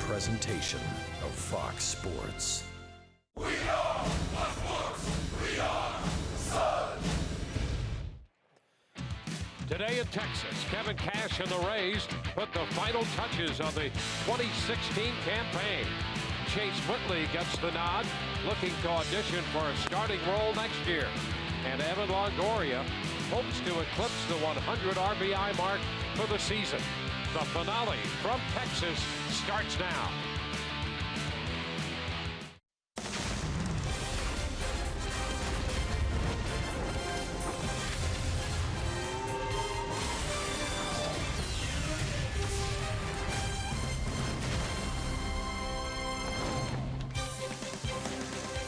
presentation of Fox Sports. We are sports. We are Sun. Today in Texas, Kevin Cash and the Rays put the final touches on the 2016 campaign. Chase Whitley gets the nod, looking to audition for a starting role next year. And Evan Longoria hopes to eclipse the 100 RBI mark for the season. The finale from Texas starts now.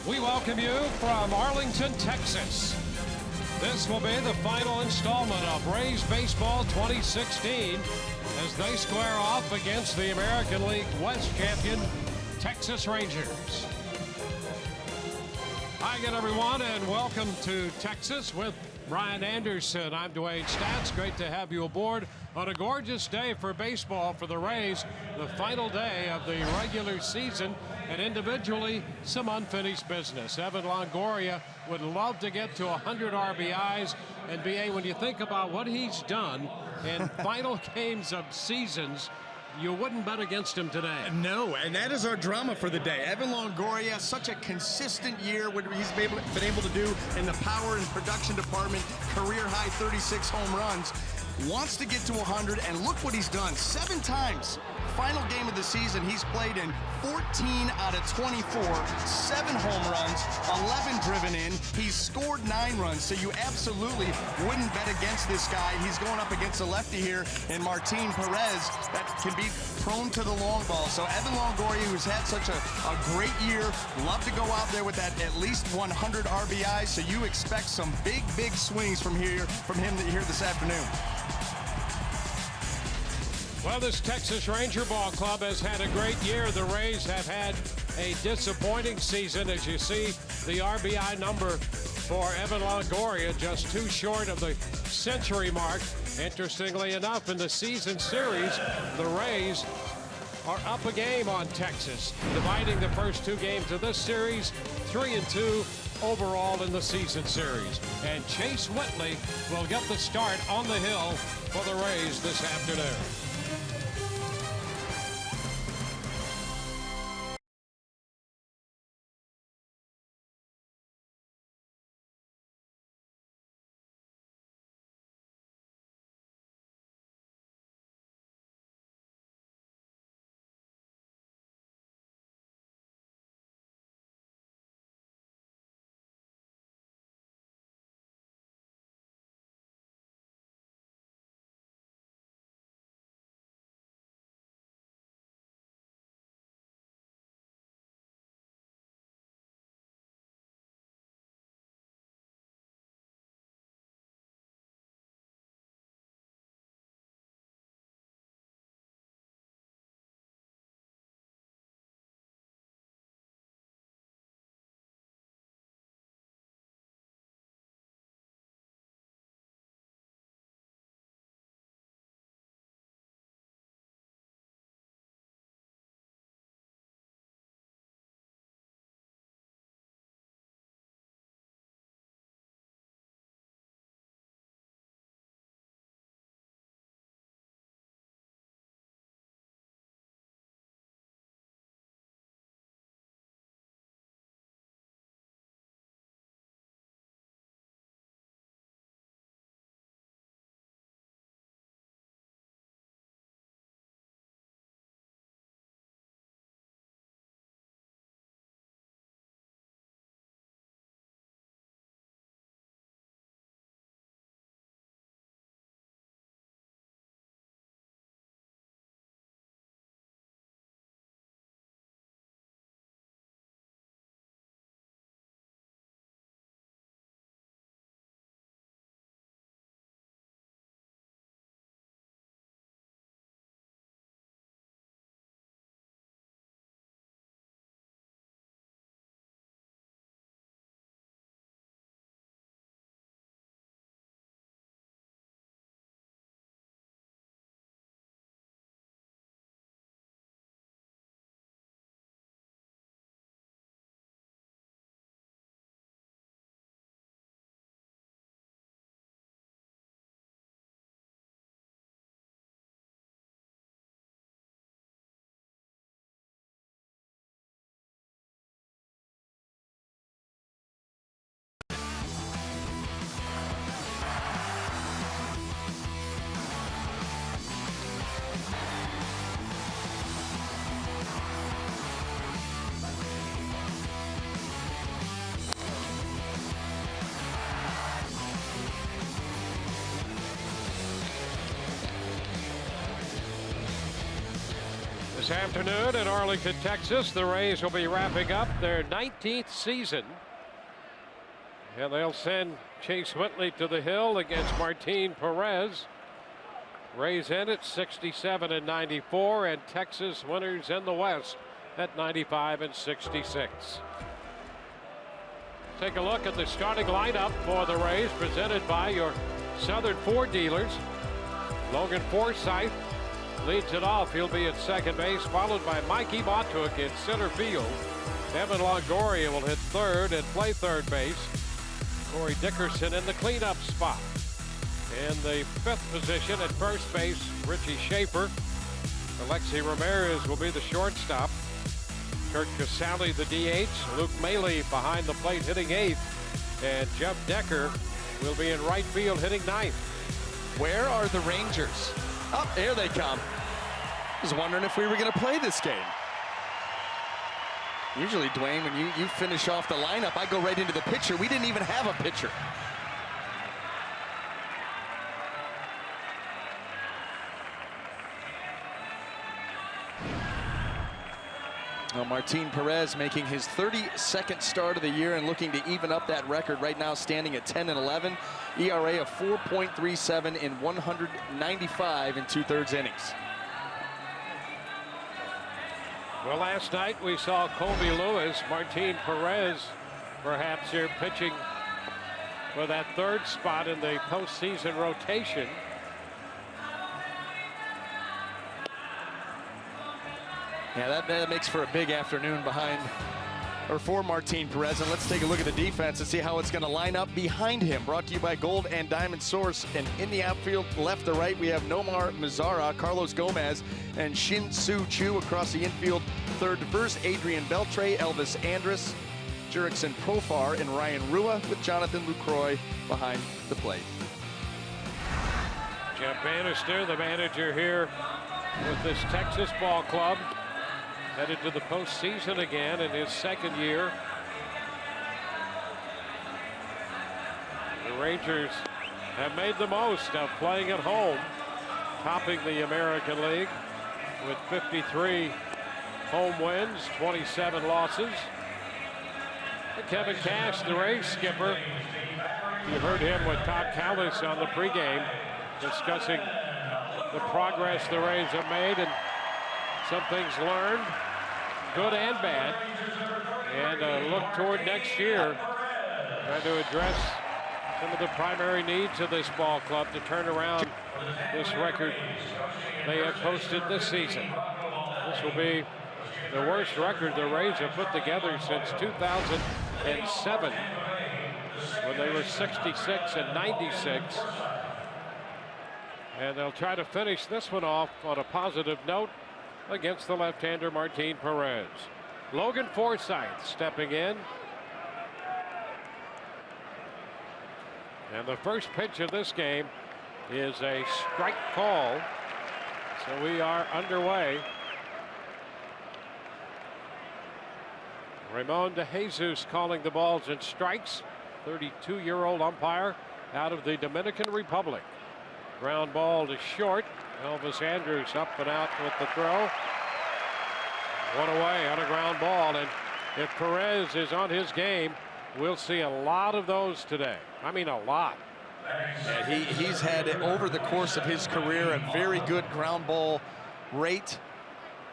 We welcome you from Arlington, Texas. This will be the final installment of Rays Baseball 2016 as they square off against the American League West champion Texas Rangers. Hi again, everyone, and welcome to Texas with Brian Anderson. I'm Dwayne Statz. Great to have you aboard on a gorgeous day for baseball for the Rays, the final day of the regular season, and individually some unfinished business. Evan Longoria would love to get to 100 RBIs, and BA, when you think about what he's done in final games of seasons, you wouldn't bet against him today. No, and that is our drama for the day. Evan Longoria, such a consistent year, what he's been able to do in the power and production department, career high 36 home runs, wants to get to 100, and look what he's done. 7 times. Final game of the season, he's played in 14 out of 24, 7 home runs, 11 driven in. He's scored 9 runs, so you absolutely wouldn't bet against this guy. He's going up against a lefty here in Martin Perez that can be prone to the long ball. So Evan Longoria, who's had such a great year, love to go out there with that at least 100 RBIs, so you expect some big swings from him here this afternoon. Well, this Texas Ranger Ball Club has had a great year. The Rays have had a disappointing season. As you see, the RBI number for Evan Longoria just too short of the century mark. Interestingly enough, in the season series, the Rays are up a game on Texas, dividing the first 2 games of this series, 3-2 overall in the season series. And Chase Whitley will get the start on the hill for the Rays this afternoon. This afternoon in Arlington, Texas, the Rays will be wrapping up their 19th season. And they'll send Chase Whitley to the hill against Martin Perez. Rays in at 67 and 94, and Texas winners in the West at 95 and 66. Take a look at the starting lineup for the Rays, presented by your Southern Ford dealers. Logan Forsythe leads it off. He'll be at second base, followed by Mikey Matuk in center field. Evan Longoria will hit third and play third base. Corey Dickerson in the cleanup spot. In the fifth position at first base, Richie Schaefer. Alexi Ramirez will be the shortstop. Kurt Casale the DH. Luke Maile behind the plate hitting eighth. And Jeff Decker will be in right field hitting ninth. Where are the Rangers? Oh, there they come. I was wondering if we were going to play this game. Usually, Dwayne, when you finish off the lineup, I go right into the pitcher. We didn't even have a pitcher. Well, Martin Perez making his 32nd start of the year and looking to even up that record, right now standing at 10 and 11. ERA of 4.37 in 195 and 2/3 innings. Well, last night we saw Colby Lewis, Martin Perez perhaps here pitching for that third spot in the postseason rotation. Yeah, that makes for a big afternoon for Martin Perez. And let's take a look at the defense and see how it's going to line up behind him. Brought to you by Gold and Diamond Source. And in the outfield, left to right, we have Nomar Mazara, Carlos Gomez, and Shin Soo Choo. Across the infield, third to first, Adrian Beltre, Elvis Andrus, Jurickson Profar, and Ryan Rua, with Jonathan Lucroy behind the plate. Jeff Bannister, the manager here with this Texas ball club, headed to the postseason again in his second year. The Rangers have made the most of playing at home, topping the American League with 53 home wins, 27 losses. And Kevin Cash, the Rays skipper, you heard him with Todd Callis on the pregame discussing the progress the Rays have made and some things learned, good and bad, and look toward next year, trying to address some of the primary needs of this ball club to turn around this record they have posted this season. This will be the worst record the Rays have put together since 2007, when they were 66 and 96. And they'll try to finish this one off on a positive note against the left-hander Martin Perez. Logan Forsythe stepping in. And the first pitch of this game is a strike call. So we are underway. Ramon De Jesus calling the balls and strikes. 32-year-old umpire out of the Dominican Republic. Ground ball to short. Elvis Andrus up and out with the throw. One away on a ground ball, and if Perez is on his game, we'll see a lot of those today. I mean, a lot. And he's had, over the course of his career, a very good ground ball rate,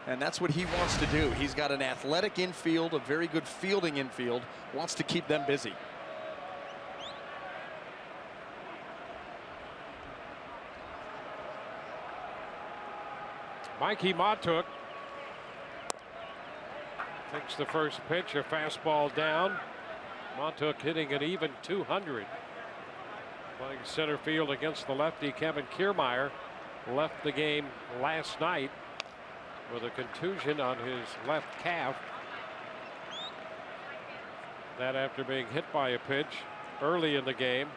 and that's what he wants to do. He's got an athletic infield, a very good fielding infield, wants to keep them busy. Mikey Matuk takes the first pitch, a fastball down. Matuk hitting an even 200. Playing center field against the lefty Kevin Kiermaier. Left the game last night with a contusion on his left calf. That after being hit by a pitch early in the game.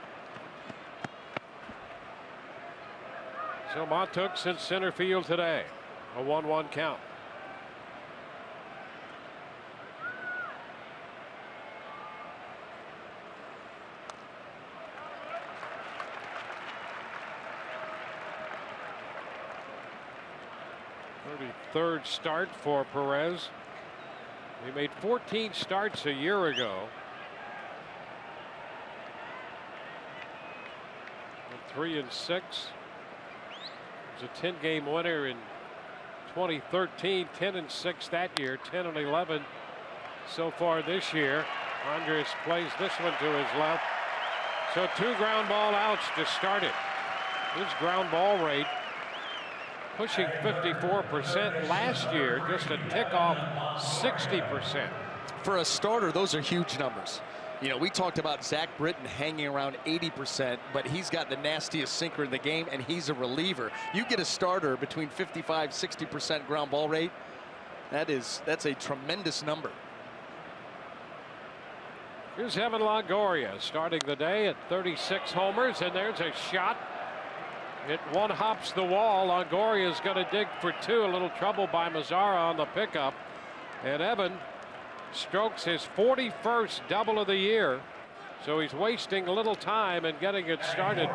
So Matuk's in center field today. A 1-1 count. third start for Perez. He made 14 starts a year ago. 3-6. He was a 10-game winner in 2013, 10-6 that year, 10-11 so far this year. Andres plays this one to his left. So 2 ground ball outs to start it. His ground ball rate pushing 54%. Last year, just a tick off 60%. For a starter, those are huge numbers. You know, we talked about Zach Britton hanging around 80%, but he's got the nastiest sinker in the game, and he's a reliever. You get a starter between 55-60% ground ball rate, that's a tremendous number. Here's Evan Longoria starting the day at 36 homers, and there's a shot. It one hops the wall. Longoria's going to dig for 2. A little trouble by Mazzara on the pickup, and Evan strokes his 41st double of the year. So he's wasting little time and getting it started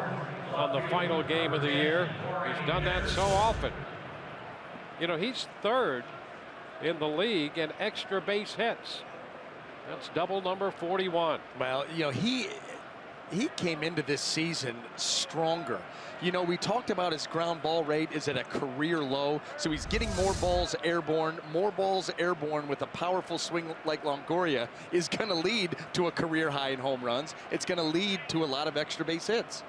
on the final game of the year. He's done that so often. You know, he's 3rd in the league in extra base hits. That's double number 41. Well, you know, he came into this season stronger. You know, we talked about his ground ball rate is at a career low, so he's getting more balls airborne. More balls airborne with a powerful swing like Longoria is going to lead to a career high in home runs. It's going to lead to a lot of extra base hits.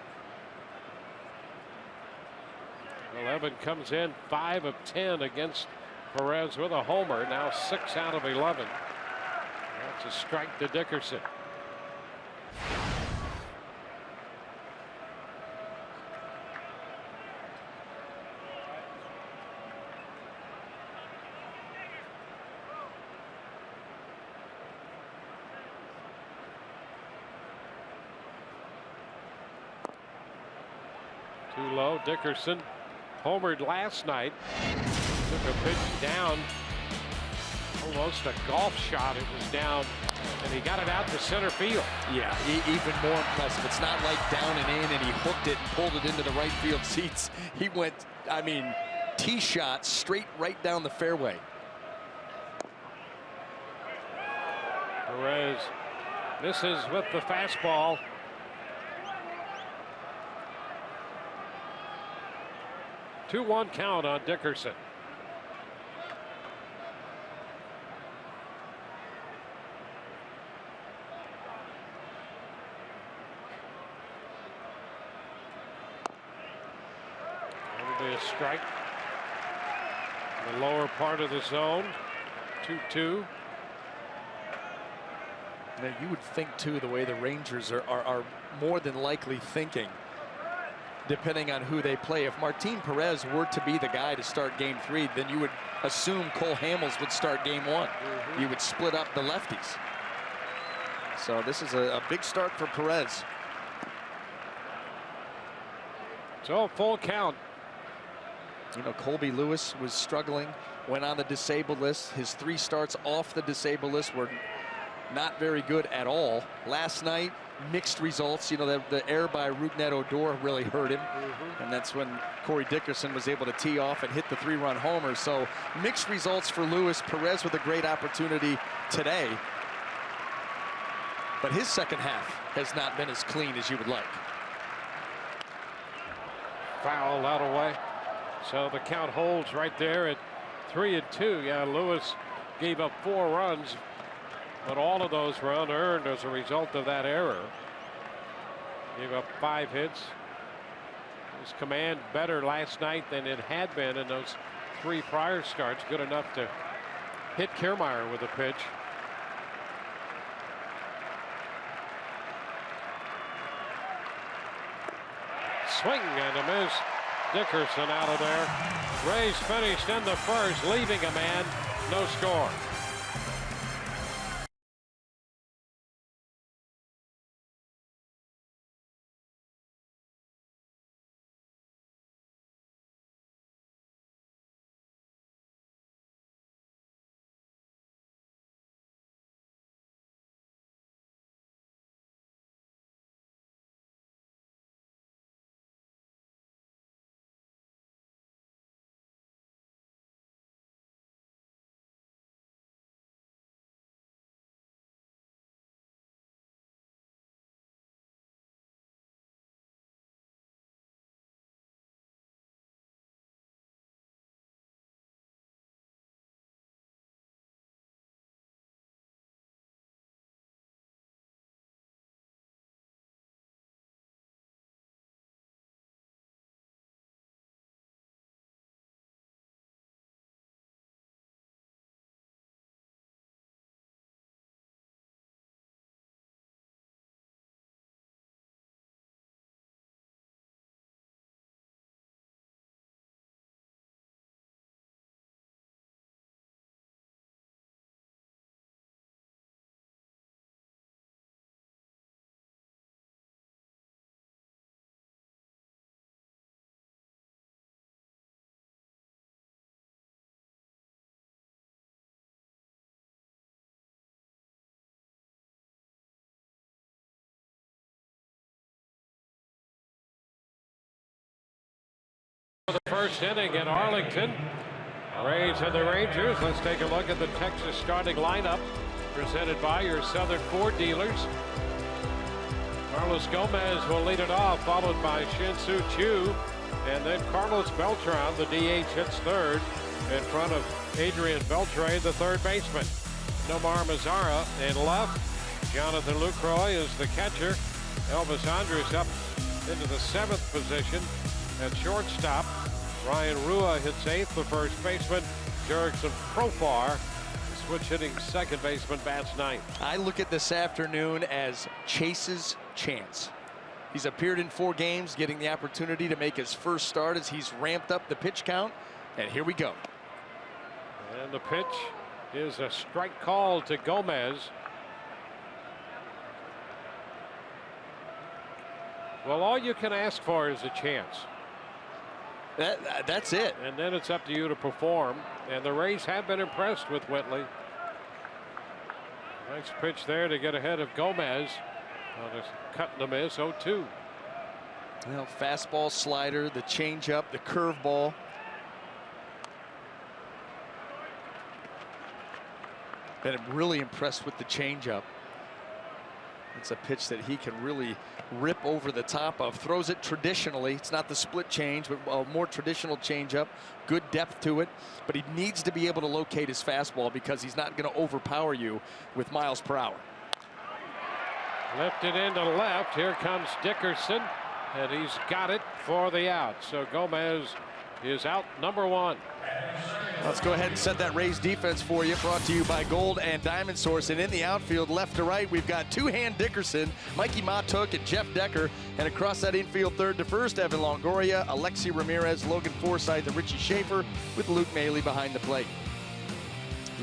11 comes in 5 of 10 against Perez with a homer. Now 6 out of 11. That's a strike to Dickerson. Too low. Dickerson homered last night. Took a pitch down. Almost a golf shot. It was down, and he got it out to center field. Yeah, even more impressive. It's not like down and in, and he hooked it and pulled it into the right field seats. He went, I mean, tee shot straight right down the fairway. Perez misses with the fastball. Two-one count on Dickerson. That'll be a strike. The lower part of the zone. 2-2. Now you would think too, the way the Rangers are more than likely thinking, depending on who they play. If Martin Perez were to be the guy to start game 3, then you would assume Cole Hamels would start game 1. You would split up the lefties. So this is a big start for Perez. So full count. You know, Colby Lewis was struggling, went on the disabled list. His 3 starts off the disabled list were not very good at all. Last night, mixed results. You know, the error by Rougned Odor really hurt him. And that's when Corey Dickerson was able to tee off and hit the 3-run homer. So mixed results for Lewis. Perez with a great opportunity today. But his second half has not been as clean as you would like. Foul out away. So the count holds right there at 3-2. Yeah, Lewis gave up 4 runs, but all of those were unearned as a result of that error. Gave up 5 hits. His command better last night than it had been in those 3 prior starts. Good enough to hit Kiermaier with a pitch. Swing and a miss. Dickerson out of there. Rays finished in the first, leaving a man, no score. The first inning in Arlington. Rays and the Rangers. Let's take a look at the Texas starting lineup presented by your Southern Ford dealers. Carlos Gomez will lead it off, followed by Shin-Soo Choo, and then Carlos Beltran, the DH, hits third in front of Adrian Beltre, the third baseman. Nomar Mazara in left. Jonathan Lucroy is the catcher. Elvis Andrus up into the 7th position at shortstop. Ryan Rua hits 8th, the first baseman. Jurickson Profar, switch hitting second baseman, bats 9th. I look at this afternoon as Chase's chance. He's appeared in 4 games, getting the opportunity to make his first start as he's ramped up the pitch count. And here we go. And the pitch is a strike call to Gomez. Well, all you can ask for is a chance. That's it. And then it's up to you to perform. And the Rays have been impressed with Whitley. Nice pitch there to get ahead of Gomez. Just cutting the miss, 0-2. Well, fastball, slider, the changeup, the curveball. Been really impressed with the changeup. It's a pitch that he can really rip over the top of. Throws it traditionally. It's not the split change, but a more traditional changeup. Good depth to it, but he needs to be able to locate his fastball because he's not going to overpower you with miles per hour. Lifted into left. Here comes Dickerson, and he's got it for the out. So Gomez is out number 1. Let's go ahead and set that Rays defense for you. Brought to you by Gold and Diamond Source. And in the outfield, left to right, we've got two-hand Dickerson, Mikey Matuk, and Jeff Decker. And across that infield, third to first, Evan Longoria, Alexi Ramirez, Logan Forsythe, and Richie Schaefer, with Luke Maile behind the plate.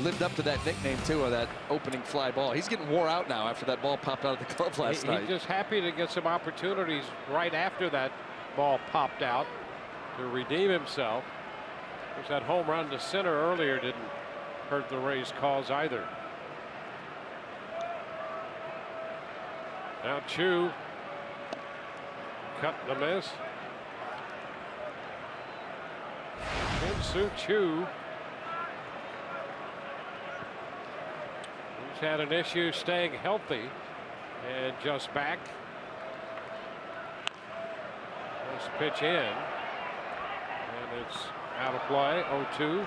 Lived up to that nickname, too, of that opening fly ball. He's getting wore out now after that ball popped out of the glove last night. He's just happy to get some opportunities right after that ball popped out to redeem himself. Because that home run to center earlier didn't hurt the Rays' cause either. Now Choo, cutting the miss. Shin-Soo Choo, who's had an issue staying healthy and just back. Nice pitch in, and it's out of play, 0-2.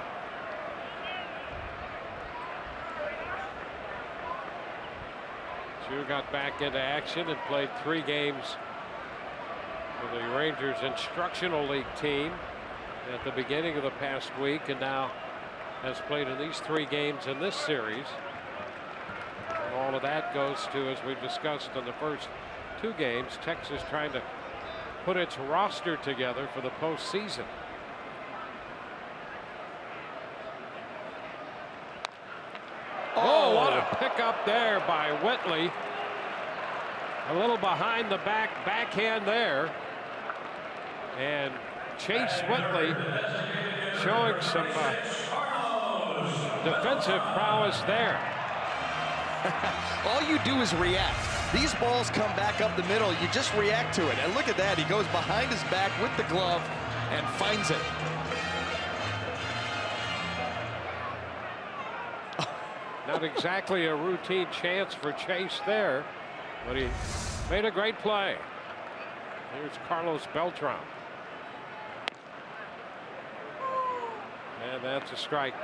Choo got back into action and played 3 games for the Rangers Instructional League team at the beginning of the past week, and now has played in these 3 games in this series. And all of that goes to, as we've discussed in the first 2 games, Texas trying to put its roster together for the postseason. Oh, what a pickup there by Whitley. A little behind the back backhand there. And Chase Whitley showing some defensive prowess there. All you do is react. These balls come back up the middle. You just react to it. And look at that. He goes behind his back with the glove and finds it. Not exactly a routine chance for Chase there, but he made a great play. Here's Carlos Beltran. And that's a strike.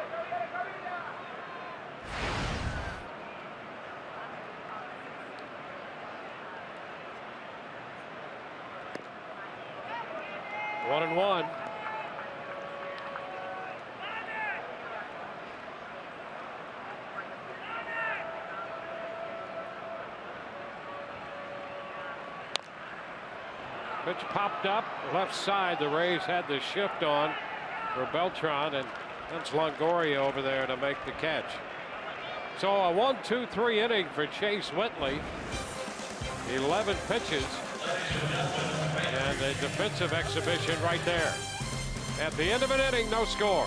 One and one. Pitch popped up left side. The Rays had the shift on for Beltran, and that's Longoria over there to make the catch. So a 1-2-3 inning for Chase Whitley. 11 pitches and a defensive exhibition right there. At the end of an inning, no score.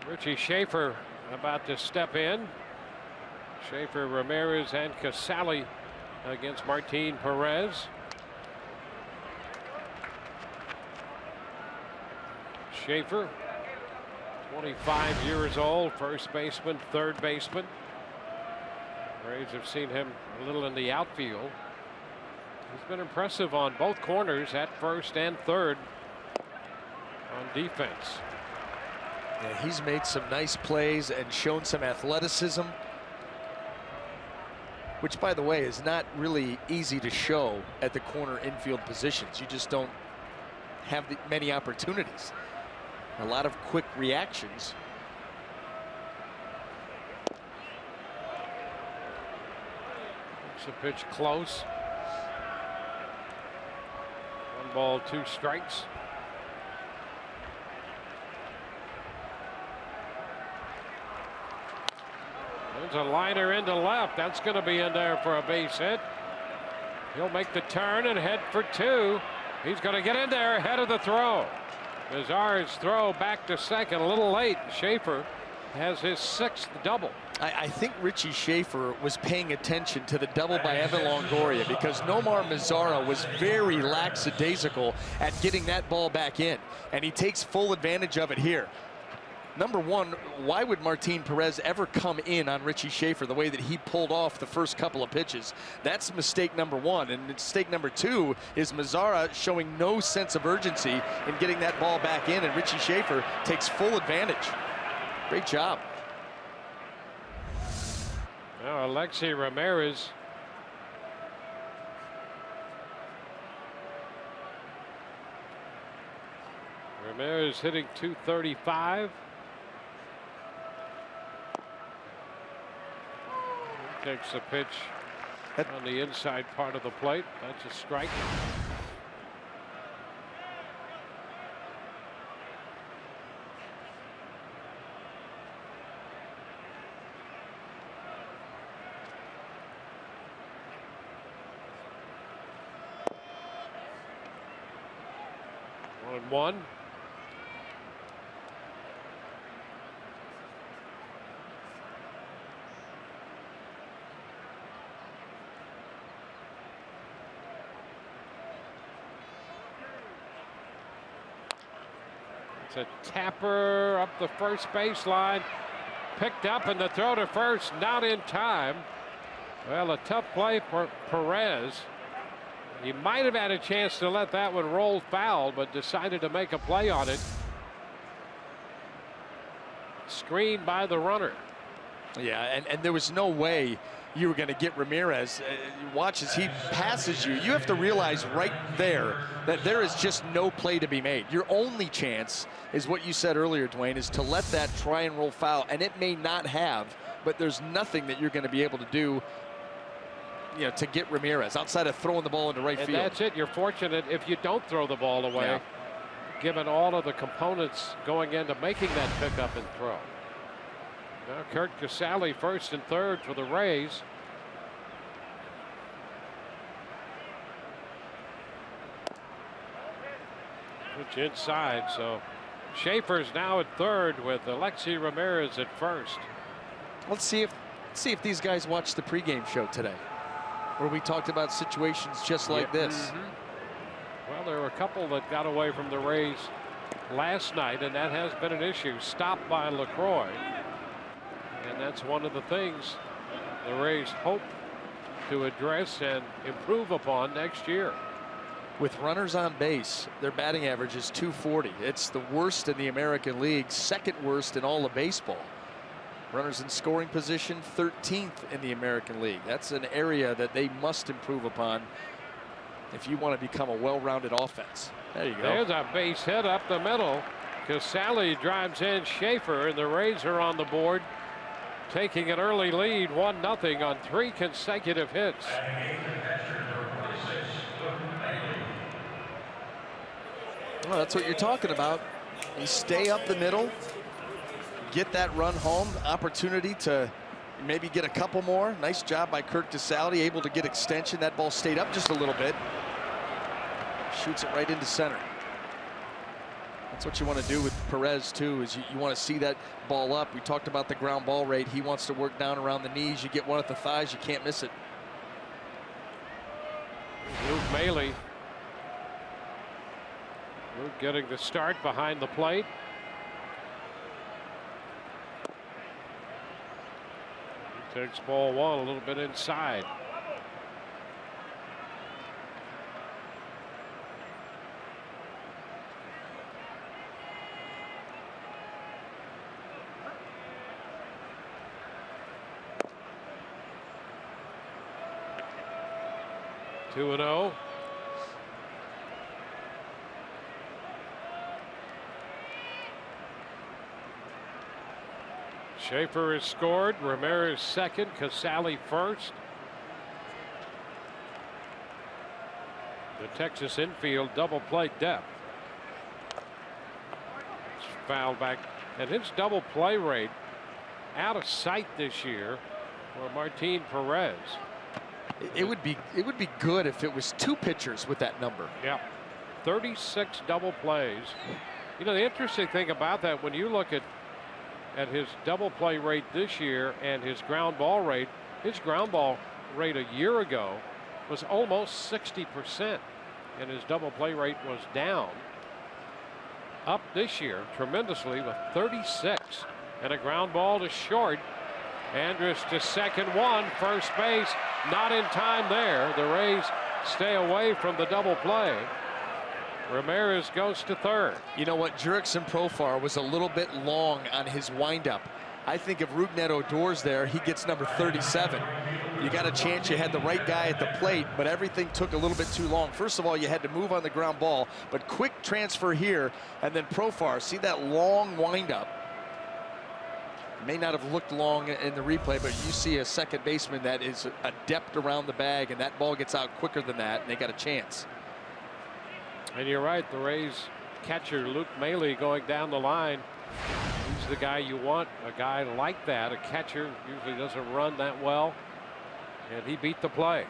Richie Schaefer about to step in. Schaefer, Ramirez, and Casale against Martin Perez. Schaefer, 25 years old, first baseman, third baseman. Rays have seen him a little in the outfield. He's been impressive on both corners at first and third on defense. Yeah, he's made some nice plays and shown some athleticism, which, by the way, is not really easy to show at the corner infield positions. You just don't have many opportunities. A lot of quick reactions. It's a pitch close. 1 ball, 2 strikes. There's a liner into left. That's going to be in there for a base hit. He'll make the turn and head for 2. He's going to get in there ahead of the throw. Mazara's throw back to second a little late. Schaefer has his 6th double. I think Richie Schaefer was paying attention to the double by Evan Longoria, because Nomar Mazara was very lackadaisical at getting that ball back in, and he takes full advantage of it here. Number one, why would Martin Perez ever come in on Richie Schaefer the way that he pulled off the first couple of pitches? That's mistake number one. And mistake number 2 is Mazara showing no sense of urgency in getting that ball back in, and Richie Schaefer takes full advantage. Great job. Now Alexi Ramirez. Ramirez hitting .235. Takes a pitch on the inside part of the plate. That's a strike. One and one. It's a tapper up the first baseline. Picked up, and the throw to first not in time. Well, a tough play for Perez. He might have had a chance to let that one roll foul, but decided to make a play on it. Screened by the runner. Yeah, and there was no way you were going to get Ramirez. Watch as he passes you. You have to realize right there that there is just no play to be made. Your only chance is what you said earlier, Dwayne, is to let that try and roll foul, and it may not have, but there's nothing that you're going to be able to do, you know, to get Ramirez outside of throwing the ball into right field. That's it. You're fortunate if you don't throw the ball away, given all of the components going into making that pickup and throw. Now Kurt Casale first and third for the Rays. Pitch inside, so Schaefer's now at third with Alexi Ramirez at first. Let's see if these guys watched the pregame show today, where we talked about situations just like this. Well, there were a couple that got away from the Rays last night, and that has been an issue. Stopped by LaCroix. And that's one of the things the Rays hope to address and improve upon next year. With runners on base, their batting average is .240. It's the worst in the American League, second worst in all of baseball. Runners in scoring position, 13th in the American League. That's an area that they must improve upon if you want to become a well-rounded offense. There you go. There's a base hit up the middle. Casale drives in Schaefer, and the Rays are on the board, taking an early lead, 1-0 on 3 consecutive hits. Well, that's what you're talking about. You stay up the middle, get that run home, opportunity to maybe get a couple more. Nice job by Kurt Casale, able to get extension. That ball stayed up just a little bit. Shoots it right into center. That's what you want to do with Perez, too, is you want to see that ball up. We talked about the ground ball rate. He wants to work down around the knees. You get one at the thighs, you can't miss it. Luke Maile. Luke getting the start behind the plate. He takes ball one a little bit inside. Two and 0. Schaefer has scored. Ramirez second. Casale first. The Texas infield double play depth. It's fouled back, and his double play rate out of sight this year for Martin Perez. It would be good if it was 2 pitchers with that number. Yeah, 36 double plays. You know, the interesting thing about that, when you look at his double play rate this year and his ground ball rate a year ago was almost 60%, and his double play rate was down. Up this year tremendously with 36, and a ground ball to short. Andrus to second, one, first base, not in time there. The Rays stay away from the double play. Ramirez goes to third. You know what? Jurickson Profar was a little bit long on his windup. I think if Rougned Odor's there, he gets number 37. You got a chance you had the right guy at the plate, but everything took a little bit too long. First of all, you had to move on the ground ball, but quick transfer here, and then Profar, see that long windup. May not have looked long in the replay, but you see a second baseman that is adept around the bag, and that ball gets out quicker than that, and they got a chance. And you're right, the Rays catcher Luke Maile going down the line. He's the guy you want, a guy like that. A catcher usually doesn't run that well, and he beat the play.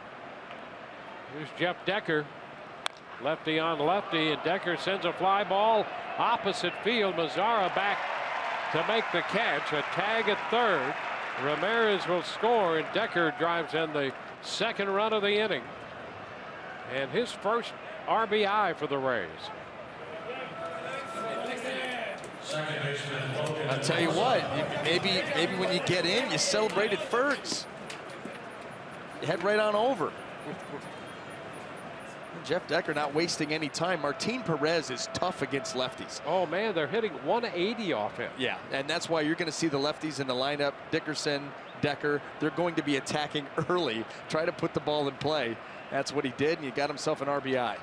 Here's Jeff Decker, lefty on lefty, and Decker sends a fly ball opposite field. Mazara back to make the catch. A tag at third. Ramirez will score, and Decker drives in the second run of the inning, and his first RBI for the Rays. I'll tell you what, maybe when you get in, you celebrated Fergs. You head right on over. Jeff Decker not wasting any time. Martin Perez is tough against lefties. Oh man, they're hitting 180 off him. Yeah, and that's why you're going to see the lefties in the lineup. Dickerson, Decker, they're going to be attacking early, try to put the ball in play. That's what he did, and he got himself an RBI.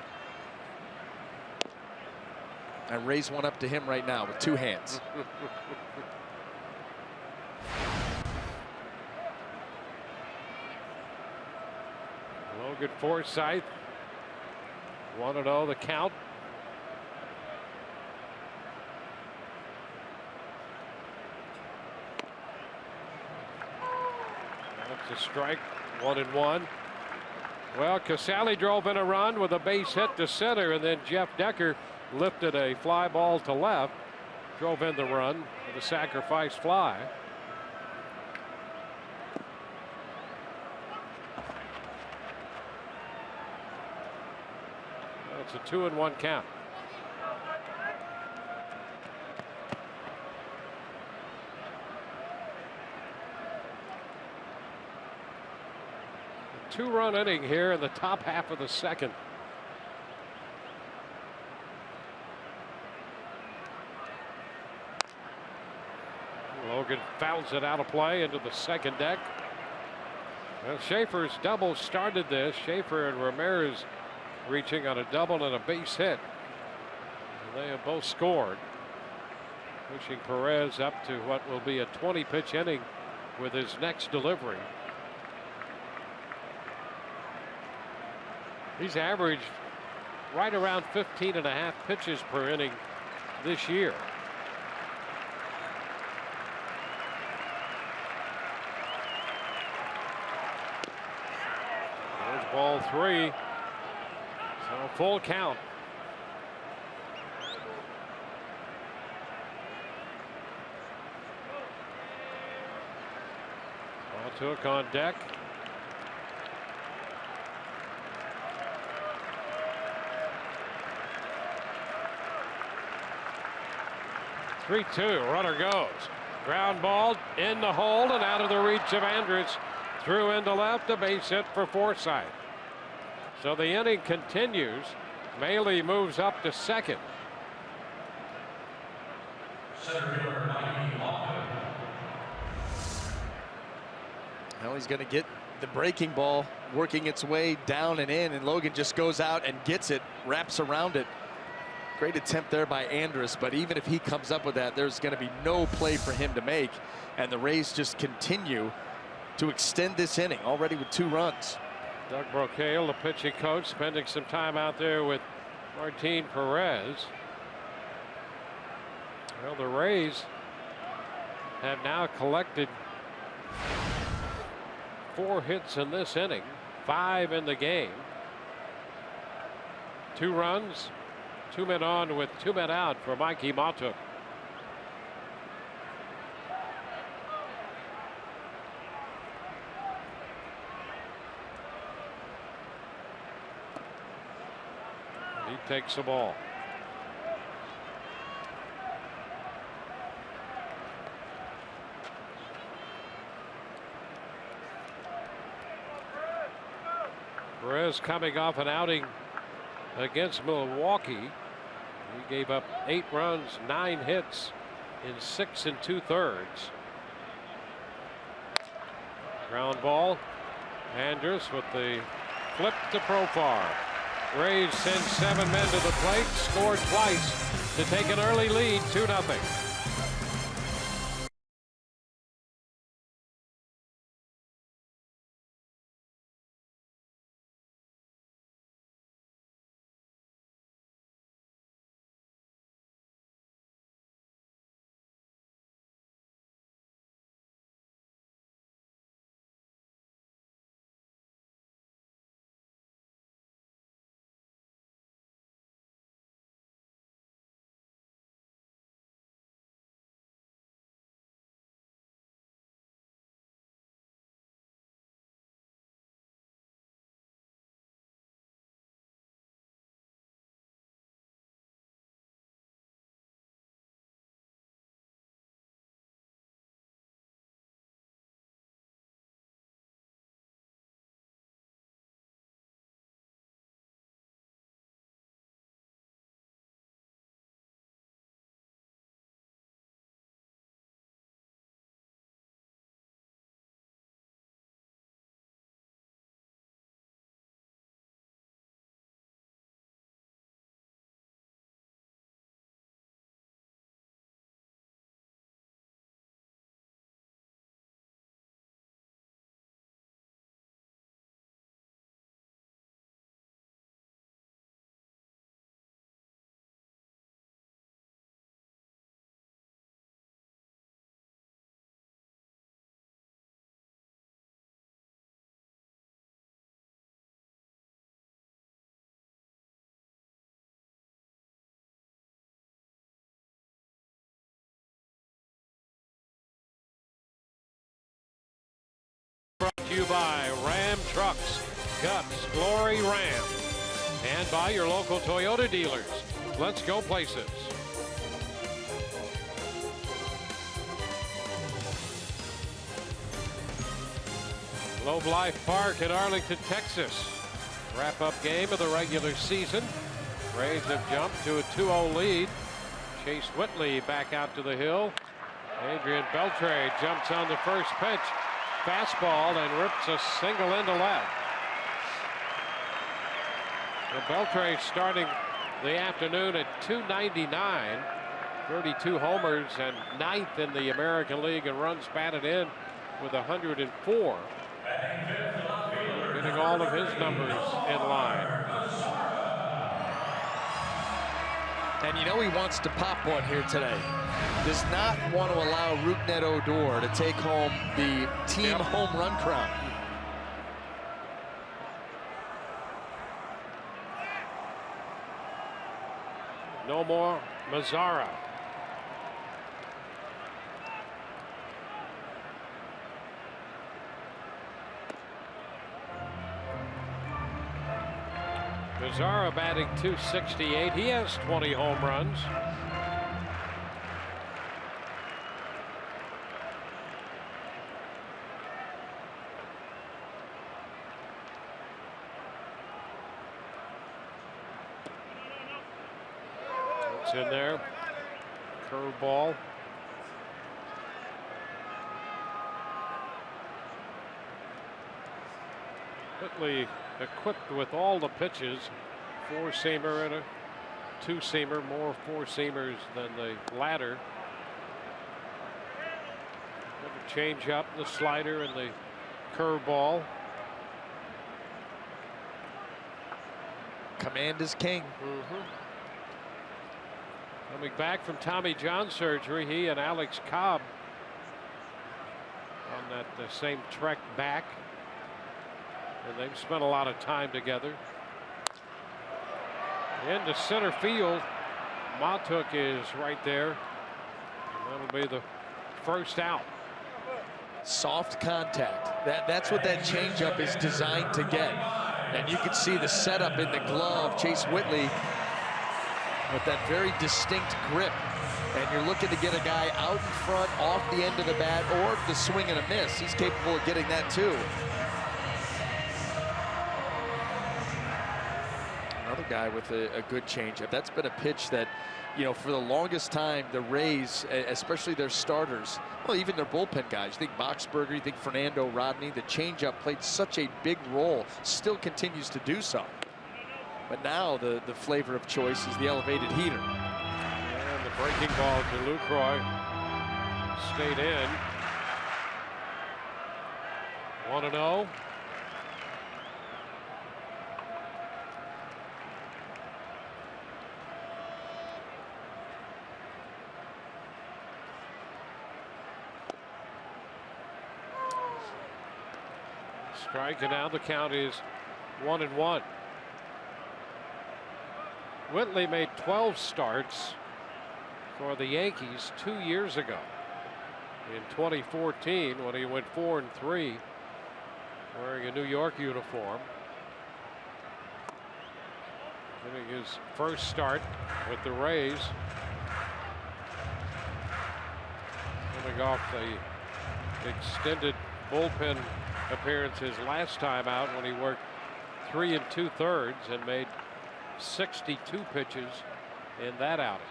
I raise one up to him right now with 2 hands. Logan Forsythe, 1-0 the count. That's a strike, 1-1. Well, Casale drove in a run with a base hit to center, and then Jeff Decker lifted a fly ball to left, drove in the run with a sacrifice fly. It's a 2-1 count. A 2-run inning here in the top half of the second. Logan fouls it out of play into the second deck. Well, Schaefer's double started this. Schaefer and Ramirez reaching on a double and a base hit. And they have both scored, pushing Perez up to what will be a 20-pitch inning with his next delivery. He's averaged right around 15.5 pitches per inning this year. There's ball 3. So full count. Took on deck. 3-2. Runner goes. Ground ball in the hole and out of the reach of Andrus. Threw into left. A base hit for Forsythe. So the inning continues. Maile moves up to second. Now he's going to get the breaking ball working its way down and in, and Logan just goes out and gets it, wraps around it. Great attempt there by Andrus, but even if he comes up with that, there's going to be no play for him to make, and the Rays just continue to extend this inning already with 2 runs. Doug Brocail, the pitching coach, spending some time out there with Martin Perez. Well, the Rays have now collected 4 hits in this inning, 5 in the game. 2 runs, 2 men on with 2 men out for Mikey Matuk. He takes the ball. Perez coming off an outing against Milwaukee. He gave up 8 runs, 9 hits in 6 2/3. Ground ball. Andrus with the flip to Profar. Rays send 7 men to the plate, scored twice to take an early lead, 2-0. Brought to you by Ram Trucks, Guts, Glory Ram, and by your local Toyota dealers. Let's go places. Globe Life Park in Arlington, Texas. Wrap-up game of the regular season. Rays have jumped to a 2-0 lead. Chase Whitley back out to the hill. Adrian Beltre jumps on the first pitch. Fastball and rips a single into left. Beltre starting the afternoon at .299, 32 homers and 9th in the American League in runs batted in with 104. Getting all of his numbers in line. And you know he wants to pop one here today. Does not want to allow Rougned Odor to take home the team home run crown. No more Mazzara. Mazzara batting .268. He has 20 home runs. It's in there. Curveball. Whitley equipped with all the pitches, four-seamer and a two-seamer, more four-seamers than the latter. The change-up, the slider, and the curveball. Command is king. Coming back from Tommy John surgery, he and Alex Cobb on that same trek back. And they've spent a lot of time together. Into center field. Matuk is right there. And that'll be the first out. Soft contact. That's what that changeup is designed to get. And you can see the setup in the glove. Chase Whitley with that very distinct grip. And you're looking to get a guy out in front, off the end of the bat, or the swing and a miss. He's capable of getting that too. Another guy with a good changeup. That's been a pitch that, you know, for the longest time, the Rays, especially their starters, well, even their bullpen guys, you think Boxberger, you think Fernando Rodney, the changeup played such a big role, still continues to do so. But now the flavor of choice is the elevated heater. And the breaking ball to Lucroy stayed in. 1-0. Strike, and now the count is 1-1. Whitley made 12 starts for the Yankees 2 years ago. In 2014, when he went 4-3, wearing a New York uniform. Getting his first start with the Rays. Coming off the extended bullpen appearances last time out when he worked 3 2/3 and made 62 pitches in that outing.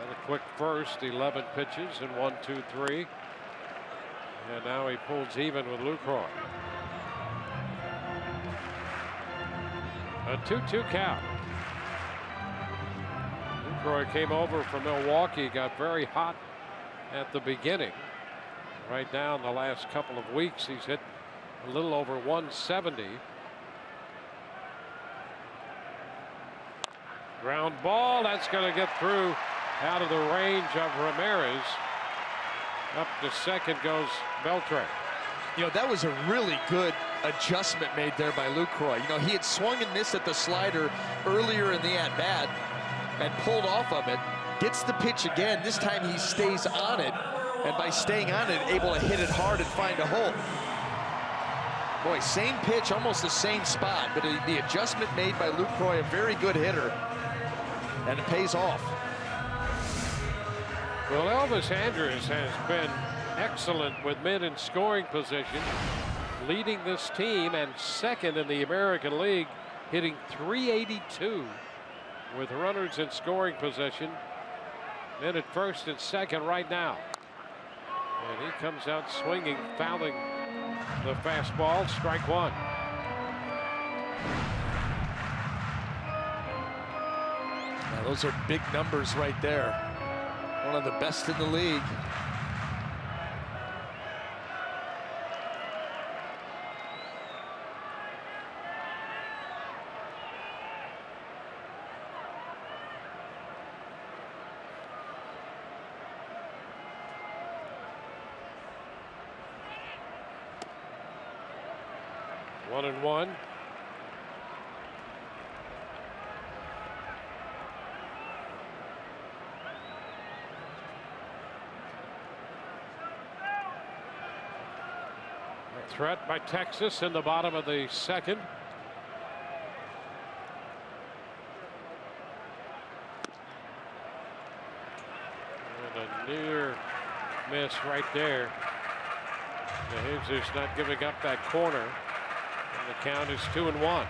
And a quick first, 11 pitches in 1, 2, 3. And now he pulls even with Lucroy. A 2-2 count. Lucroy came over from Milwaukee, got very hot at the beginning. Right now in the last couple of weeks, he's hit a little over 170. Ground ball, that's going to get through out of the range of Ramirez. Up to second goes Beltre. You know, that was a really good adjustment made there by Lucroy. You know, he had swung and missed at the slider earlier in the at-bat and pulled off of it. Gets the pitch again. This time he stays on it. And by staying on it, able to hit it hard and find a hole. Boy, same pitch, almost the same spot, but the adjustment made by Lucroy, a very good hitter, and it pays off. Well, Elvis Andrus has been excellent with men in scoring position, leading this team and second in the American League, hitting .382 with runners in scoring position. Men at first and second right now. And he comes out swinging, fouling the fastball. Strike one. Now those are big numbers right there. One of the best in the league. One and one. threat by Texas in the bottom of the second. And a near miss right there. The Hazers not giving up that corner. And the count is 2-1.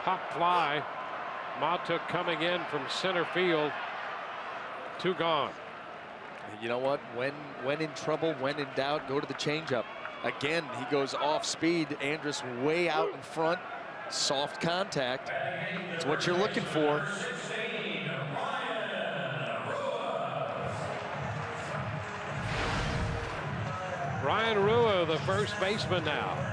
Pop fly. Matuk coming in from center field. 2 gone. You know what? When in trouble, when in doubt, go to the changeup. Again, he goes off speed. Andrus way out in front. Soft contact. It's what you're looking for. Ryan Rua, the first baseman now.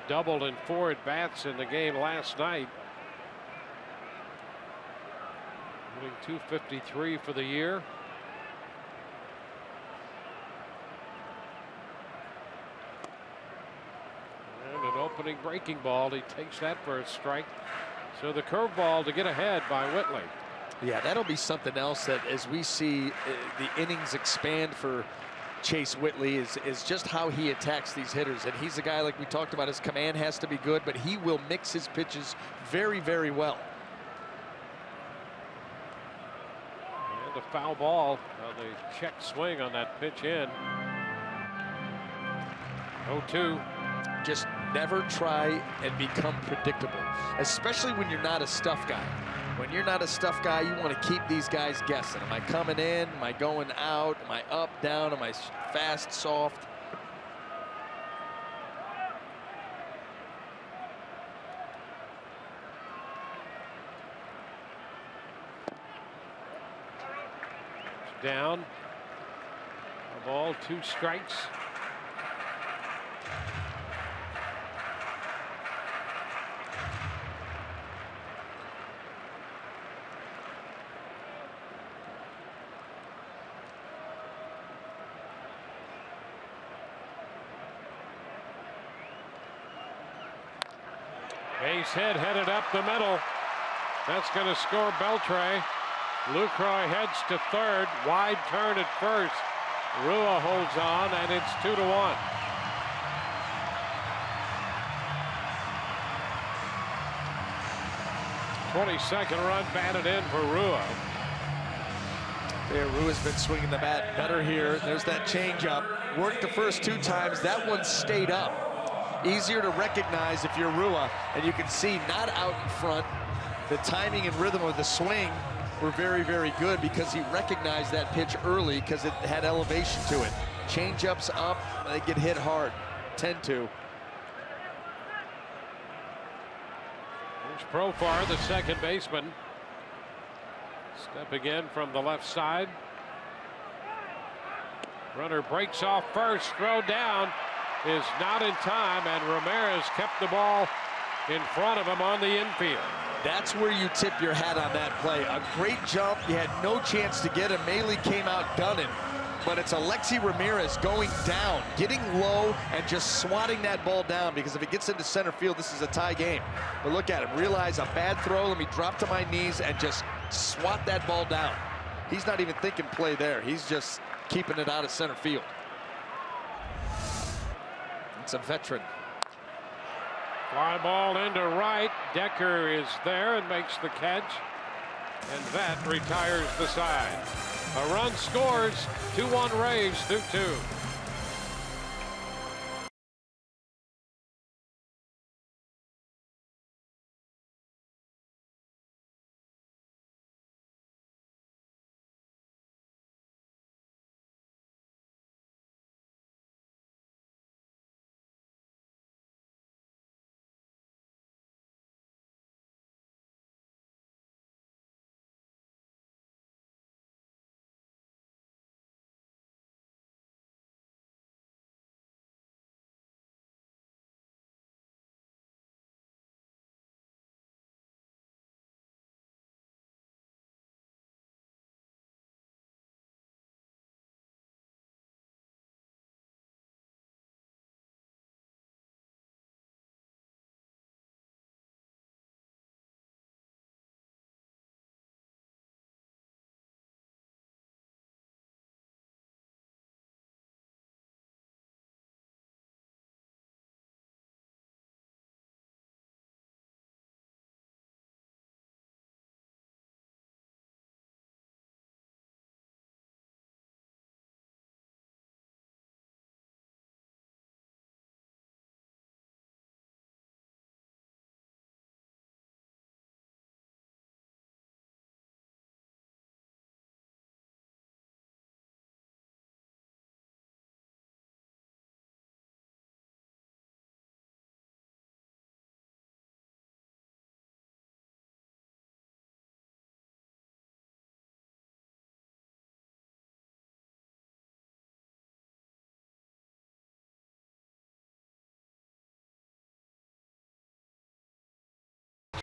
Doubled in 4 at-bats in the game last night. Hitting .253 for the year. And an opening breaking ball. He takes that for a strike. So the curveball to get ahead by Whitley. Yeah, that'll be something else that as we see the innings expand for Chase Whitley is just how he attacks these hitters. And he's a guy, like we talked about, his command has to be good, but he will mix his pitches very, very well. And a foul ball on the check swing on that pitch in. 0-2. Just never try and become predictable, especially when you're not a stuff guy. When you're not a stuff guy, you want to keep these guys guessing. Am I coming in? Am I going out? Am I up, down? Am I fast, soft? Down. A ball, 2 strikes. Base hit headed up the middle. That's going to score Beltre. Lucroy heads to third. Wide turn at first. Rua holds on, and it's 2-1. '22nd run batted in for Rua. Yeah, Rua's been swinging the bat better here. There's that changeup. Worked the first 2 times. That one stayed up. Easier to recognize if you're Rua, and you can see not out in front. The timing and rhythm of the swing were very, very good because he recognized that pitch early because it had elevation to it. Changeups up, they get hit hard. 10-2. Here's Profar, the second baseman. Stepping in from the left side. Runner breaks off first, throw down is not in time, and Ramirez kept the ball in front of him on the infield. That's where you tip your hat on that play. A great jump. You had no chance to get him. Maley came out gunning, but it's Alexi Ramirez going down, getting low, and just swatting that ball down, because if it gets into center field, this is a tie game. But look at him. Realize a bad throw. Let me drop to my knees and just swat that ball down. He's not even thinking play there. He's just keeping it out of center field. It's a veteran. Fly ball into right. Decker is there and makes the catch. And that retires the side. A run scores. 2-1 Rays through 2.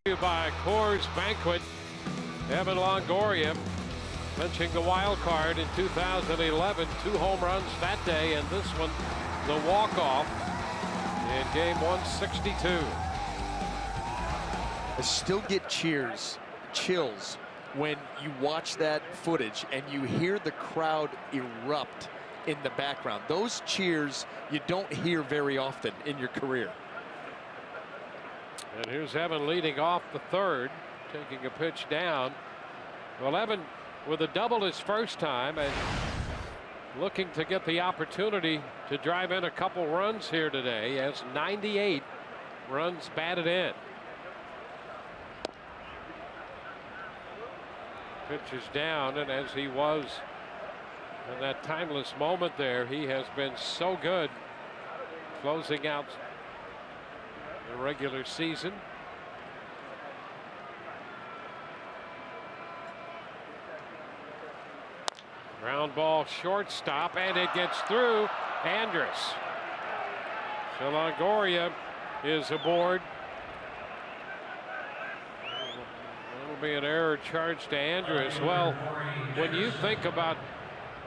By Coors Banquet, Evan Longoria clinching the wild card in 2011. 2 home runs that day, and this one the walk-off in game 162. I still get chills when you watch that footage and you hear the crowd erupt in the background. Those cheers you don't hear very often in your career. And here's Evan leading off the third, taking a pitch down. Well, Evan with a double his first time and looking to get the opportunity to drive in a couple runs here today. He has 98 runs batted in. Pitch is down, and as he was in that timeless moment there, he has been so good closing out the regular season. Ground ball shortstop, and it gets through Andrus. So Longoria is aboard. That'll be an error charged to Andrus. Well, when you think about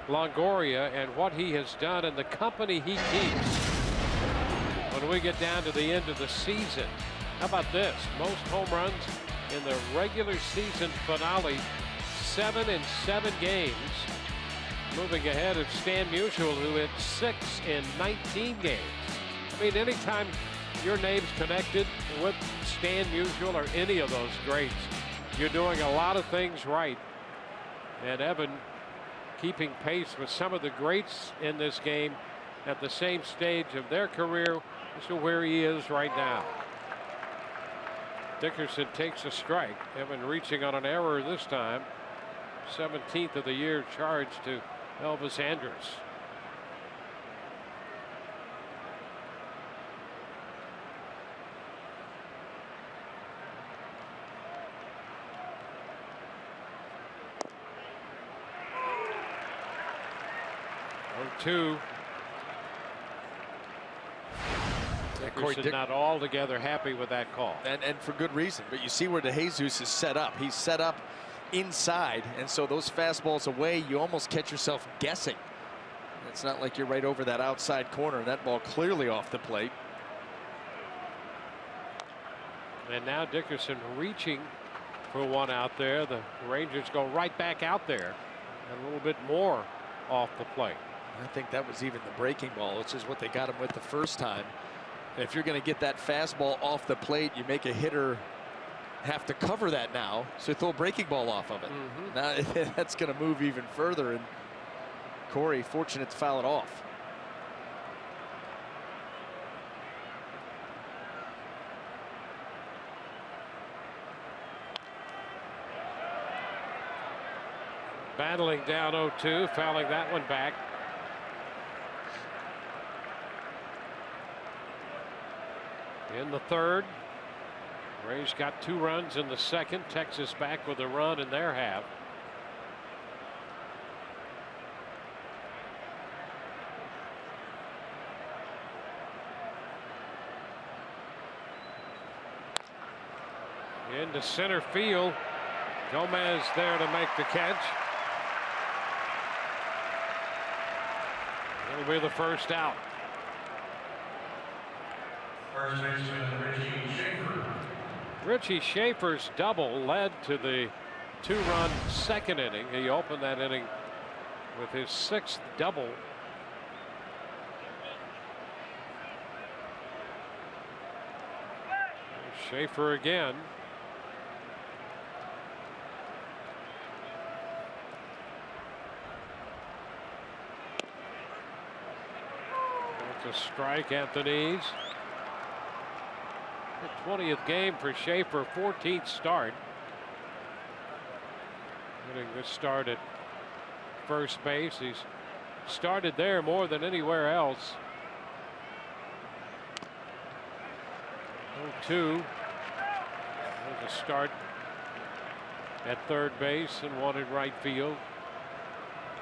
Longoria and what he has done and the company he keeps when we get down to the end of the season, how about this? Most home runs in the regular season finale, 7 in 7 games. Moving ahead of Stan Musial, who hit 6 in 19 games. I mean, anytime your name's connected with Stan Musial or any of those greats, you're doing a lot of things right. And Evan keeping pace with some of the greats in this game at the same stage of their career as to where he is right now. Dickerson takes a strike. Evan reaching on an error this time. 17th of the year charge to Elvis Andrus. Two. Dickerson not altogether happy with that call. And for good reason. But you see where DeJesus is set up. He's set up inside, and so those fastballs away, you almost catch yourself guessing. It's not like you're right over that outside corner. That ball clearly off the plate. And now Dickerson reaching for one out there. The Rangers go right back out there. A little bit more off the plate. I think that was even the breaking ball, which is what they got him with the first time. And if you're going to get that fastball off the plate, you make a hitter have to cover that now, so throw a breaking ball off of it. Now that's going to move even further, and Corey fortunate to foul it off. Battling down 0-2, fouling that one back. In the third, Rays got 2 runs in the second. Texas back with a run in their half. Into center field. Gomez there to make the catch. It'll be the first out. First baseman Richie Schaefer. Richie Schaefer's double led to the 2-run second inning. He opened that inning with his 6th double. Schaefer again. That's a strike at the knees. The 20th game for Schaefer, 14th start. Getting this start at first base. He's started there more than anywhere else. 0-2. There's a start at third base and one in right field.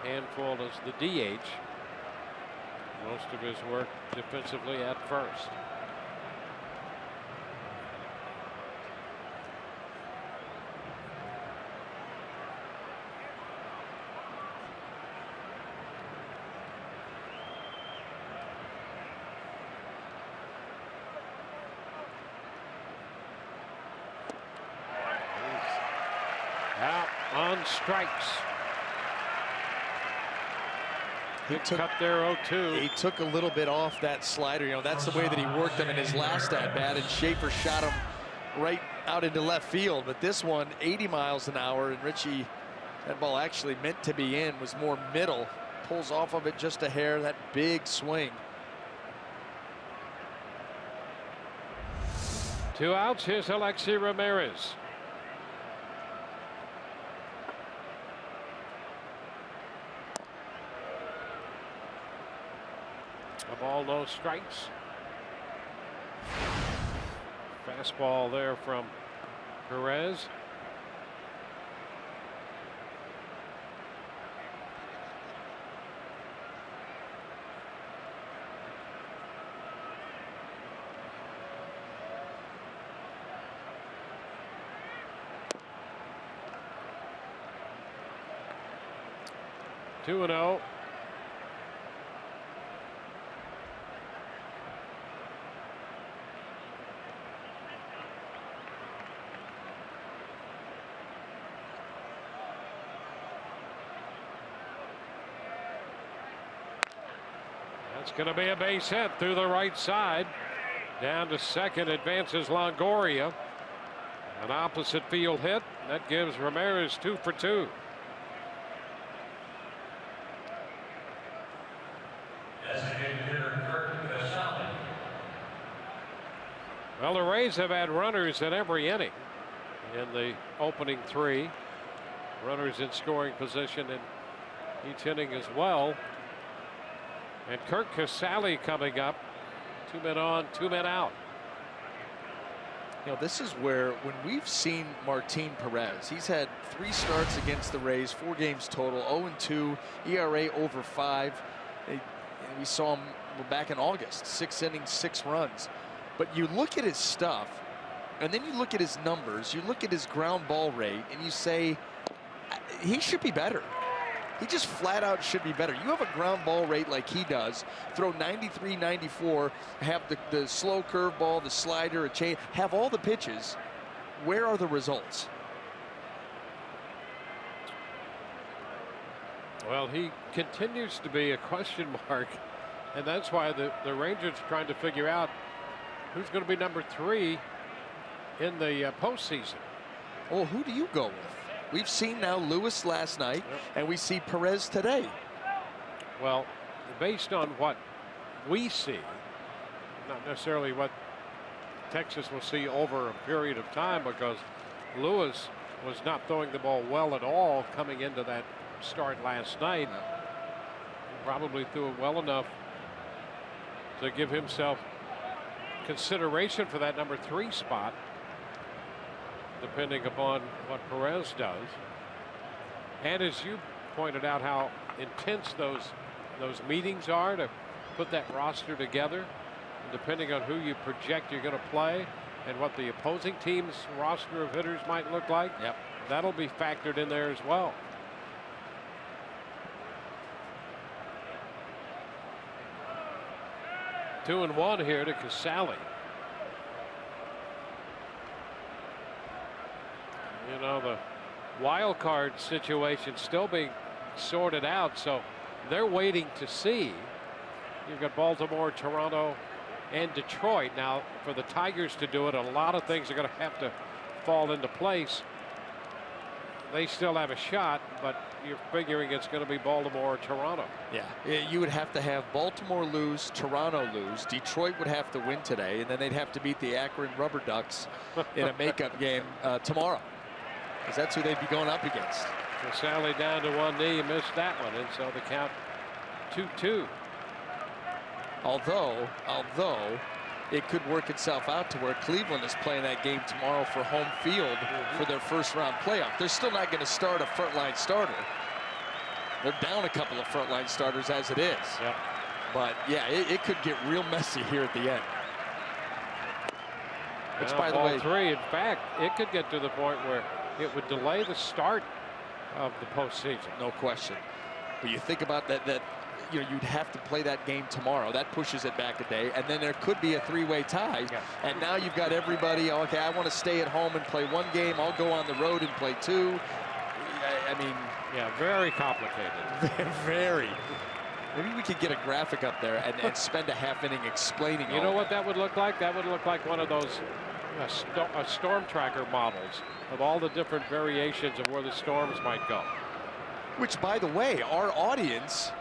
Handful as the DH. Most of his work defensively at first. strikes. He took cut there 0-2. He took a little bit off that slider. You know, that's the way that he worked him in his last at-bat, and Schaefer shot him right out into left field. But this one, 80 miles an hour, and Richie, that ball actually meant to be in, was more middle. Pulls off of it just a hair, that big swing. 2 outs. Here's Alexi Ramirez. A ball, no strikes. Fastball there from Perez. Two and 0. That's going to be a base hit through the right side. Down to second advances Longoria. An opposite field hit. That gives Ramirez 2 for 2. Well, the Rays have had runners in every inning in the opening 3. Runners in scoring position in each inning as well. And Kirk Casale coming up. 2 men on, 2 men out. You know, this is where, when we've seen Martin Perez, he's had 3 starts against the Rays, 4 games total, 0-2, ERA over 5. We saw him back in August, 6 innings, 6 runs. But you look at his stuff, and then you look at his numbers, you look at his ground ball rate, and you say, he should be better. He just flat out should be better. You have a ground ball rate like he does, throw 93, 94, have the slow curveball, the slider, a change, have all the pitches. Where are the results? Well, he continues to be a question mark, and that's why the Rangers are trying to figure out who's going to be number 3 in the postseason. Well, who do you go with? We've seen now Lewis last night, and we see Perez today. Well, based on what we see, not necessarily what Texas will see over a period of time, because Lewis was not throwing the ball well at all coming into that start last night. He probably threw it well enough to give himself consideration for that number 3 spot, depending upon what Perez does. And as you pointed out, how intense those meetings are to put that roster together, and depending on who you project you're going to play and what the opposing team's roster of hitters might look like. Yep. That'll be factored in there as well. Two and 1 here to Casale. You know, the wild card situation still being sorted out, so they're waiting to see. You've got Baltimore, Toronto, and Detroit. Now, for the Tigers to do it, a lot of things are going to have to fall into place. They still have a shot, but you're figuring it's going to be Baltimore or Toronto. Yeah, you would have to have Baltimore lose, Toronto lose, Detroit would have to win today, and then they'd have to beat the Akron Rubber Ducks in a makeup game tomorrow, because that's who they'd be going up against. Casale down to one knee, missed that one, and so the count 2-2. Although it could work itself out to where Cleveland is playing that game tomorrow for home field for their first round playoff. They're still not going to start a frontline starter. They're down a couple of frontline starters as it is. Yep. But yeah, it could get real messy here at the end. Which, by the way, 3. In fact, it could get to the point where it would delay the start of the postseason. No question. But you think about that you know, you'd have to play that game tomorrow. That pushes it back a day, and then there could be a 3-way tie. Yeah. And now you've got everybody, okay, I want to stay at home and play 1 game. I'll go on the road and play 2. I mean, Yeah, very complicated. very. Maybe we could get a graphic up there and spend a half inning explaining. You know what that would look like? That would look like one of those storm tracker models of all the different variations of where the storms might go. Which, by the way, our audience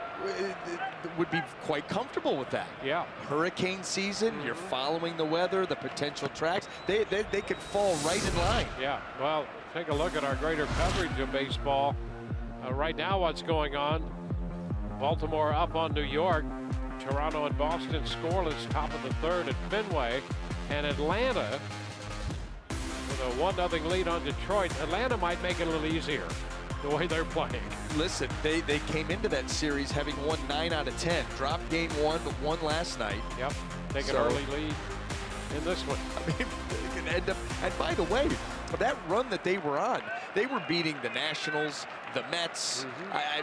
would be quite comfortable with that. Yeah. Hurricane season, you're following the weather, the potential tracks. They could fall right in line. Yeah, well, take a look at our greater coverage of baseball. Right now, what's going on? Baltimore up on New York. Toronto and Boston scoreless, top of the third at Fenway. And Atlanta with a 1-0 lead on Detroit. Atlanta might make it a little easier the way they're playing. Listen, they came into that series having won 9 out of 10. Dropped game 1, but won last night. Yep, take an early lead in this one. I mean, it could end up, and by the way, that run that they were on, they were beating the Nationals, the Mets, I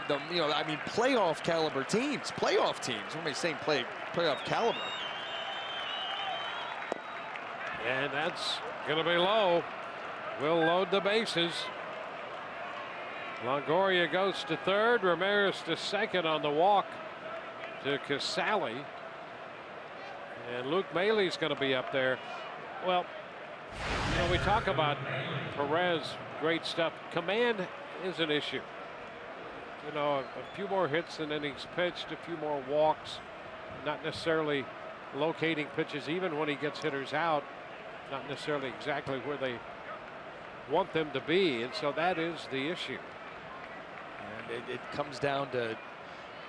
mean, playoff caliber teams, playoff teams. What am I saying? Playoff caliber. And that's going to be low. We'll load the bases. Longoria goes to third. Ramirez to second on the walk to Casale. And Luke Mailey's going to be up there. Well, you know, we talk about Perez, great stuff. Command is an issue. You know, a few more hits than innings pitched, a few more walks, not necessarily locating pitches, even when he gets hitters out, not necessarily exactly where they want them to be. And so that is the issue. And it comes down to,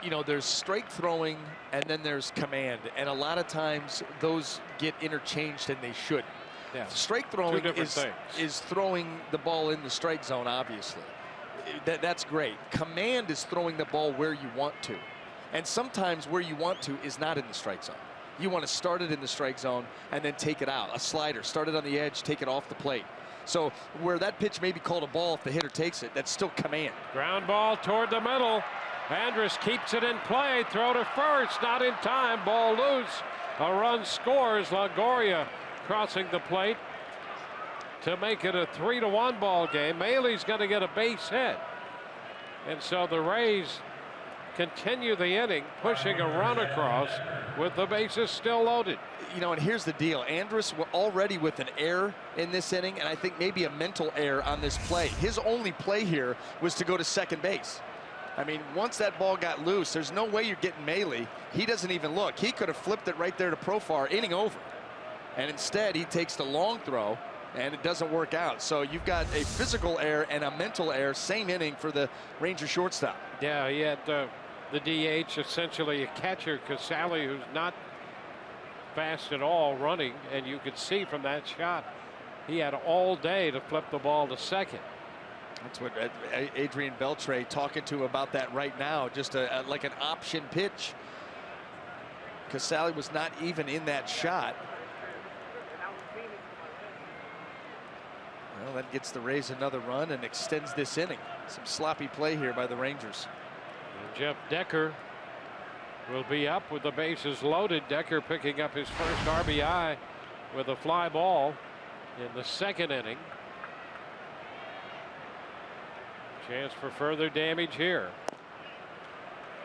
you know, there's strike throwing and then there's command. And a lot of times those get interchanged and they shouldn't. Yeah. Strike throwing is throwing the ball in the strike zone, obviously. That's great. Command is throwing the ball where you want to. And sometimes where you want to is not in the strike zone. You want to start it in the strike zone and then take it out. A slider, start it on the edge, take it off the plate. So where that pitch may be called a ball if the hitter takes it, that's still command. Ground ball toward the middle. Andrus keeps it in play. Throw to first. Not in time. Ball loose. A run scores. Longoria crossing the plate to make it a 3-1 ball game. Mailey's going to get a base hit. And so the Rays continue the inning, pushing a run across with the bases still loaded. You know, and here's the deal. Andrus already with an error in this inning, and I think maybe a mental error on this play. His only play here was to go to second base. I mean, once that ball got loose, there's no way you're getting Mailey. He doesn't even look. He could have flipped it right there to Profar, inning over. And instead, he takes the long throw, and it doesn't work out. So you've got a physical error and a mental error, same inning for the Ranger shortstop. Yeah, he had the DH, essentially a catcher, Casale, who's not fast at all running, and you could see from that shot he had all day to flip the ball to second. That's what Adrian Beltre talking to about that right now, just like an option pitch. Casale was not even in that shot. Well, that gets the Rays another run and extends this inning. Some sloppy play here by the Rangers. And Jeff Decker will be up with the bases loaded. Decker picking up his first RBI with a fly ball in the second inning. Chance for further damage here.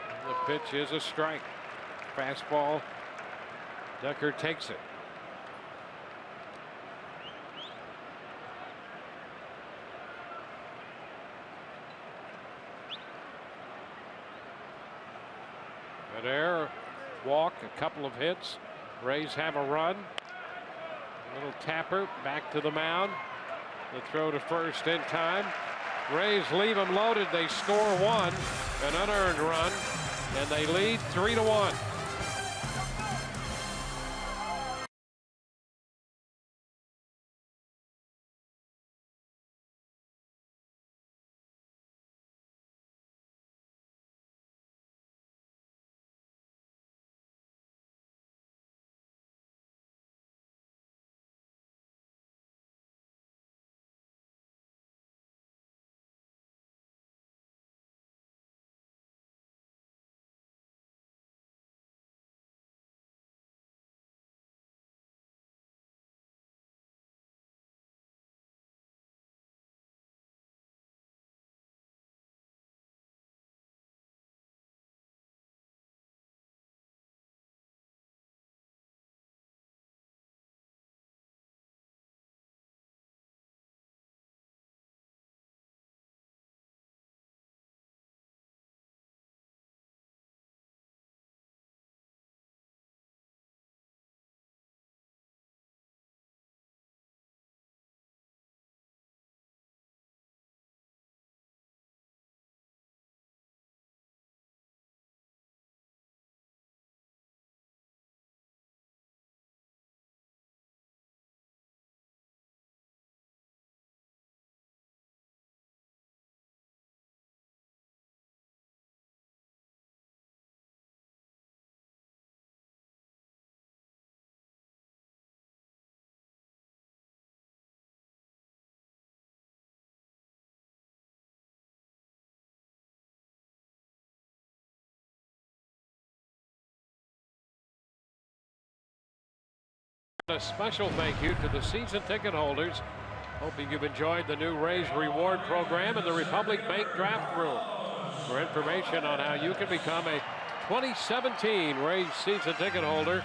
And the pitch is a strike. Fastball. Decker takes it. Good air, walk, a couple of hits. Rays have a run. A little tapper back to the mound. The throw to first in time. Rays leave them loaded. They score one, an unearned run, and they lead 3-1. A special thank you to the season ticket holders. Hoping you've enjoyed the new Rays Reward Program in the Republic Bank Draft Room. For information on how you can become a 2017 Rays season ticket holder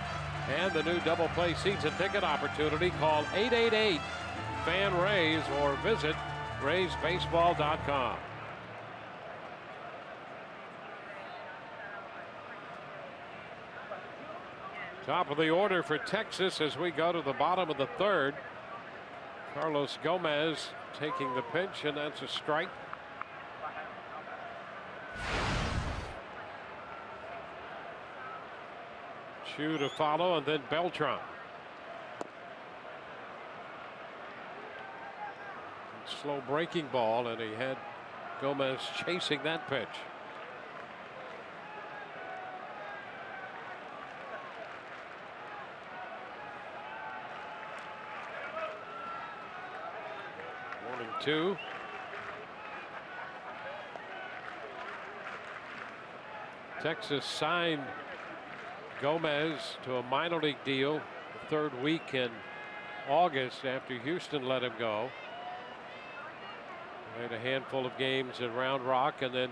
and the new double play season ticket opportunity, call 888-FAN-RAYS or visit RaysBaseball.com. Top of the order for Texas as we go to the bottom of the third. Carlos Gomez taking the pitch, and that's a strike. Chu to follow, and then Beltran. Slow breaking ball, and he had Gomez chasing that pitch. Two. Texas signed Gomez to a minor league deal the third week in August after Houston let him go. Played a handful of games in Round Rock and then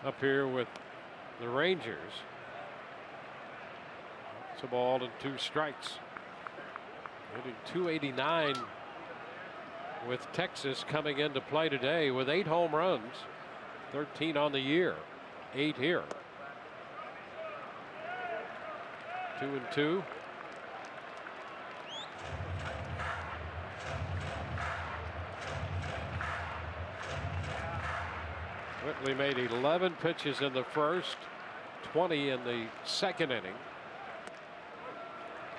up here with the Rangers. It's a ball and 2 strikes. Hitting .289 with Texas coming into play today with 8 home runs, 13 on the year, 8 here. 2-2. Whitley made 11 pitches in the first, 20 in the second inning.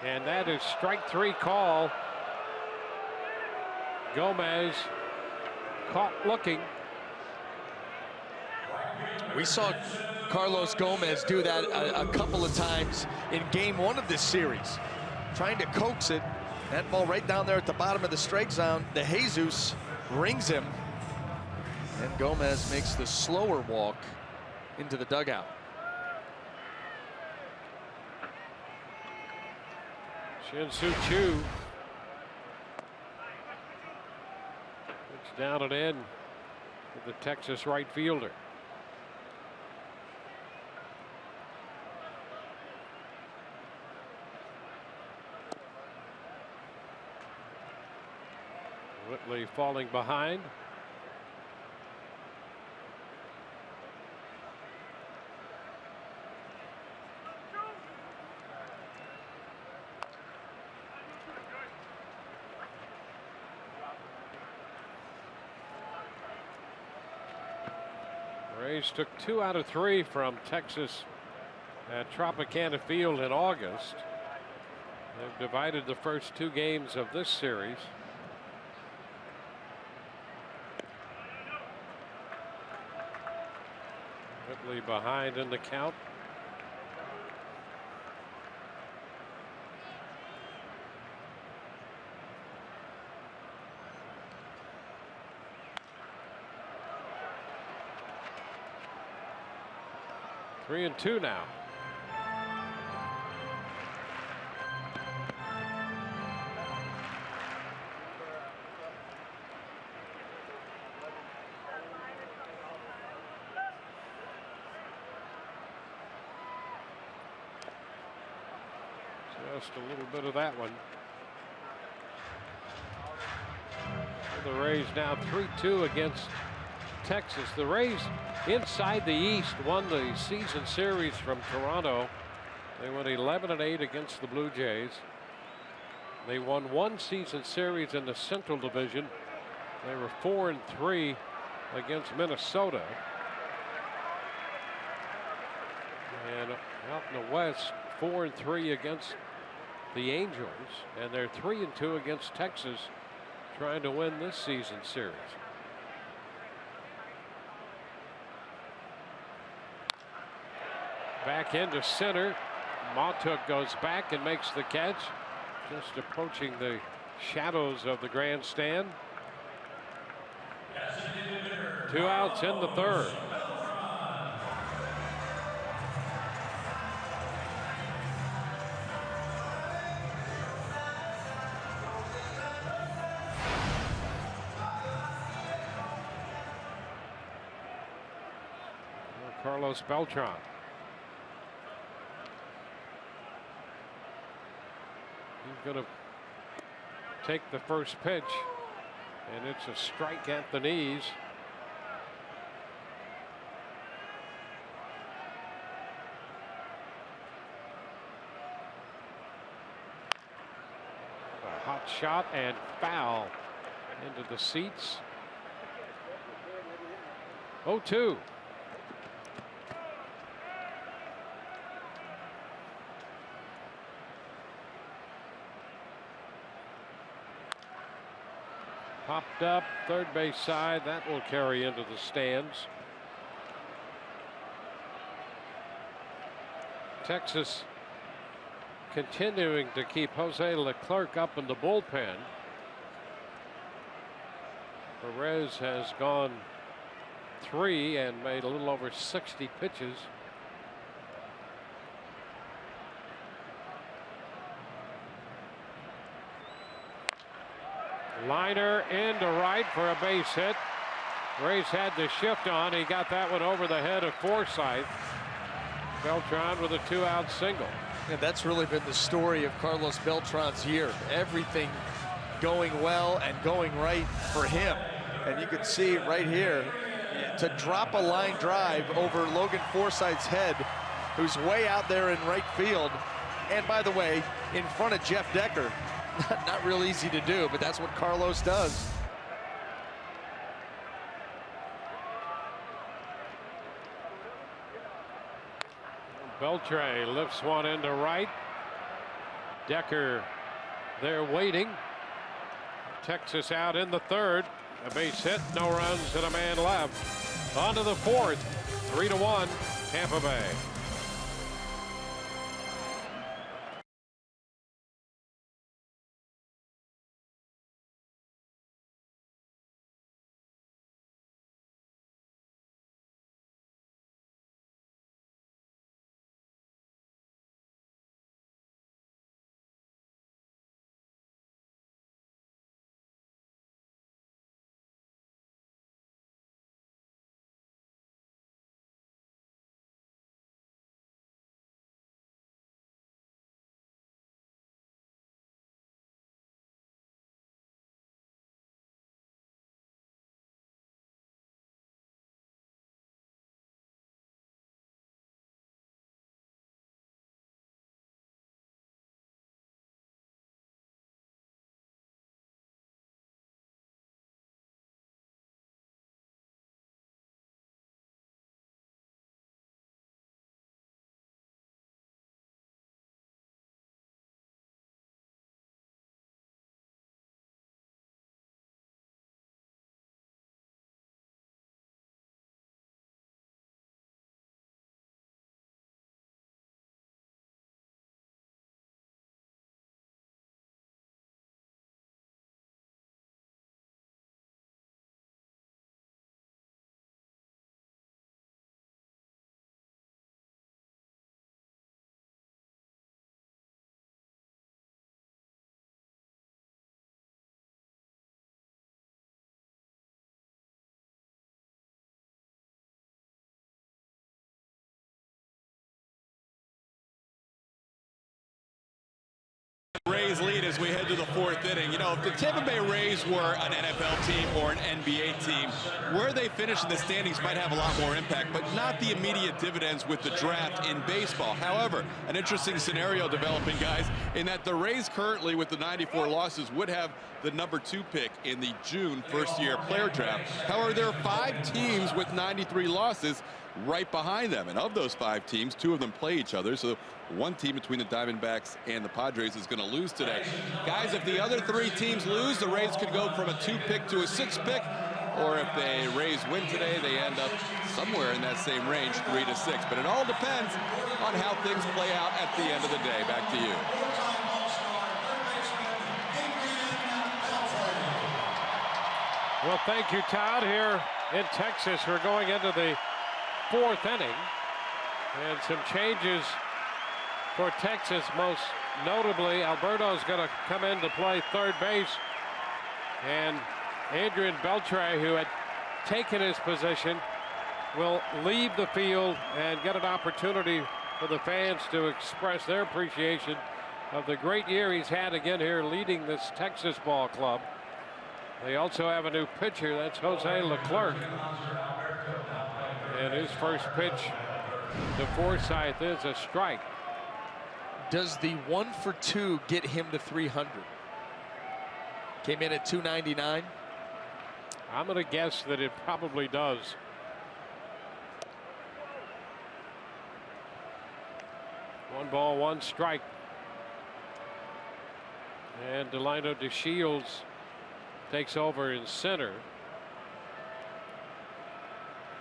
And that is strike 3 call. Gomez caught looking. We saw Carlos Gomez do that a couple of times in game 1 of this series, trying to coax it. That ball right down there at the bottom of the strike zone. De Jesus rings him, and Gomez makes the slower walk into the dugout. Shin-Soo Choo down and in with the Texas right fielder. Whitley falling behind. Rays took 2 out of 3 from Texas at Tropicana Field in August. They've divided the first 2 games of this series. Whitley behind in the count. Three and 2 now. Just a little bit of that one. The Rays now 3-2 against Texas. The Rays inside the East won the season series from Toronto. They went 11-8 against the Blue Jays. They won 1 season series in the Central Division. They were 4-3 against Minnesota. And out in the West, 4-3 against the Angels, and they're 3-2 against Texas, trying to win this season series. Back into center. Montook goes back and makes the catch, just approaching the shadows of the grandstand. 2 outs in the third. Carlos Beltran. He's going to take the first pitch, and it's a strike at the knees. A hot shot and foul into the seats. 0-2. Popped up third base side. That will carry into the stands. Texas continuing to keep Jose Leclerc up in the bullpen. Perez has gone 3 and made a little over 60 pitches. Liner into right for a base hit. Rays had the shift on. He got that one over the head of Forsythe. Beltran with a 2-out single. And that's really been the story of Carlos Beltran's year. Everything going well and going right for him. And you can see right here, to drop a line drive over Logan Forsythe's head, who's way out there in right field. And by the way, in front of Jeff Decker. Not real easy to do, but that's what Carlos does. Beltre lifts one into right. Decker there waiting. Texas out in the third. A base hit, no runs, and a man left. On to the fourth. 3-1, Tampa Bay. Rays lead as we head to the fourth inning. You know, if the Tampa Bay Rays were an NFL team or an NBA team, where they finish in the standings might have a lot more impact, but not the immediate dividends with the draft in baseball. However, an interesting scenario developing, guys, in that the Rays currently with the 94 losses would have the #2 pick in the June first-year player draft. However, there are 5 teams with 93 losses right behind them, and of those 5 teams, 2 of them play each other, so one team between the Diamondbacks and the Padres is going to lose today. Guys, if the other 3 teams lose, the Rays could go from a 2 pick to a 6 pick, or if the Rays win today, they end up somewhere in that same range, 3 to 6. But it all depends on how things play out at the end of the day. Back to you. Well, thank you, Todd. Here in Texas, we're going into the 4th inning, and some changes for Texas. Most notably, Alberto's going to come in to play third base, and Adrian Beltre, who had taken his position, will leave the field and get an opportunity for the fans to express their appreciation of the great year he's had again here leading this Texas ball club. They also have a new pitcher. That's Jose Leclerc. And his first pitch to Forsythe is a strike. Does the 1 for 2 get him to 300? Came in at 299. I'm going to guess that it probably does. One ball, one strike. And Delino DeShields takes over in center.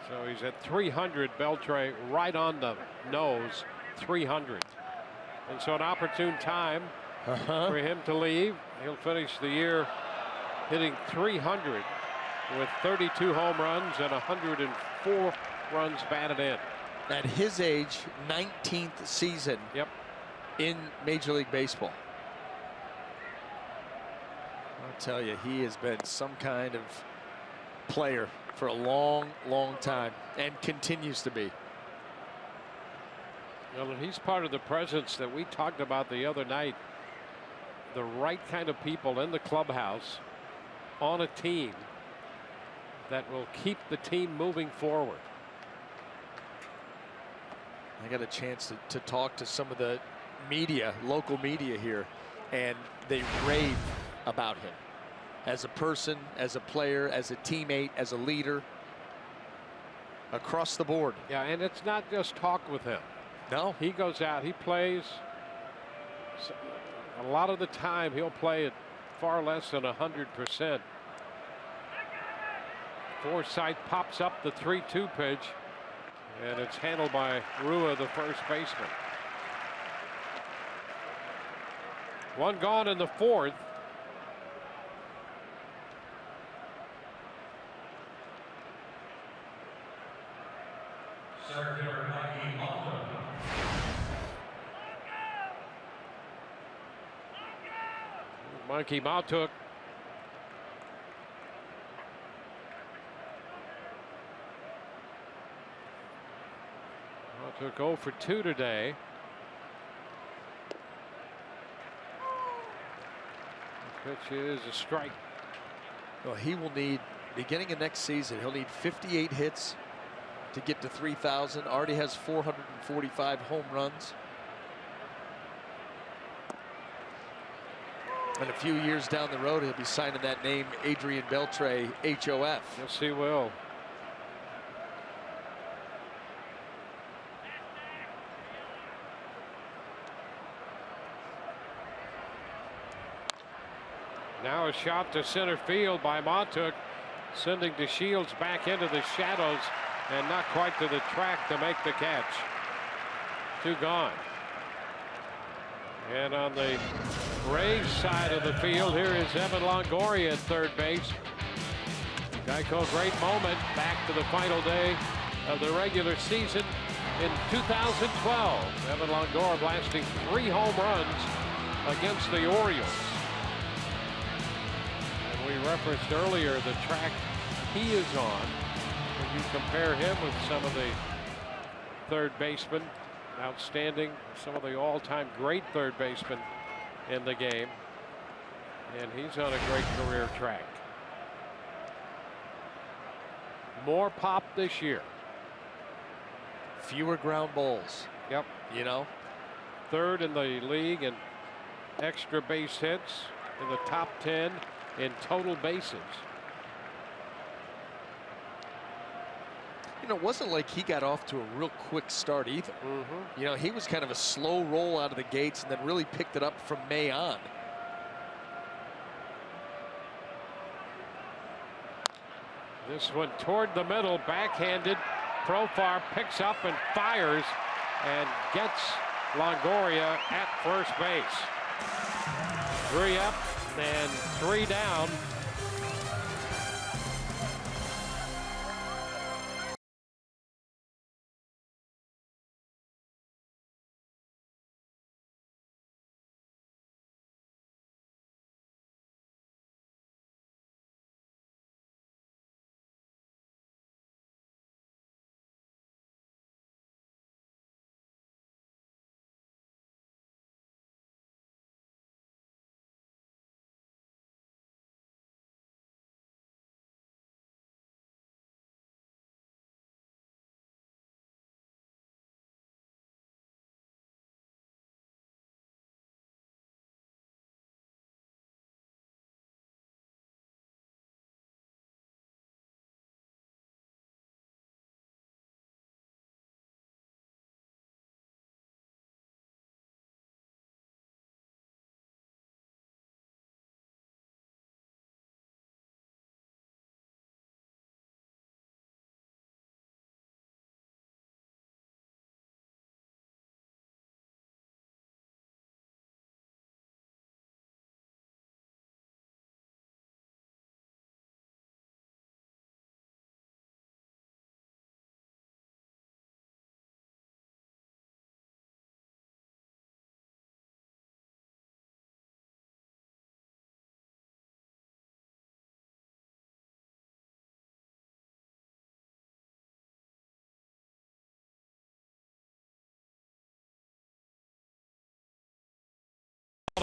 So he's at 300. Beltre right on the nose. 300. And so an opportune time for him to leave. He'll finish the year hitting 300 with 32 home runs and 104 runs batted in. At his age, 19th season in Major League Baseball. I'll tell you, he has been some kind of player for a long, long time and continues to be. Well, he's part of the presence that we talked about the other night. The right kind of people in the clubhouse on a team that will keep the team moving forward. I got a chance to talk to some of the media, local media here, and they rave about him as a person, as a player, as a teammate, as a leader, across the board. Yeah, and it's not just talk with him. No. He goes out, he plays. A lot of the time he'll play at far less than 100%. Forsythe pops up the 3-2 pitch, and it's handled by Rua, the first baseman. One gone in the fourth. Monkey Mautuk. Mautuk 0 for 2 today. The pitch is a strike. Well, he will need, beginning of next season, he'll need 58 hits to get to 3,000. Already has 445 home runs. And a few years down the road, he'll be signing that name, Adrian Beltre, HOF. Yes, he will. Now a shot to center field by Mautuk, sending DeShields back into the shadows and not quite to the track to make the catch. 2 gone. And on the Rays side of the field, here is Evan Longoria at third base. Geico, great moment back to the final day of the regular season in 2012. Evan Longoria blasting 3 home runs against the Orioles. And we referenced earlier the track he is on. When you compare him with some of the third basemen, outstanding, some of the all-time great third basemen in the game, and he's on a great career track. More pop this year. Fewer ground balls. Yep. You know, third in the league in extra base hits, in the top 10 in total bases. You know, it wasn't like he got off to a real quick start either. You know, he was kind of a slow roll out of the gates and then really picked it up from May on. This one toward the middle, backhanded. Profar picks up and fires and gets Longoria at first base. 3 up and 3 down.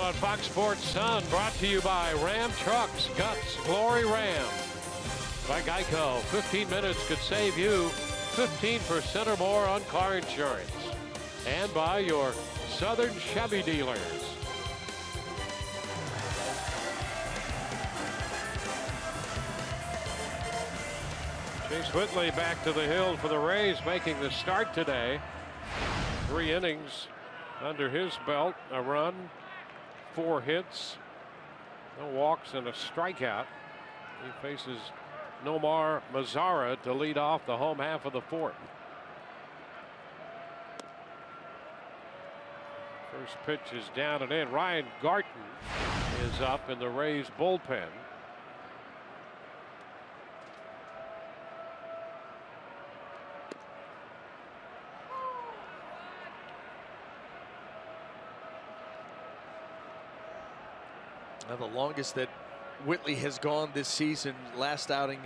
on Fox Sports Sun, brought to you by Ram Trucks, Guts, Glory Ram. By Geico, 15 minutes could save you 15% or more on car insurance. And by your Southern Chevy dealers. Chase Whitley back to the hill for the Rays, making the start today. 3 innings under his belt, a run, 4 hits, no walks and a strikeout. He faces Nomar Mazara to lead off the home half of the 4th. First pitch is down and in. Ryan Garten is up in the Rays bullpen. Now, the longest that Whitley has gone this season, last outing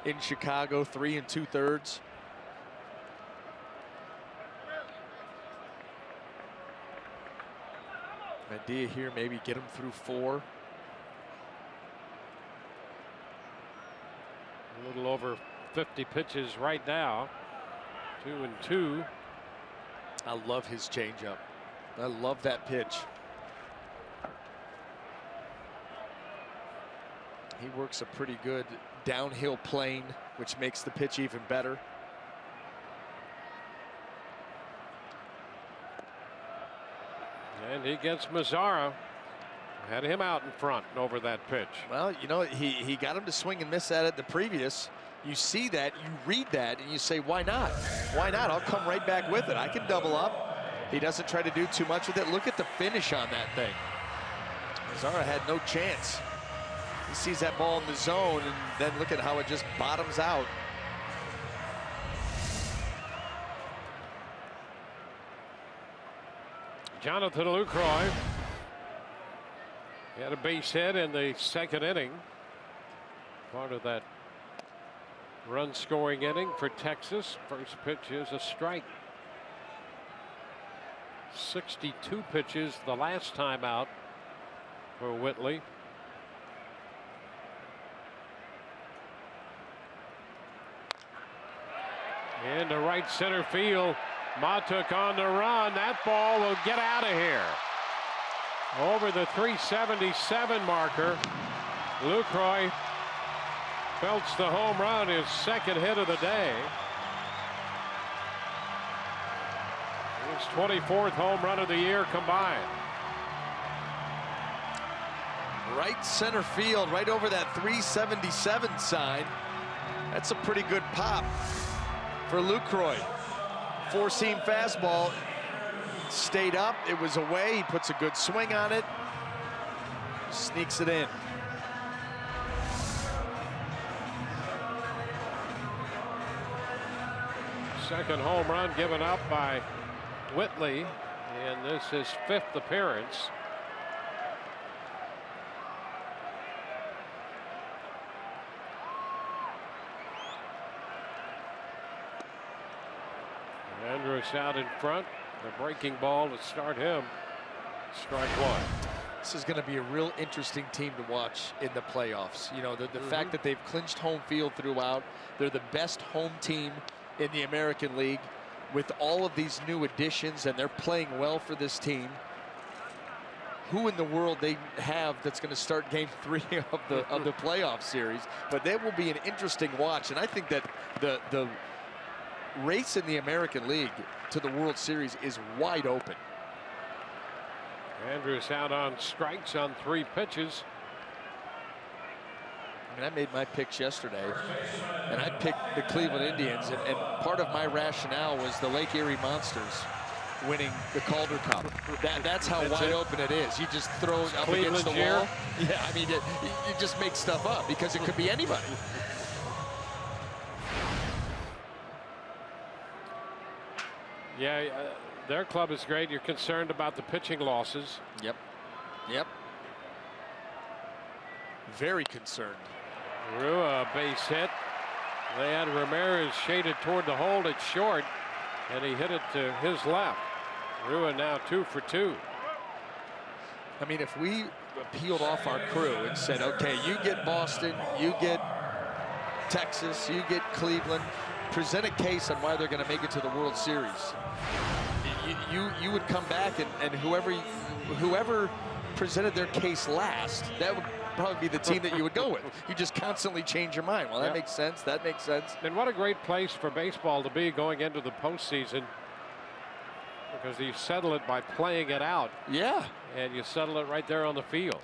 in Chicago, 3 2/3. Idea here, maybe get him through 4. A little over 50 pitches right now. 2 2. I love his changeup. I love that pitch. He works a pretty good downhill plane, which makes the pitch even better. And he gets Mazara. Had him out in front over that pitch. Well, you know, he got him to swing and miss at it the previous. You see that, you read that, and you say, why not? Why not? I'll come right back with it. I can double up. He doesn't try to do too much with it. Look at the finish on that thing. Mazara had no chance. He sees that ball in the zone, and then look at how it just bottoms out. Jonathan Lucroy. He had a base hit in the 2nd inning. Part of that run scoring inning for Texas. First pitch is a strike. 62 pitches the last time out for Whitley. Into right center field. Matuk on the run. That ball will get out of here. Over the 377 marker. Lucroy belts the home run, his 2nd hit of the day. His 24th home run of the year combined. Right center field, right over that 377 sign. That's a pretty good pop for Lucroy. 4-seam fastball, stayed up, it was away, he puts a good swing on it, sneaks it in. Second home run given up by Whitley, and this is his 5th appearance. Andrus out in front. The breaking ball to start him. Strike 1. This is going to be a real interesting team to watch in the playoffs. You know, the fact that they've clinched home field throughout. They're the best home team in the American League with all of these new additions, and they're playing well for this team. Who in the world they have that's going to start game 3 of the playoff series? But that will be an interesting watch, and I think that the race in the American League to the World Series is wide open. Andrus out on strikes on 3 pitches. I mean, I made my picks yesterday, and I picked the Cleveland Indians, and part of my rationale was the Lake Erie Monsters winning the Calder Cup. That's how wide open it is. You just throw it up against the wall. Yeah, I mean, you just make stuff up because it could be anybody. Yeah, their club is great. You're concerned about the pitching losses. Yep. Very concerned. Rua, base hit. They had Ramirez shaded toward the hold at short, and he hit it to his left. Rua now 2 for 2. I mean, if we peeled off our crew and said, okay, you get Boston, you get Texas, you get Cleveland, present a case on why they're going to make it to the World Series. You would come back, and whoever presented their case last, that would probably be the team that you would go with. You just constantly change your mind. Well, that makes sense. That makes sense. And what a great place for baseball to be going into the postseason, because you settle it by playing it out. Yeah. And you settle it right there on the field.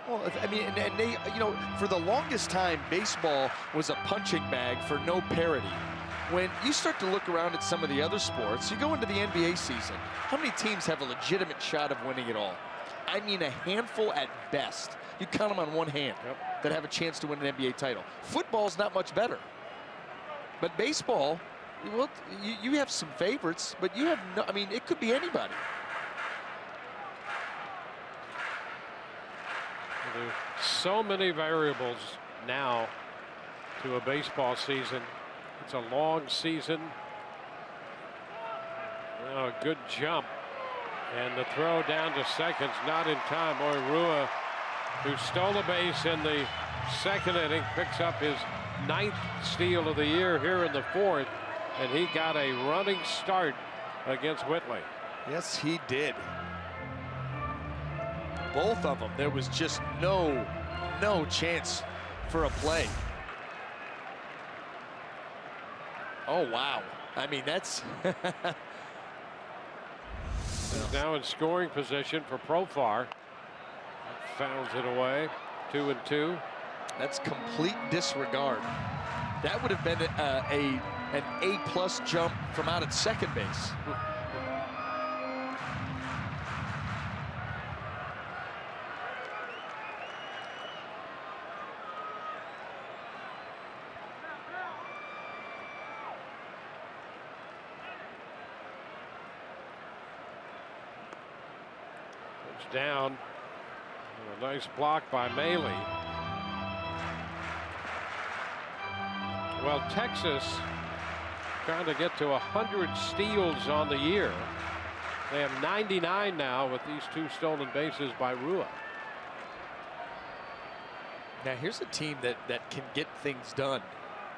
Well, I mean, and they, you know, for the longest time, baseball was a punching bag for no parity. When you start to look around at some of the other sports, you go into the NBA season, how many teams have a legitimate shot of winning it all? I mean, a handful at best. You count them on one hand that have a chance to win an NBA title. Football's not much better. But baseball, well, you have some favorites, but you have no, I mean, it could be anybody. There's so many variables now to a baseball season. It's a long season. Oh, a good jump. And the throw down to second's not in time. Boy, Rua, who stole a base in the second inning, picks up his 9th steal of the year here in the 4th. And he got a running start against Whitley. Yes, he did. Both of them, there was just no chance for a play. Oh, wow. I mean, that's... He's now in scoring position for Profar. Fouls it away. 2-2. That's complete disregard. That would have been an A+ jump from out at second base. Down. A nice block by Maley. Well, Texas trying to get to 100 steals on the year. They have 99 now with these 2 stolen bases by Rua. Now here's a team that can get things done,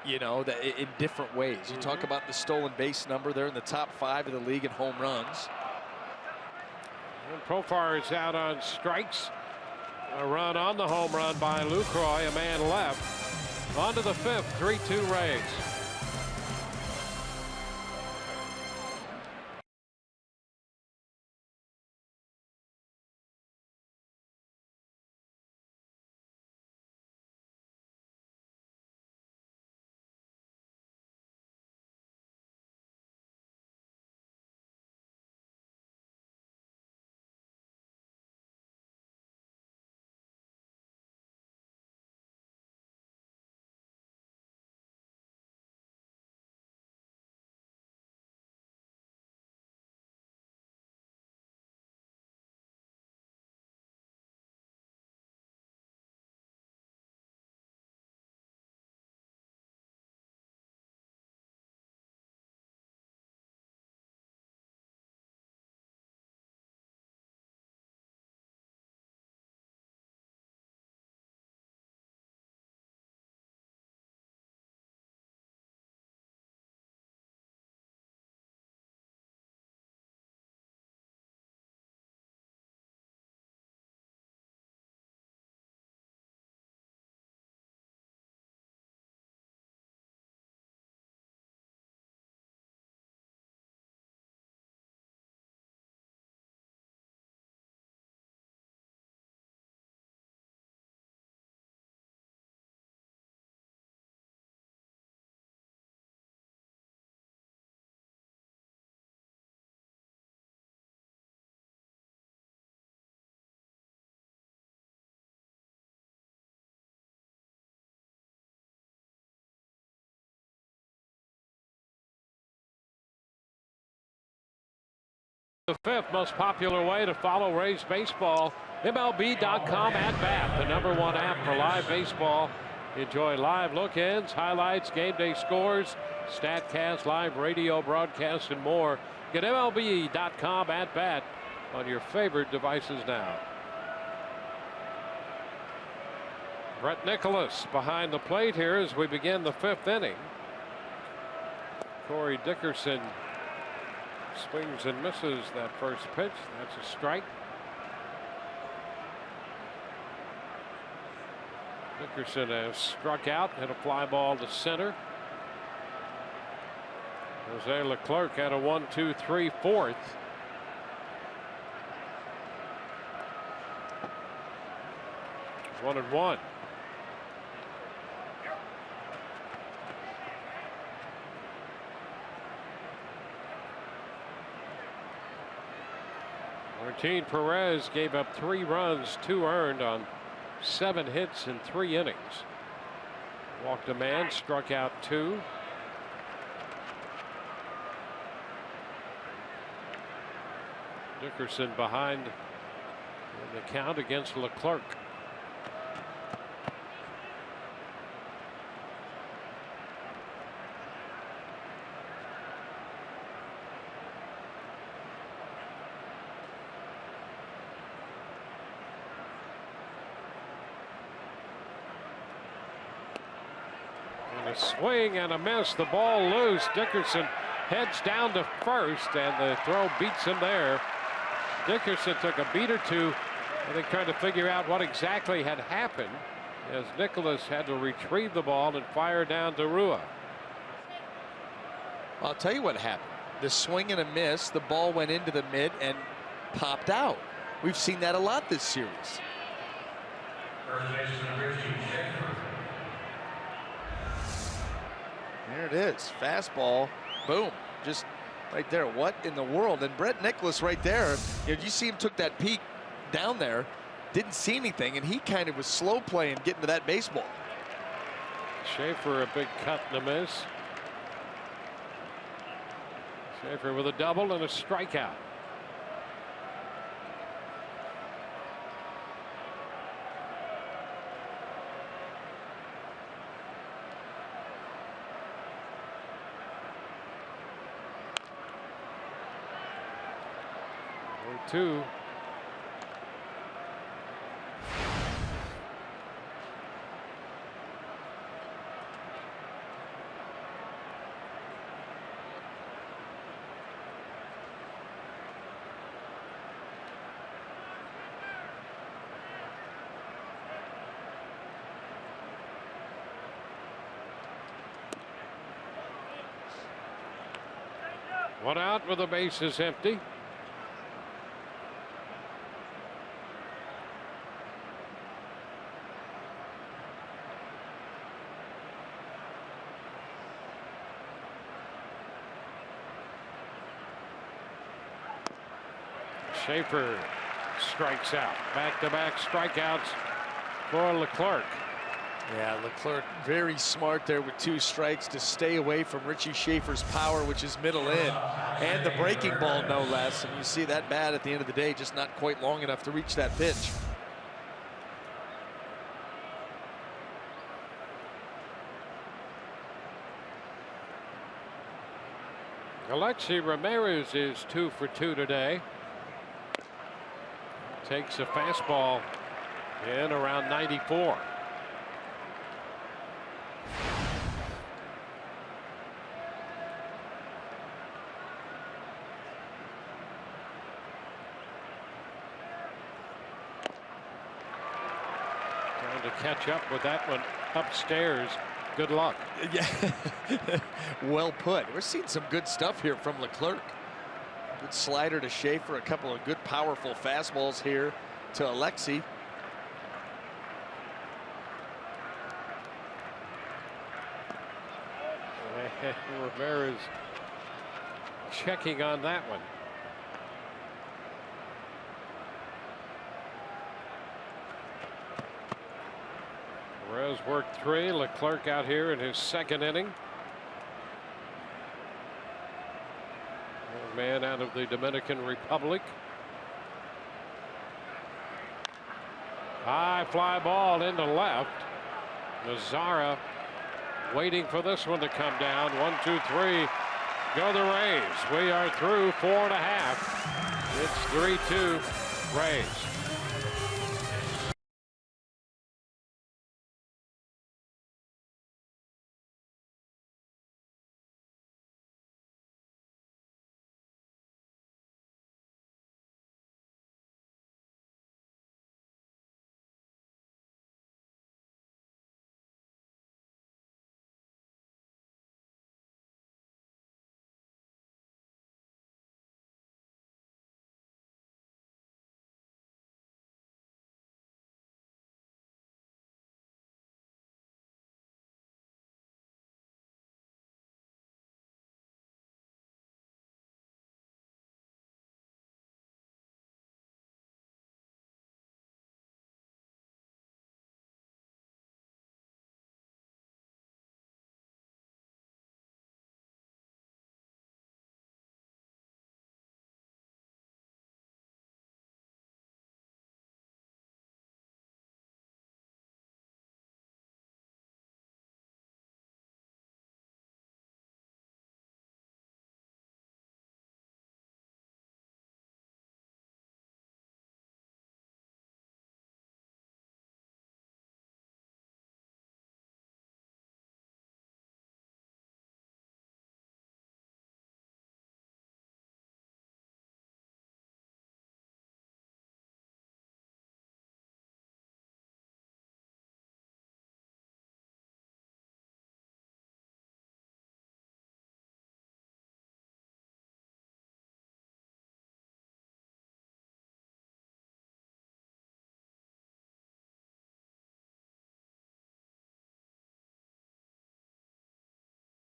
you know, that in different ways. You talk about the stolen base number. They're in the top 5 of the league in home runs. And Profar is out on strikes. A run on the home run by Lucroy, a man left. On to the 5th, 3-2 Rays. The 5th most popular way to follow Rays baseball, MLB.com at bat, the #1 app for live baseball. Enjoy live look-ins, highlights, game day scores, StatCast, live radio broadcasts, and more. Get MLB.com at bat on your favorite devices now. Brett Nicholas behind the plate here as we begin the 5th inning. Corey Dickerson swings and misses that first pitch. That's a strike. Dickerson has struck out, hit a fly ball to center. Jose Leclerc had a 1-2-3 fourth. It's 1-1. Martin Perez gave up 3 runs, 2 earned on 7 hits in 3 innings. Walked a man, struck out 2. Dickerson behind in the count against Leclerc. And a swing and a miss. The ball loose. Dickerson heads down to first, and the throw beats him there. Dickerson took a beat or two, I think, trying to figure out what exactly had happened as Nicholas had to retrieve the ball and fire down to Rua. I'll tell you what happened. The swing and a miss, the ball went into the mid and popped out. We've seen that a lot this series. There it is. Fastball. Boom. Just right there. What in the world? And Brett Nicholas right there. You see him took that peek down there. Didn't see anything, and he kind of was slow playing getting to that baseball. Schaefer a big cut and a miss. Schaefer with a double and a strikeout. Two. One out with the bases empty. Schaefer strikes out. Back-to-back strikeouts for Leclerc. Yeah, Leclerc very smart there with 2 strikes to stay away from Richie Schaefer's power, which is middle in, and the breaking ball no less. And you see that bat at the end of the day, just not quite long enough to reach that pitch. Alexi Ramirez is 2 for 2 today. Takes a fastball in around 94. Trying to catch up with that one upstairs. Good luck. Yeah, well put. We're seeing some good stuff here from Leclerc. Good slider to Schaefer, a couple of good powerful fastballs here to Alexi. Rivera's checking on that one. Perez worked 3. Leclerc out here in his 2nd inning. A man out of the Dominican Republic. High fly ball into left. Nazara waiting for this one to come down. 1-2-3. Go the Rays. We are through 4.5. It's 3-2 Rays.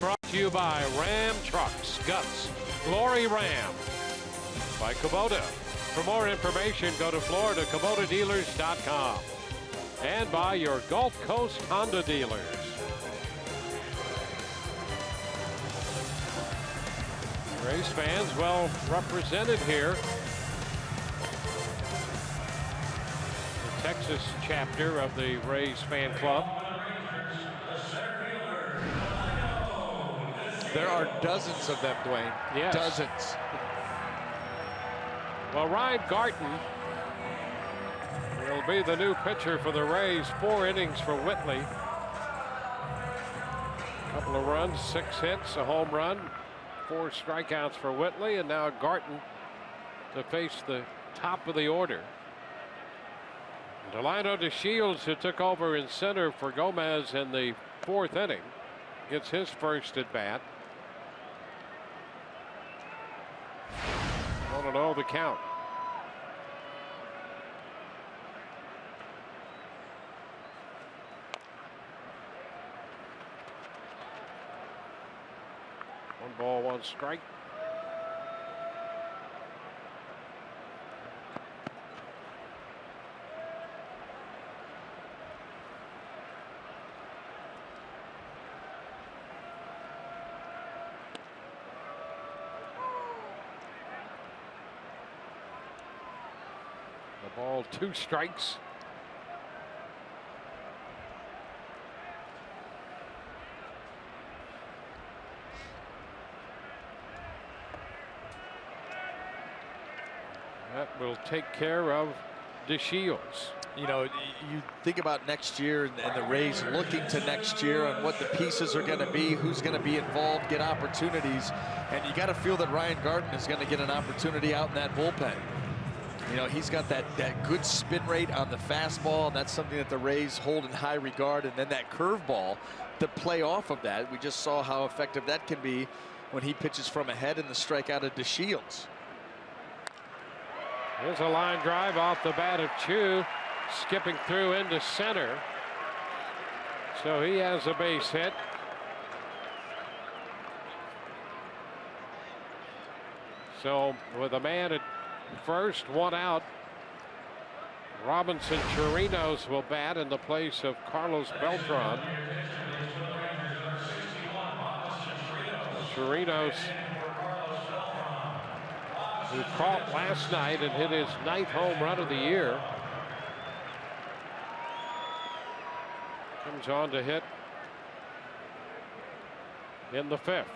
Brought to you by Ram Trucks, Guts, Glory Ram, by Kubota. For more information, go to FloridaKubotaDealers.com. And by your Gulf Coast Honda dealers. Rays fans well represented here. The Texas chapter of the Rays fan club. There are dozens of them, Dwayne. Yes. Dozens. Well, Ryan Garten will be the new pitcher for the Rays. 4 innings for Whitley. A couple of runs, 6 hits, a home run, 4 strikeouts for Whitley, and now Garten to face the top of the order. Delino DeShields, who took over in center for Gomez in the 4th inning, gets his first at bat. 1-0 the count. One ball, 1 strike. The ball, 2 strikes. That will take care of DeShields. You know, you think about next year and the Rays looking to next year and what the pieces are going to be, who's going to be involved, get opportunities, and you got to feel that Ryan Garten is going to get an opportunity out in that bullpen. You know, he's got that good spin rate on the fastball, and that's something that the Rays hold in high regard. And then that curveball to play off of that, we just saw how effective that can be when he pitches from ahead in the strikeout of DeShields. Here's a line drive off the bat of Chu, skipping through into center. So he has a base hit. So with a man at first, 1 out, Robinson Chirinos will bat in the place of Carlos Beltran. Chirinos, who caught last night and hit his 9th home run of the year, comes on to hit in the 5th.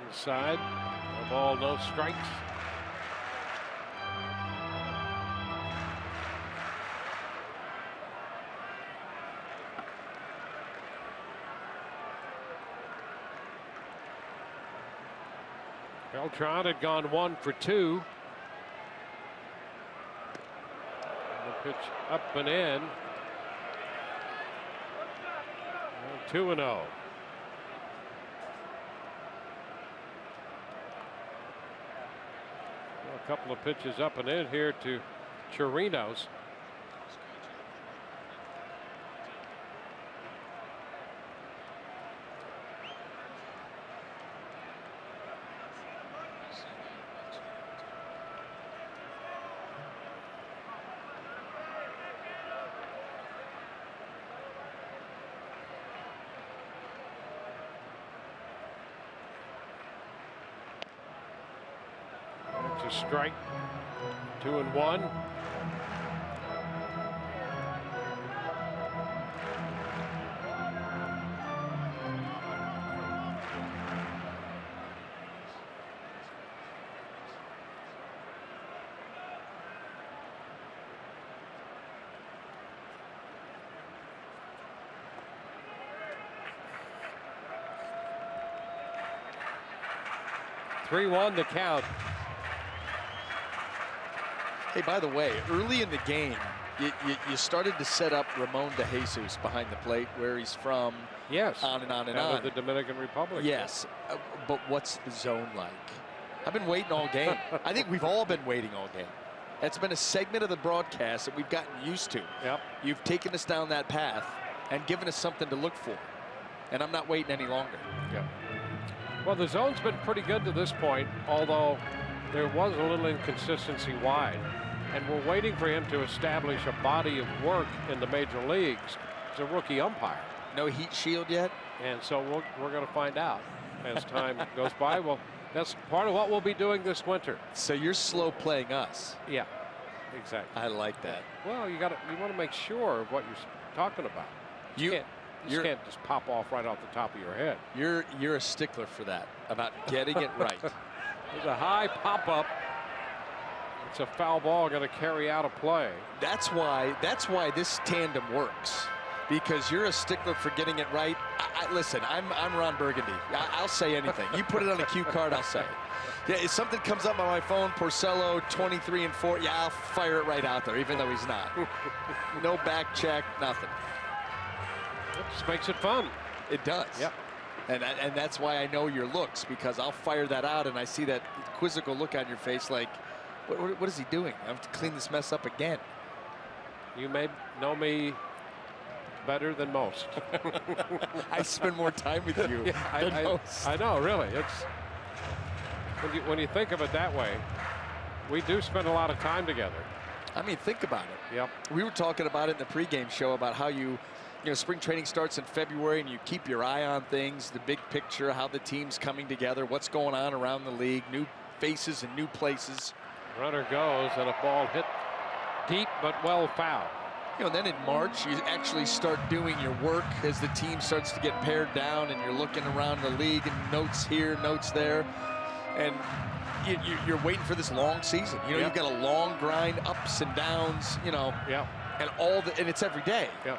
Inside, no ball, no strikes. Beltran had gone 1 for 2. And the pitch up and in. 2-0. A couple of pitches up and in here to Chirinos. A strike, 2-1. Three-1 the count. Hey, by the way, early in the game, you started to set up Ramon DeJesus behind the plate, where he's from. Yes. On and on and out on. of the Dominican Republic. Yes, but what's the zone like? I've been waiting all game. I think we've all been waiting all game. That's been a segment of the broadcast that we've gotten used to. Yep. You've taken us down that path and given us something to look for. And I'm not waiting any longer. Yep. Well, the zone's been pretty good to this point, although there was a little inconsistency wide. And we're waiting for him to establish a body of work in the major leagues as a rookie umpire. No heat shield yet? And so we're going to find out as time goes by. Well, that's part of what we'll be doing this winter. So you're slow playing us. Yeah, exactly. I like that. Well, you want to make sure of what you're talking about. You can't just pop off right off the top of your head. You're a stickler for that, about getting it right. There's a high pop up. It's a foul ball going to carry out a play. That's why this tandem works, because you're a stickler for getting it right. Listen, I'm Ron Burgundy. I'll say anything. You put it on a cue card, I'll say it. Yeah, if something comes up on my phone, Porcello 23 and 4, yeah, I'll fire it right out there, even though he's not. No back check, nothing. It just makes it fun. It does. Yep. And that's why I know your looks, because I'll fire that out and I see that quizzical look on your face like, what is he doing? I have to clean this mess up again. You may know me better than most. I spend more time with you than most. I know, really. It's when you think of it that way, we do spend a lot of time together. I mean, think about it. Yep. We were talking about it in the pregame show about how you know, spring training starts in February and you keep your eye on things, the big picture, how the team's coming together, what's going on around the league, new faces and new places. Runner goes and a ball hit deep but well fouled. You know, then in March, you actually start doing your work as the team starts to get pared down and you're looking around the league and notes here, notes there. And you're waiting for this long season. You know, you've got a long grind, ups and downs, you know. Yeah. And it's every day. Yeah.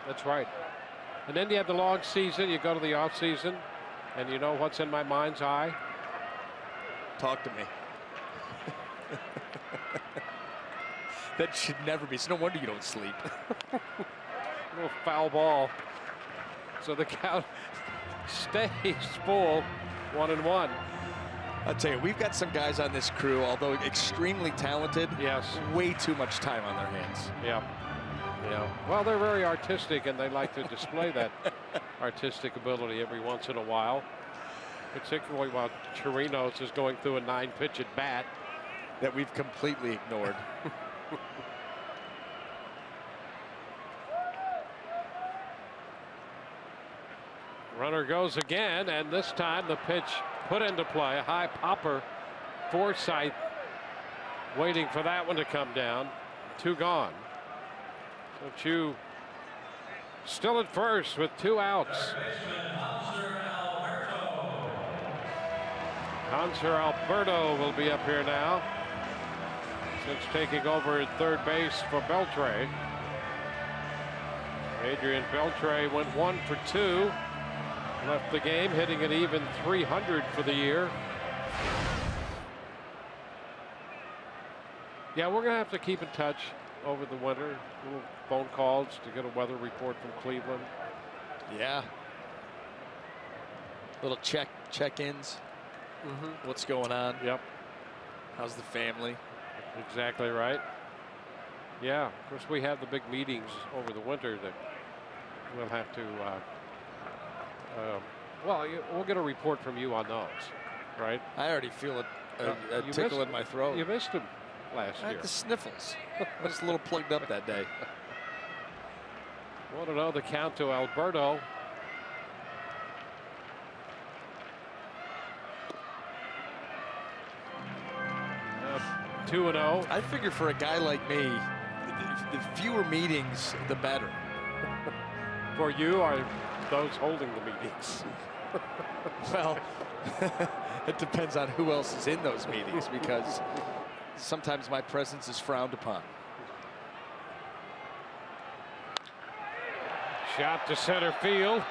That's right. And then you have the long season, you go to the off season, and you know what's in my mind's eye? Talk to me. That should never be. It's no wonder you don't sleep. Little foul ball. So the count stays full, 1-1. I'll tell you, we've got some guys on this crew, although extremely talented, yes, way too much time on their hands. Yeah. Yeah. Well, they're very artistic, and they like to display that artistic ability every once in a while, particularly while Chirinos is going through a 9-pitch at bat that we've completely ignored. Runner goes again, and this time the pitch put into play. A high popper. Forsythe waiting for that one to come down. 2 gone. So Chu still at first with 2 outs. Hanser Alberto will be up here now, since taking over at third base for Beltre. Adrian Beltre went 1 for 2. Left the game hitting an even .300 for the year. Yeah, we're going to have to keep in touch over the winter. Little phone calls to get a weather report from Cleveland. Yeah. Little check-ins. What's going on? Yep. How's the family? Exactly right. Yeah, of course we have the big meetings over the winter that we'll have to well, we'll get a report from you on those, right? I already feel a tickle in my throat. You missed him last year. I had the sniffles. I was a little plugged up that day. Want to know the count to Alberto. Uh, 2-0. I figure for a guy like me, the fewer meetings, the better. For you, are those holding the meetings? Well, it depends on who else is in those meetings, because sometimes my presence is frowned upon. Shot to center field.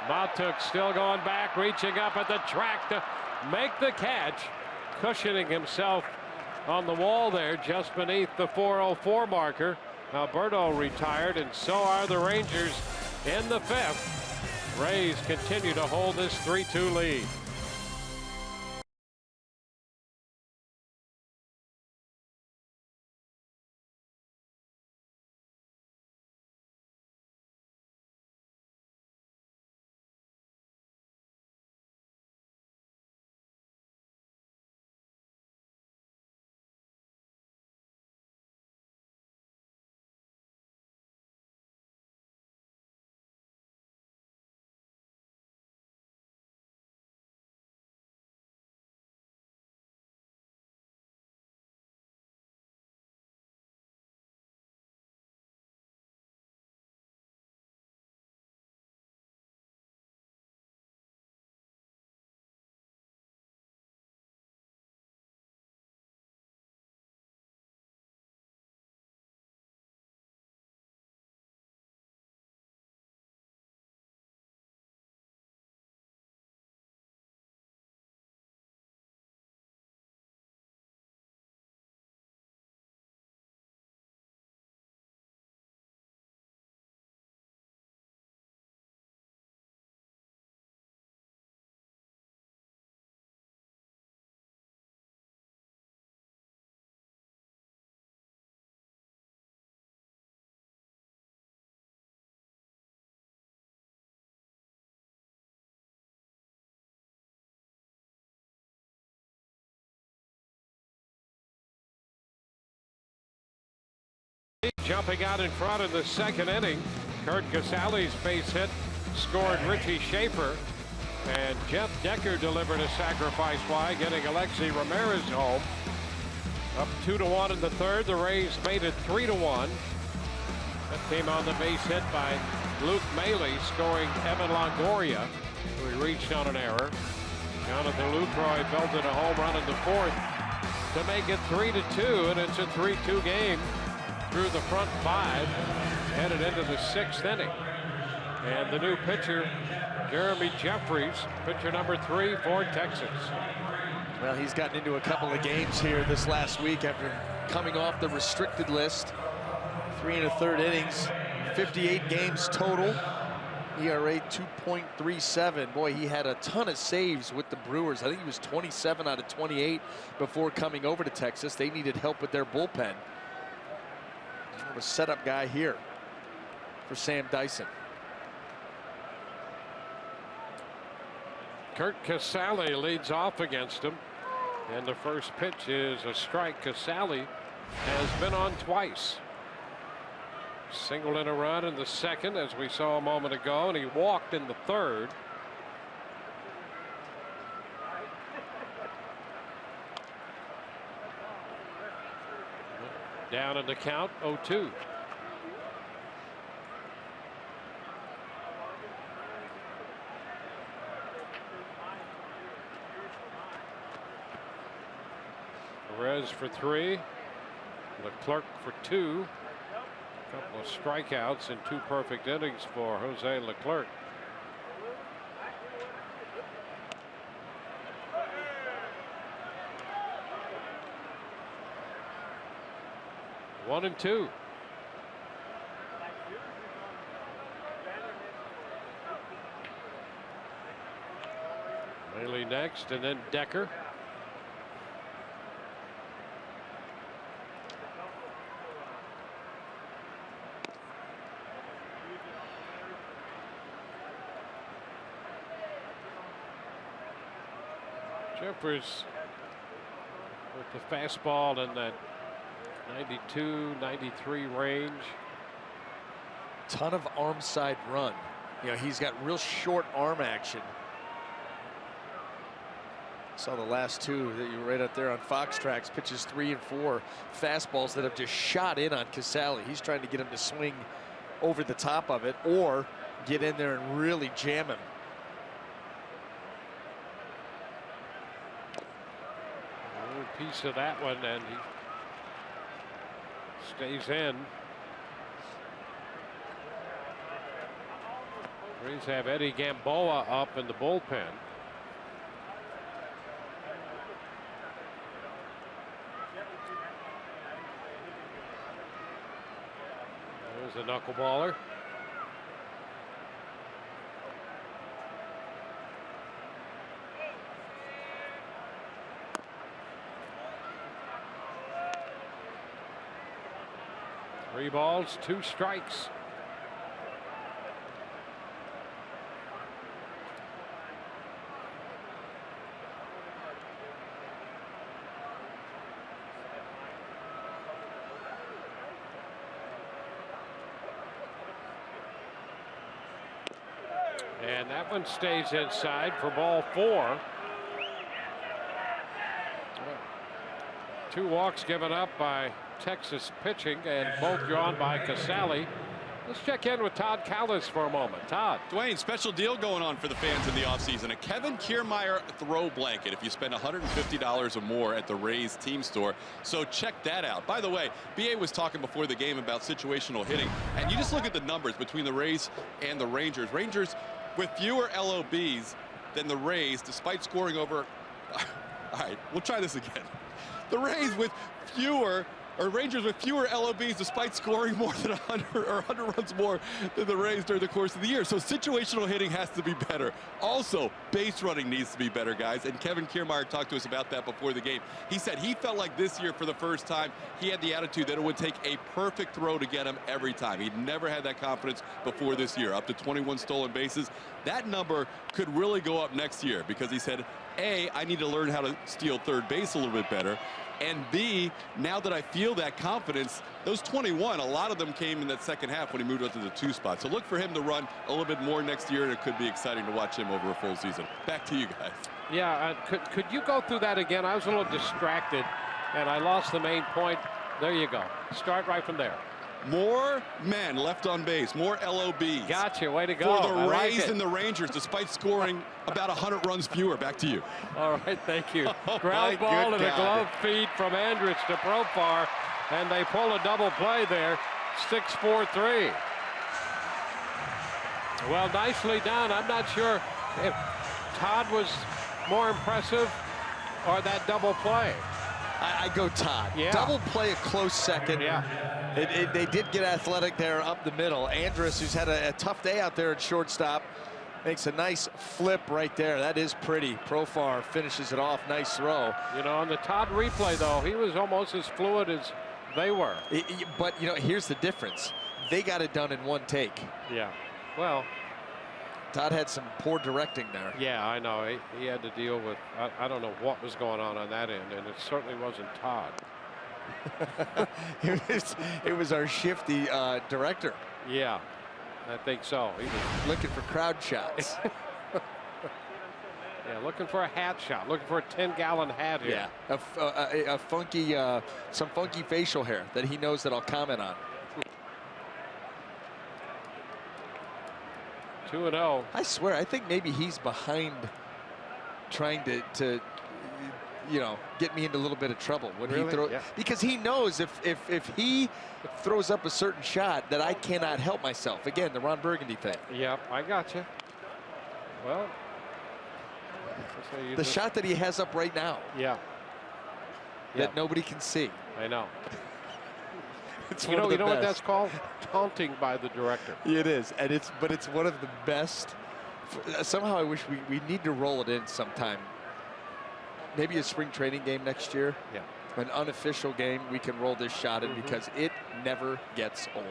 Matuk still going back, reaching up at the track to make the catch, cushioning himself on the wall there just beneath the 404 marker. Alberto retired, and so are the Rangers in the 5th. Rays continue to hold this 3-2 lead. jumping out in front in the second inning. Kurt Casale's base hit scored Richie Schaefer, and Jeff Decker delivered a sacrifice fly, getting Alexi Ramirez home. Up 2-1 in the third. The Rays made it 3-1. That came on the base hit by Luke Maile, scoring Evan Longoria, who he reached on an error. Jonathan Lucroy belted a home run in the fourth to make it 3-2, and it's a 3-2 game through the front five, headed into the sixth inning. And the new pitcher, Jeremy Jeffries, pitcher number 3 for Texas. Well, he's gotten into a couple of games here this last week after coming off the restricted list. 3 1/3 innings, 58 games total. ERA 2.37. Boy, he had a ton of saves with the Brewers. I think he was 27 out of 28 before coming over to Texas. They needed help with their bullpen. A setup guy here for Sam Dyson. Kurt Casale leads off against him, and the first pitch is a strike. Casale has been on twice. Singled in a run in the second, as we saw a moment ago, and he walked in the third. Down in the count, 0-2. Perez for 3. Leclerc for 2. A couple of strikeouts in 2 perfect innings for Jose Leclerc. One and 2. Maile next, and then Decker. Jeffers with the fastball in that 92, 93 range. Ton of arm side run. You know, he's got real short arm action. Saw the last 2 that you were right up there on Fox Tracks, pitches 3 and 4, fastballs that have just shot in on Casale. He's trying to get him to swing over the top of it or get in there and really jam him. Piece of that one, and he stays in. Rays have Eddie Gamboa up in the bullpen. There's a knuckleballer. Three balls, 2 strikes. And that one stays inside for ball 4. 2 walks given up by Texas pitching, and both drawn by Casale. Let's check in with Todd Callis for a moment. Todd. Dwayne, special deal going on for the fans in the offseason. A Kevin Kiermaier throw blanket if you spend $150 or more at the Rays team store. So check that out. By the way, BA was talking before the game about situational hitting, and you just look at the numbers between the Rays and the Rangers. Rangers with fewer LOBs than the Rays, despite scoring over. All right, we'll try this again. The Rays with fewer, or Rangers with fewer LOBs despite scoring more than 100 runs more than the Rays during the course of the year. So situational hitting has to be better. Also, base running needs to be better, guys. And Kevin Kiermaier talked to us about that before the game. He said he felt like this year for the first time he had the attitude that it would take a perfect throw to get him every time. He'd never had that confidence before this year. Up to 21 stolen bases. That number could really go up next year because he said A, I need to learn how to steal third base a little bit better. And B, now that I feel that confidence, those 21, a lot of them came in that second half when he moved up to the 2 spot. So look for him to run a little bit more next year, and it could be exciting to watch him over a full season. Back to you guys. Yeah, could you go through that again? I was a little distracted, and I lost the main point. There you go. Start right from there. More men left on base, more LOBs. Gotcha, way to go. For the Rays like and the Rangers, despite scoring about 100 runs fewer. Back to you. All right, thank you. Oh, ground ball and a glove feed from Andrich to Profar, and they pull a double play there. 6-4-3. Well, nicely done. I'm not sure if Todd was more impressive or that double play. I go Todd. Yeah. Double play a close second. Yeah. They did get athletic there up the middle. Andrus, who's had a tough day out there at shortstop, makes a nice flip right there. That is pretty. Profar finishes it off. Nice throw. You know, on the Todd replay, though, he was almost as fluid as they were. But, you know, here's the difference. They got it done in one take. Yeah. Well, Todd had some poor directing there. yeah, I know. He had to deal with, I don't know what was going on that end, and it certainly wasn't Todd. It was our shifty director. Yeah, I think so. He was looking for crowd shots. yeah, looking for a hat shot, looking for a 10-gallon hat here. Yeah, a funky, some funky facial hair that he knows that I'll comment on. 2-0. I swear, I think maybe he's behind trying to you know, get me into a little bit of trouble when he throws, because he knows if he throws up a certain shot that I cannot help myself. Again, the Ron Burgundy thing. Yeah, I got you. Well, the shot that he has up right now. Yeah. That nobody can see. I know. It's you know what that's called? Taunting by the director. It is, and it's one of the best. Somehow I wish we need to roll it in sometime. Maybe a spring training game next year. Yeah. An unofficial game, we can roll this shot in because it never gets old.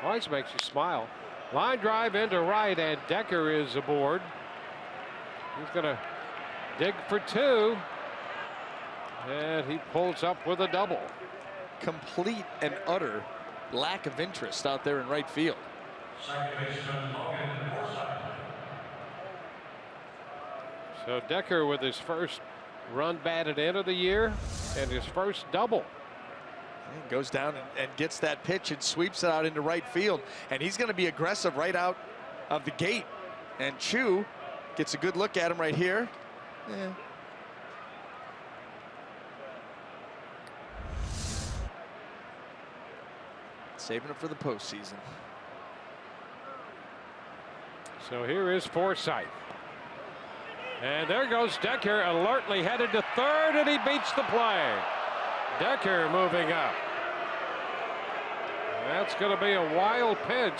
Always makes you smile. Line drive into right, and Decker is aboard. He's going to dig for 2. And he pulls up with a double. Complete and utter lack of interest out there in right field. So Decker with his first run batted in of the year and his first double. He goes down and gets that pitch and sweeps it out into right field. And he's going to be aggressive right out of the gate. And Chu gets a good look at him right here. Yeah. Saving it for the postseason. So here is Forsythe. And there goes Decker, alertly headed to third, and he beats the play. Decker moving up. That's going to be a wild pitch.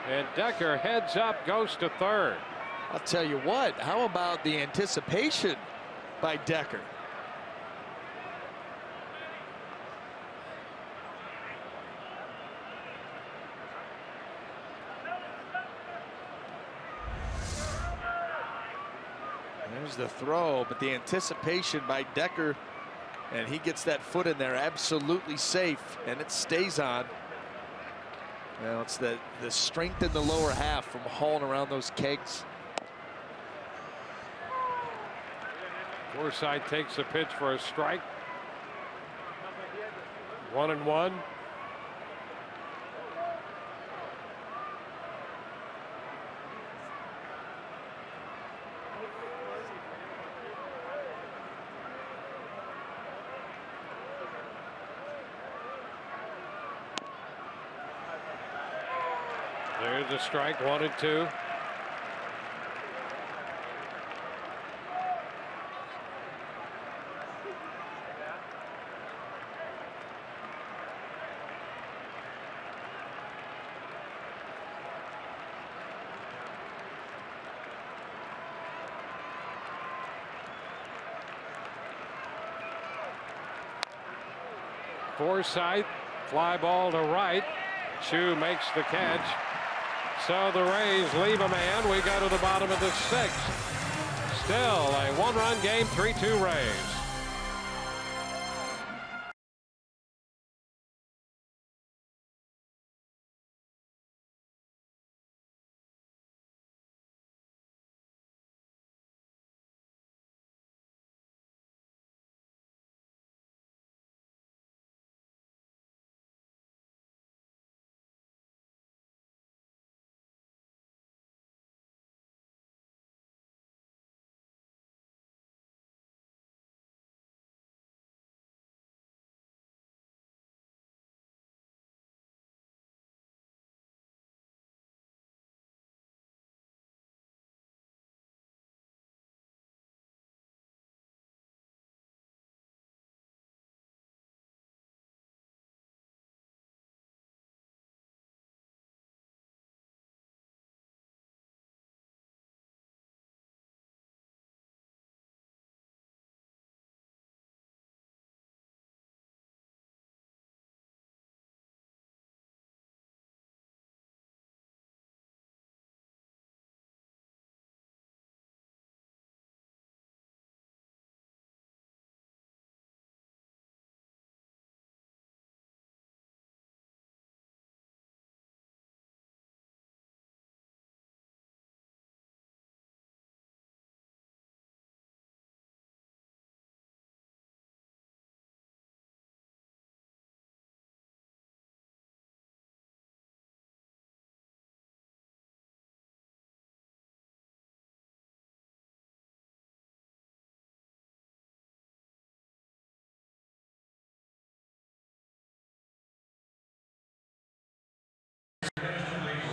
And Decker heads up, goes to third. I'll tell you what, how about the anticipation by Decker? There's the throw, but the anticipation by Decker, and he gets that foot in there absolutely safe, and it stays on. Well, it's the strength in the lower half from hauling around those kegs. Forsythe takes a pitch for a strike. 1-1. There's a strike, 1-2. Forsythe, fly ball to right. Chu makes the catch. So the Rays leave a man. We go to the bottom of the 6th. Still a one-run game, 3-2 Rays.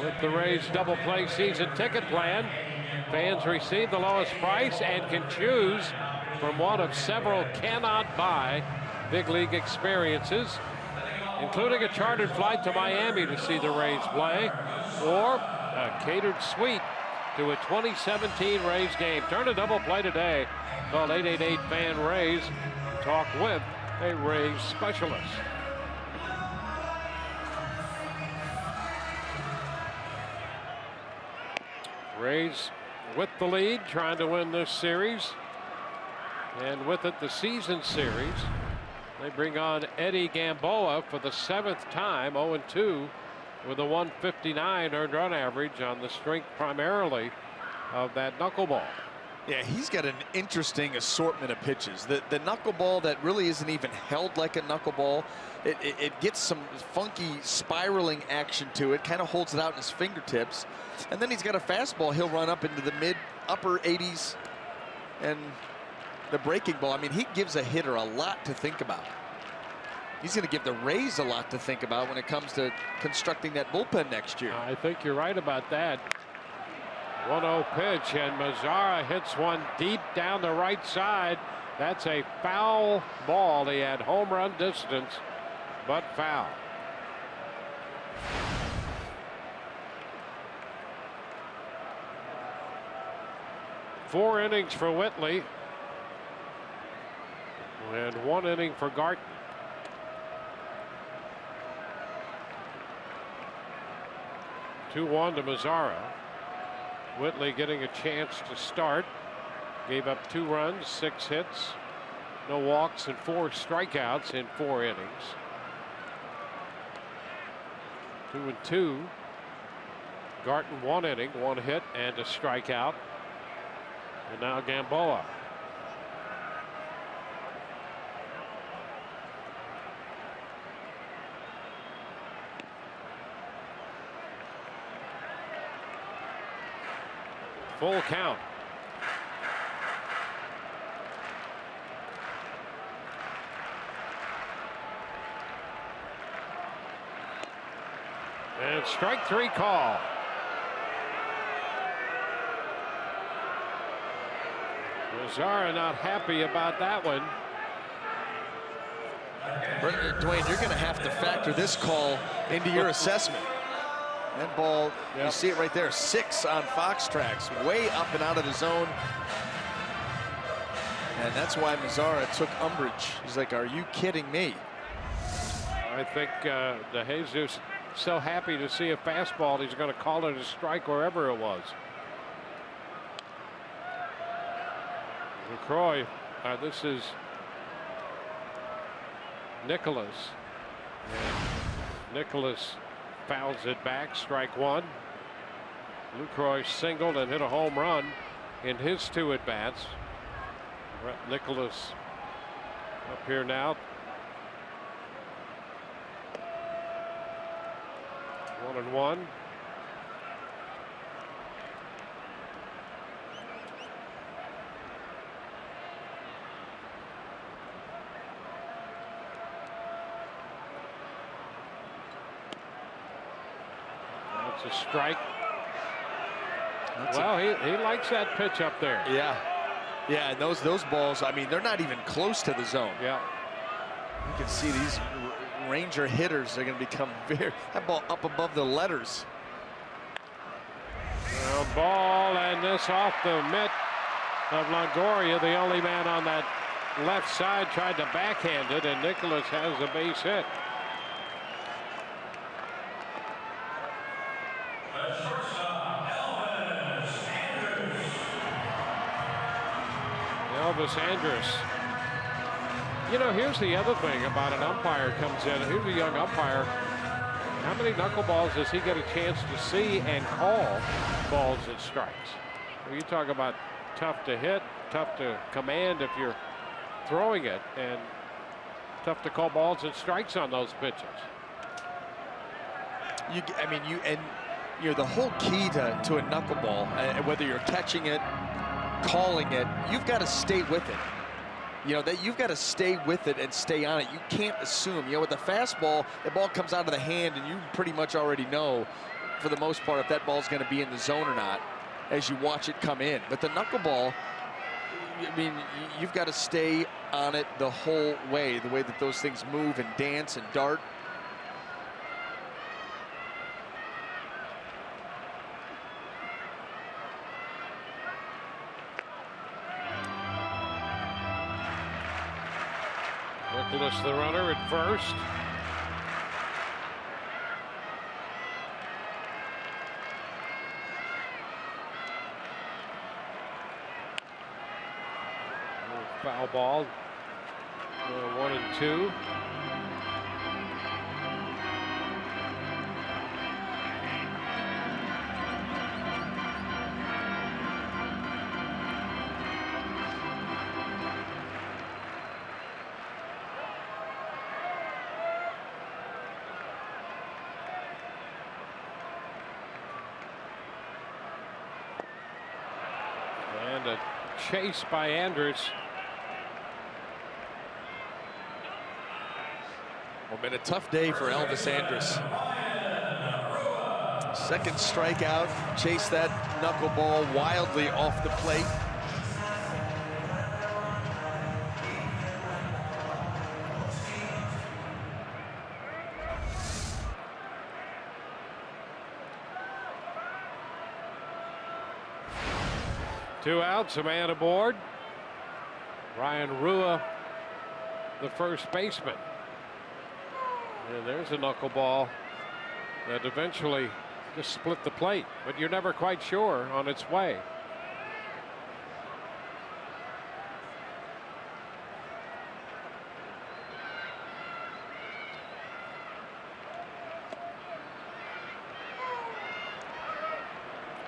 With the Rays double play season ticket plan, fans receive the lowest price and can choose from one of several cannot buy big league experiences, including a chartered flight to Miami to see the Rays play, or a catered suite to a 2017 Rays game. Turn to double play today. Call 888-FAN-RAYS. Talk with a Rays specialist. Rays with the lead, trying to win this series, and with it the season series. They bring on Eddie Gamboa for the 7th time, 0-2 with a 159 earned run average on the strength primarily of that knuckleball. Yeah, he's got an interesting assortment of pitches. The knuckleball that really isn't even held like a knuckleball. It gets some funky spiraling action to it, kind of holds it out in his fingertips. And then he's got a fastball he'll run up into the upper 80s. And the breaking ball, I mean, he gives a hitter a lot to think about. He's going to give the Rays a lot to think about when it comes to constructing that bullpen next year. I think you're right about that. 1-0 pitch, and Mazara hits one deep down the right side. That's a foul ball. He had home run distance, but foul. Four innings for Whitley, and 1 inning for Garten. Two-1 to Mazara. Whitley getting a chance to start. Gave up 2 runs, 6 hits, no walks, and 4 strikeouts in 4 innings. 2-2. Garten 1 inning, 1 hit and a strikeout. And now Gamboa. Full count. And strike 3 call. Mazara not happy about that one. Dwayne, you're going to have to factor this call into your assessment. That ball, you see it right there, 6 on Fox tracks, way up and out of the zone. And that's why Mazara took umbrage. He's like, are you kidding me? I think De Jesus so happy to see a fastball, he's going to call it a strike wherever it was. Lucroy, this is Nicholas. And Nicholas fouls it back, strike one. Lucroy singled and hit a home run in his 2 at-bats. Nicholas up here now. 1-1. That's a strike. Well, he likes that pitch up there. Yeah. Yeah, and those balls, I mean, they're not even close to the zone. Yeah. You can see these Ranger hitters are going to become that ball up above the letters. Well, ball, and this off the mitt of Longoria. The only man on that left side tried to backhand it, and Nicholas has a base hit. Elvis Andrus. You know, here's the other thing about an umpire comes in. Here's a young umpire. How many knuckleballs does he get a chance to see and call balls and strikes? Well, you talk about tough to hit, tough to command if you're throwing it, and tough to call balls and strikes on those pitches. The whole key to a knuckleball, whether you're catching it, calling it, you've got to stay with it. You know, that you've got to stay with it and stay on it. You can't assume. You know, with the fastball, the ball comes out of the hand, and you pretty much already know, for the most part, if that ball's going to be in the zone or not as you watch it come in. But the knuckleball, I mean, you've got to stay on it the whole way, the way that those things move and dance and dart. Nicholas, the runner at first. Foul ball. 1-2. And a chase by Andrus. Well, been a tough day for Elvis Andrus. Second strikeout, chased that knuckleball wildly off the plate. Two outs, a man aboard. Ryan Rua, the first baseman. And there's a knuckleball that eventually just split the plate, but you're never quite sure on its way.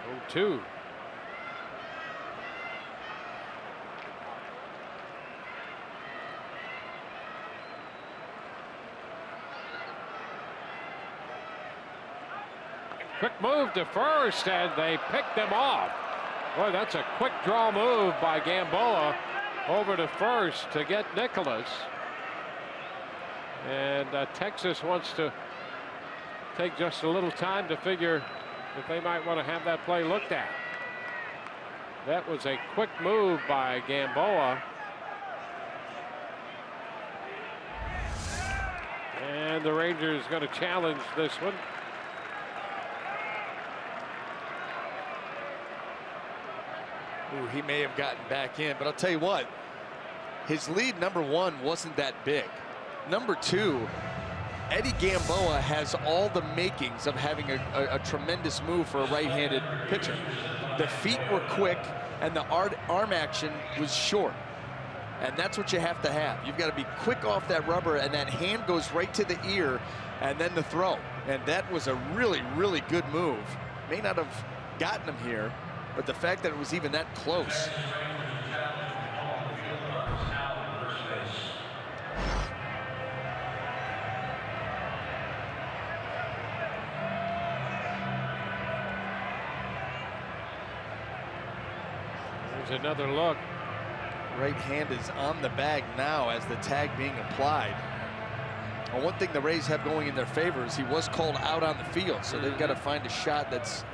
Oh, 2. Quick move to first, and they picked them off. Boy, that's a quick draw move by Gamboa over to first to get Nicholas. And Texas wants to take just a little time to figure if they might want to have that play looked at. That was a quick move by Gamboa. And the Rangers going to challenge this one. Ooh, he may have gotten back in, but I'll tell you what, his lead, number one, wasn't that big. Number two, Eddie Gamboa has all the makings of having a tremendous move for a right-handed pitcher. The feet were quick, and the arm action was short. And that's what you have to have. You've got to be quick off that rubber, and that hand goes right to the ear, and then the throw. And that was a really, really good move. May not have gotten him here, but the fact that it was even that close. There's another look. Right hand is on the bag now as the tag being applied. Well, one thing the Rays have going in their favor is he was called out on the field, so they've got to find a shot that's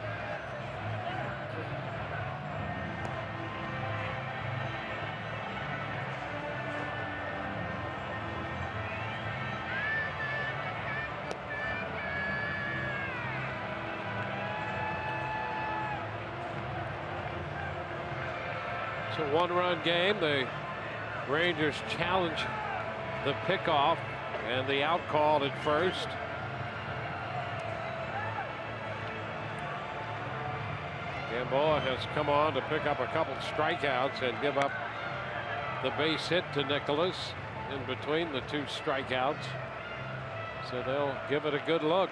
It's a one-run game. The Rangers challenge the pickoff and the out call at first. Gamboa has come on to pick up a couple strikeouts and give up the base hit to Nicholas in between the two strikeouts. So they'll give it a good look.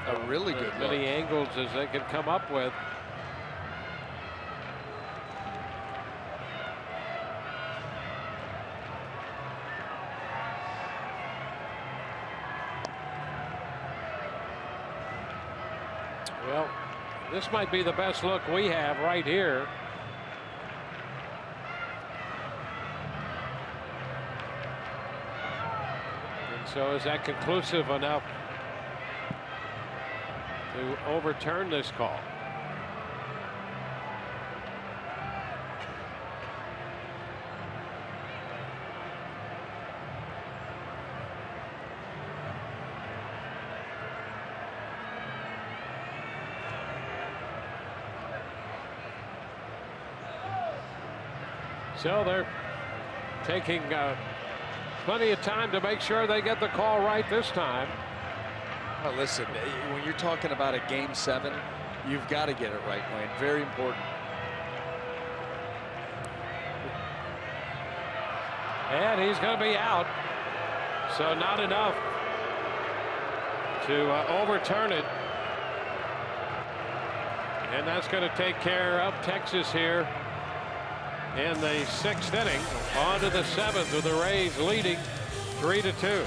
a really good As many angles as they can come up with. Well, this might be the best look we have right here. And so is that conclusive enough to overturn this call? So they're taking plenty of time to make sure they get the call right this time. Well, listen, when you're talking about a Game 7, you've got to get it right, Wayne. Very important. And he's going to be out. So not enough to overturn it. And that's going to take care of Texas here in the 6th inning. On to the 7th with the Rays leading 3-2.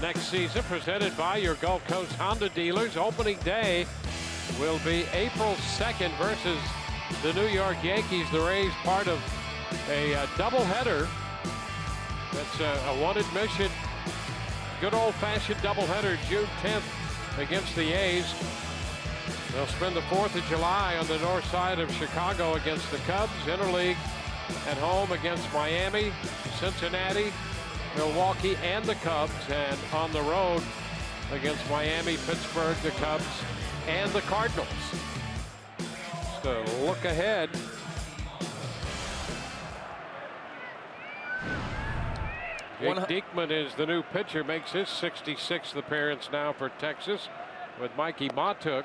Next season, presented by your Gulf Coast Honda dealers. Opening day will be April 2nd versus the New York Yankees. The Rays part of a doubleheader. That's a one admission, good old-fashioned doubleheader, June 10th against the A's. They'll spend the 4th of July on the north side of Chicago against the Cubs. Interleague at home against Miami, Cincinnati, Milwaukee and the Cubs, and on the road against Miami, Pittsburgh, the Cubs, and the Cardinals. So look ahead. Jake Diekman is the new pitcher, makes his 66th appearance now for Texas, with Mikey Matuk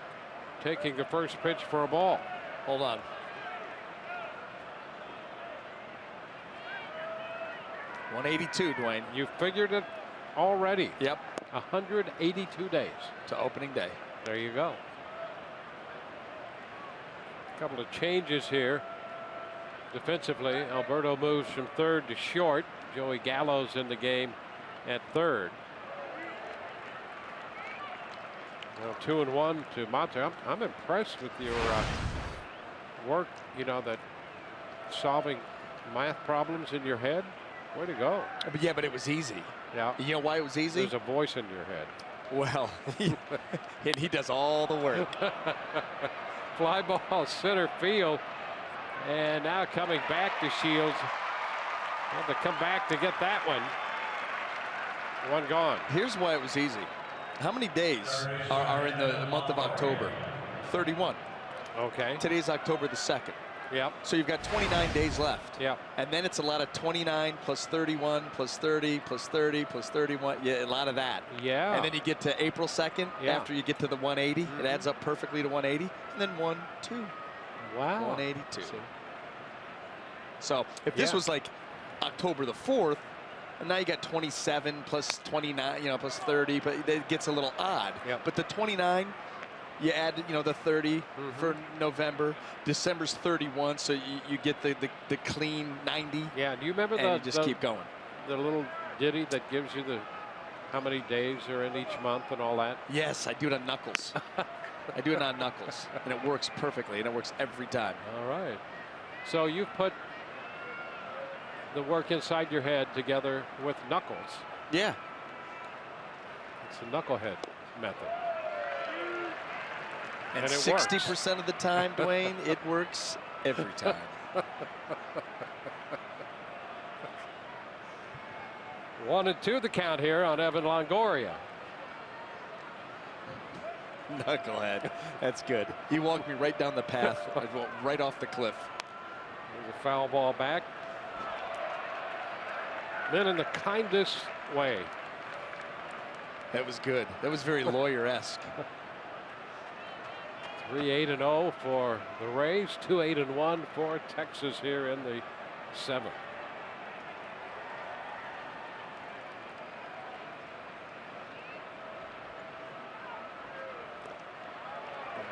taking the first pitch for a ball. Hold on. 182, Dwayne. You figured it already. Yep. 182 days. To opening day. There you go. A couple of changes here. Defensively, Alberto moves from third to short. Joey Gallo's in the game at third. Well, 2-1 to Matuk. I'm impressed with your work, you know, that solving math problems in your head. Way to go. But yeah, but it was easy. Yeah. You know why it was easy? There's a voice in your head. Well, and he does all the work. Fly ball center field. And now coming back to Shields. Had to come back to get that one. One gone. Here's why it was easy. How many days are in the month of October? 31. Okay. Today's October the 2nd. Yep. So you've got 29 days left. Yep. And then it's a lot of 29 plus 31 plus 30 plus 30 plus 31. Yeah, a lot of that. Yeah. And then you get to April 2nd. Yeah. After you get to the 180. It adds up perfectly to 180. And then 1, 2. Wow. 182. So if this was like October the 4th, and now you got 27 plus 29, you know, plus 30, but it gets a little odd. Yep. But the 29, you add, you know, the 30 for November. December's 31, so you get the clean 90. Yeah. Do you remember and you just keep going. The little ditty that gives you the how many days are in each month and all that? Yes, I do it on Knuckles. I do it on Knuckles, and it works perfectly, and it works every time. All right. So you've put the work inside your head together with Knuckles. Yeah. It's a knucklehead method. And it 60% of the time, Dwayne, it works every time. One and two the count here on Evan Longoria. Knucklehead. That's good. He walked me right down the path, right off the cliff. There's a foul ball back. Then in the kindest way. That was good. That was very lawyer-esque. 3-8-0 for the Rays. 2-8-1 for Texas here in the 7th.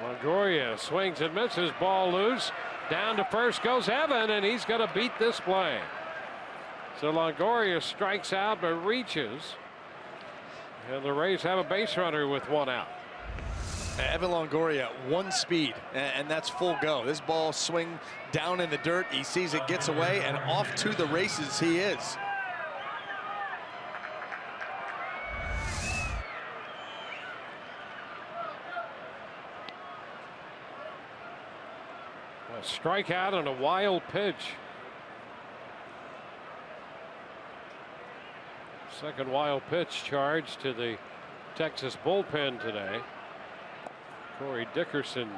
Longoria swings and misses. Ball loose. Down to first goes Evan, and he's going to beat this play. So Longoria strikes out but reaches. And the Rays have a base runner with one out. Evan Longoria, one speed, and that's full go. This ball swing down in the dirt. He sees it, gets away, and off to the races he is. A strikeout on a wild pitch. Second wild pitch charge to the Texas bullpen today. Corey Dickerson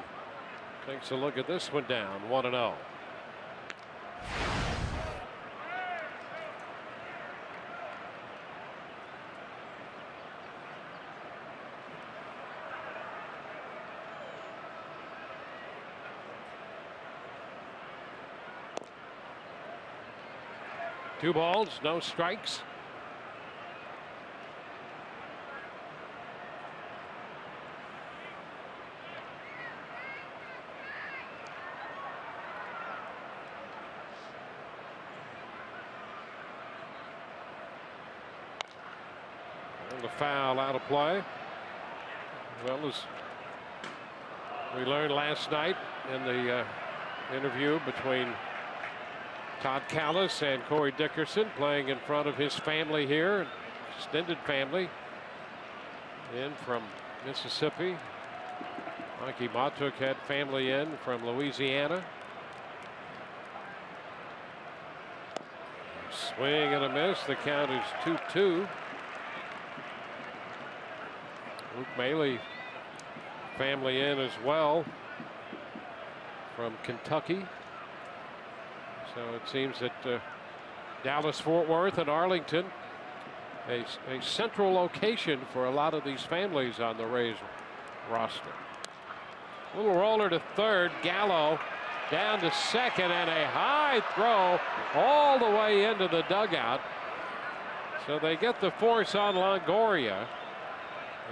takes a look at this one down, 1-0. Two balls, no strikes. And the foul out of play. Well, as we learned last night in the interview between Todd Callis and Corey Dickerson, playing in front of his family here, extended family in from Mississippi. Mikey Matuk had family in from Louisiana. Swing and a miss. The count is 2-2. Luke Maley family in as well from Kentucky. So it seems that Dallas, Fort Worth, and Arlington, a central location for a lot of these families on the Rays roster. Little roller to third. Gallo down to second, and a high throw all the way into the dugout. So they get the force on Longoria,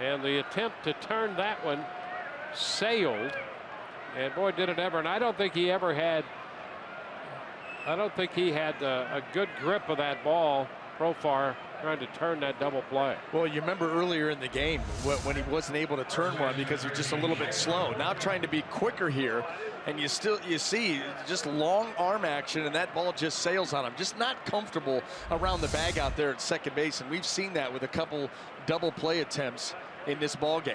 and the attempt to turn that one sailed. And boy, did it ever. And I don't think he ever had, a good grip of that ball, Profar, trying to turn that double play. Well, you remember earlier in the game when he wasn't able to turn one because he was just a little bit slow. Now trying to be quicker here, and you see just long arm action, and that ball just sails on him. Just not comfortable around the bag out there at second base, and we've seen that with a couple double play attempts in this ball game.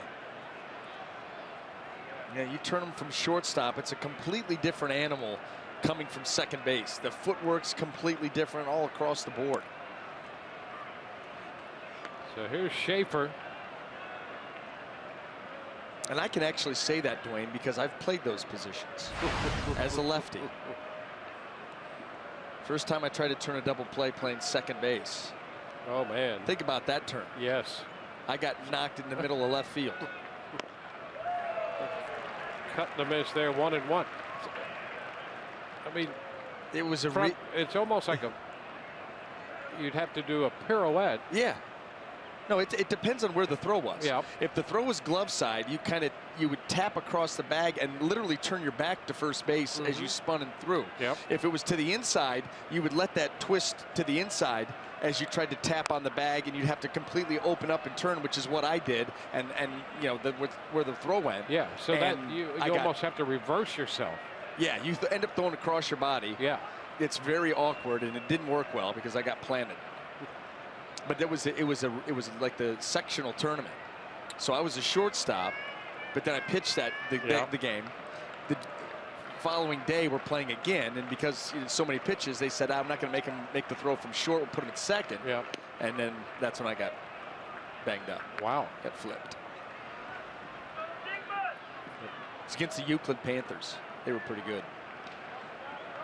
Yeah, you turn him from shortstop, it's a completely different animal coming from second base. The footwork's completely different all across the board. So here's Schaefer. And I can actually say that, Dwayne, because I've played those positions as a lefty. First time I tried to turn a double play playing second base. Oh, man. Think about that turn. Yes. I got knocked in the middle of left field. Cut and a miss there, 1-1. I mean, it was it's almost like you'd have to do a pirouette. Yeah. No, it depends on where the throw was. Yep. If the throw was glove side, you would tap across the bag and literally turn your back to first base as you spun and threw. Yep. If it was to the inside, you would let that twist to the inside as you tried to tap on the bag, and you'd have to completely open up and turn, which is what I did, and you know where the throw went. Yeah. So that you almost have to reverse yourself. Yeah, you end up throwing across your body. Yeah. It's very awkward, and it didn't work well because I got planted. But it was like the sectional tournament. So I was a shortstop, but then I pitched the game. The following day we're playing again, and because so many pitches, they said I'm not going to make the throw from short. We'll put him at second. Yeah. And then that's when I got banged up. Wow. Got flipped. It's against the Euclid Panthers. They were pretty good.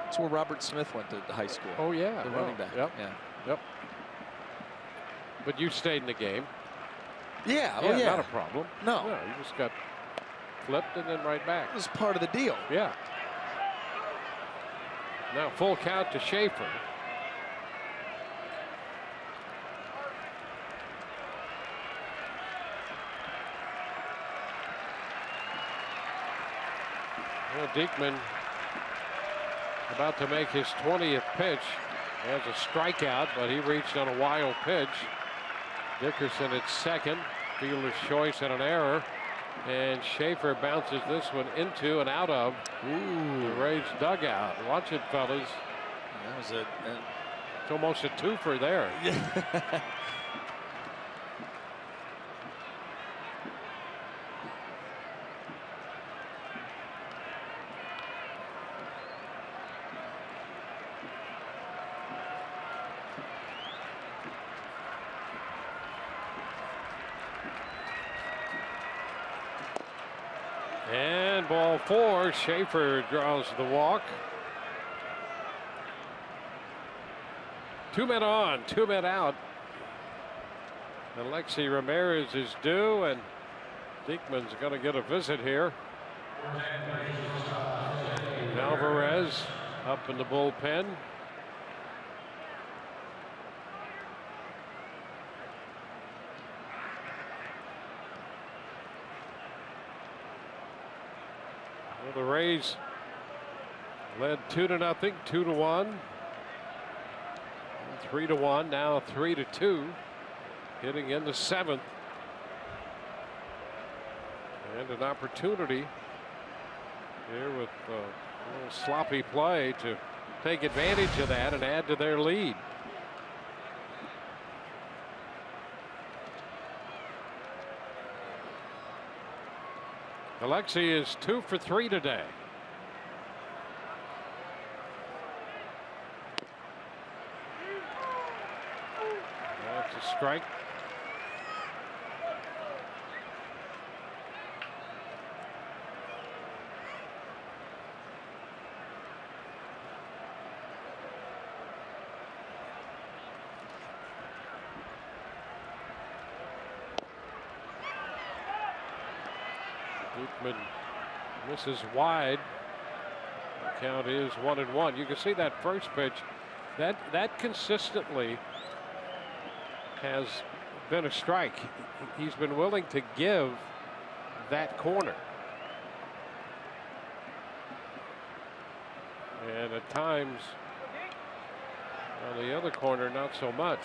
That's where Robert Smith went to high school. Oh yeah. The running back. Yep. Yeah. Yep. But you stayed in the game. Yeah. Yeah, not a problem. No. No, you just got flipped and then right back. It was part of the deal. Yeah. Now full count to Schaefer. Well, Diekman about to make his 20th pitch. Has a strikeout, but he reached on a wild pitch. Dickerson at second. Fielder's choice and an error. And Schaefer bounces this one into and out of the Rays dugout. Watch it, fellas. That was it's almost a twofer there. Yeah. And ball four. Schaefer draws the walk. 2 men on, 2 men out. Alexi Ramirez is due, and Diekman's going to get a visit here. Alvarez up in the bullpen. Well, the Rays led 2-0, 2-1. 3-1, now 3-2, hitting in the 7th. And an opportunity here with a little sloppy play to take advantage of that and add to their lead. Alexi is 2 for 3 today. strike. Diekman misses wide. The count is 1-1. You can see that first pitch. That consistently has been a strike. He's been willing to give that corner. And at times on the other corner, not so much.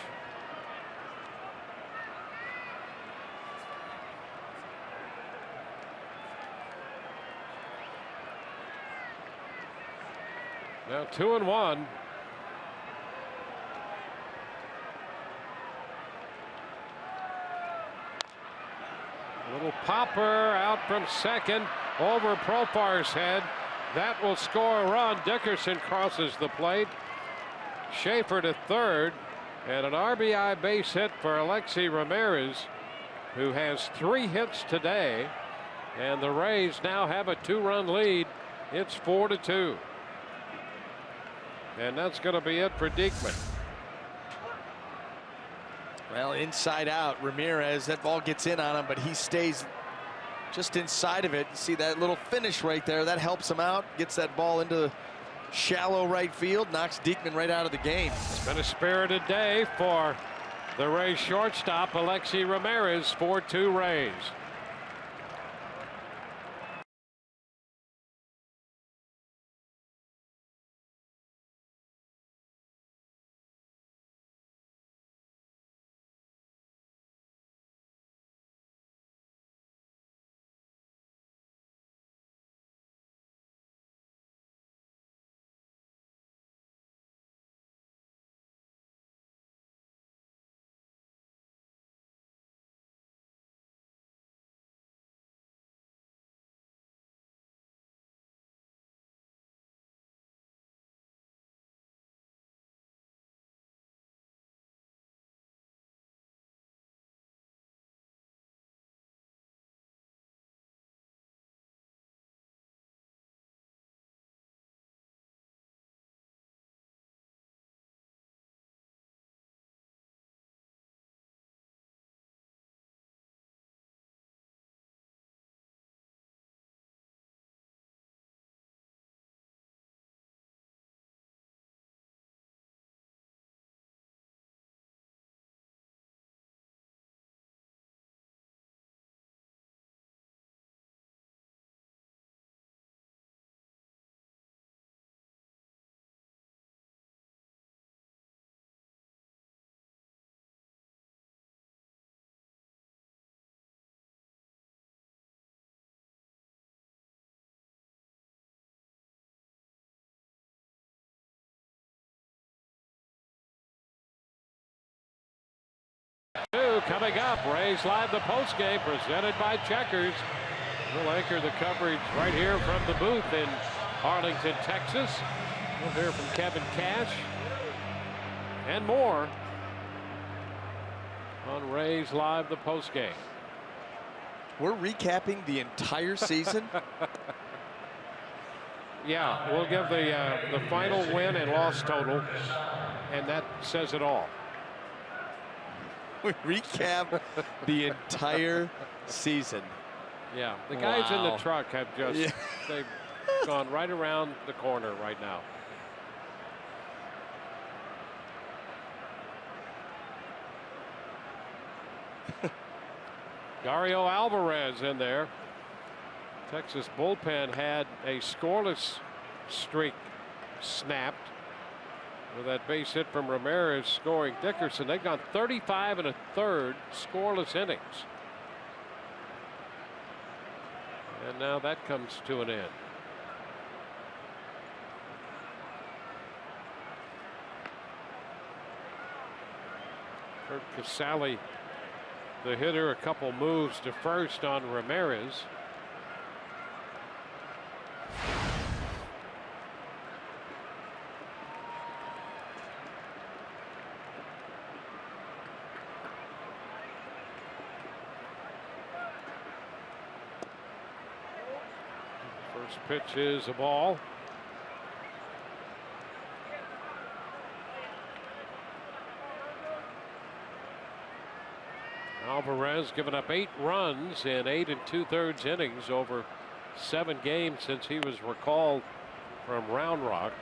Now 2-1. Little popper out from second over Profar's head. That will score a run. Dickerson crosses the plate. Schaefer to third, and an RBI base hit for Alexi Ramirez, who has 3 hits today, and the Rays now have a 2-run lead. It's 4-2. And that's going to be it for Diekman. Well, inside out, Ramirez, that ball gets in on him, but he stays just inside of it. You see that little finish right there, that helps him out, gets that ball into shallow right field, knocks Diekman right out of the game. It's been a spirited day for the Rays shortstop, Alexi Ramirez. 4-2 Rays. Coming up, Rays Live, the postgame presented by Checkers. We'll anchor the coverage right here from the booth in Arlington, Texas. We'll hear from Kevin Cash and more on Rays Live, the postgame. We're recapping the entire season. Yeah, we'll give the final win and loss total, and that says it all. We recap the entire season. Yeah, the guys in the Wow. truck have just they've gone right around the corner right now. Dario Alvarez in there. Texas bullpen had a scoreless streak snapped with that base hit from Ramirez scoring Dickerson. They've gone 35 1/3 scoreless innings. And now that comes to an end. Kurt Casale, the hitter, a couple moves to first on Ramirez. First pitch is a ball. Alvarez given up 8 runs in 8 2/3 innings over 7 games since he was recalled from Round Rock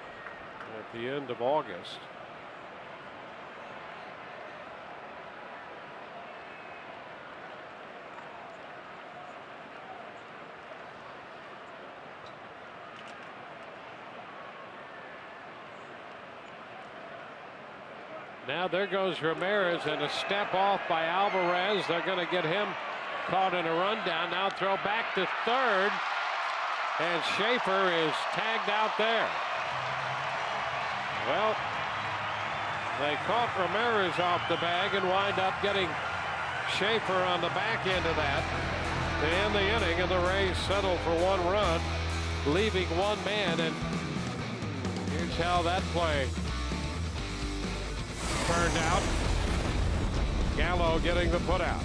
at the end of August. Now there goes Ramirez, and a step off by Alvarez. They're going to get him caught in a rundown. Now throw back to third, and Schaefer is tagged out there. Well, they caught Ramirez off the bag and wind up getting Schaefer on the back end of that to end the inning, and the Rays settle for 1 run, leaving 1 man. And here's how that play turned out. Gallo getting the putout.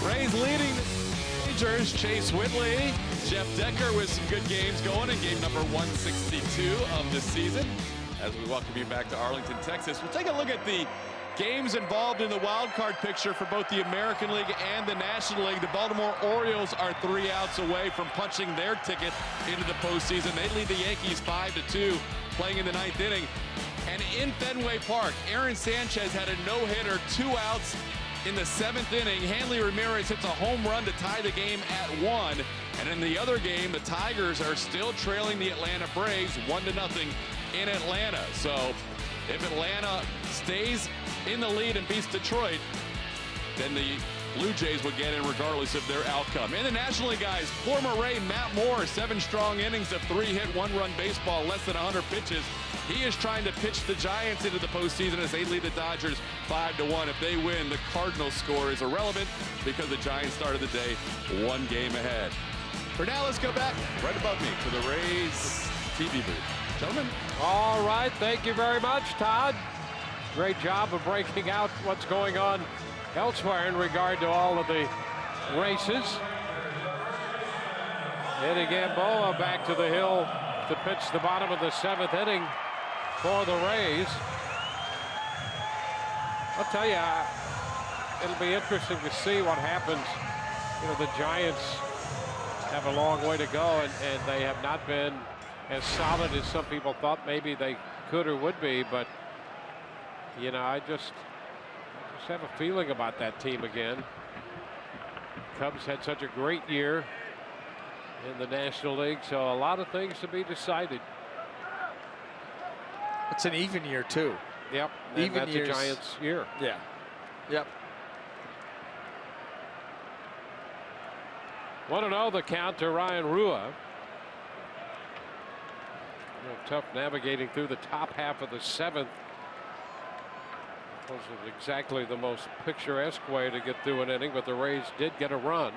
Rays leading the majors. Chase Whitley, Jeff Decker with some good games going in game number 162 of the season. As we welcome you back to Arlington, Texas, we'll take a look at the games involved in the wild card picture for both the American League and the National League. The Baltimore Orioles are 3 outs away from punching their ticket into the postseason. They lead the Yankees 5-2, playing in the 9th inning. And in Fenway Park, Aaron Sanchez had a no-hitter, 2 outs in the 7th inning. Hanley Ramirez hits a home run to tie the game at 1. And in the other game, the Tigers are still trailing the Atlanta Braves 1-0 in Atlanta. So if Atlanta stays in the lead and beats Detroit, then the Blue Jays would get in regardless of their outcome. In the National League, guys, former Ray Matt Moore, 7 strong innings of 3-hit, 1-run baseball, less than 100 pitches. He is trying to pitch the Giants into the postseason as they lead the Dodgers 5-1. If they win, the Cardinals score is irrelevant because the Giants started the day 1 game ahead. For now, let's go back right above me to the Rays TV booth. Gentlemen. All right, thank you very much, Todd. Great job of breaking out what's going on elsewhere in regard to all of the races. Eddie Gamboa back to the hill to pitch the bottom of the 7th inning for the Rays. I'll tell you, it'll be interesting to see what happens. You know, the Giants have a long way to go, and they have not been as solid as some people thought maybe they could or would be. But, you know, I just have a feeling about that team again. Cubs had such a great year in the National League, so a lot of things to be decided. It's an even year too. Yep, even that's years. the Giants' year. Yeah, Yep. 1-0 the count to Ryan Rua. Tough navigating through the top half of the 7th. Wasn't exactly the most picturesque way to get through an inning, but the Rays did get a run.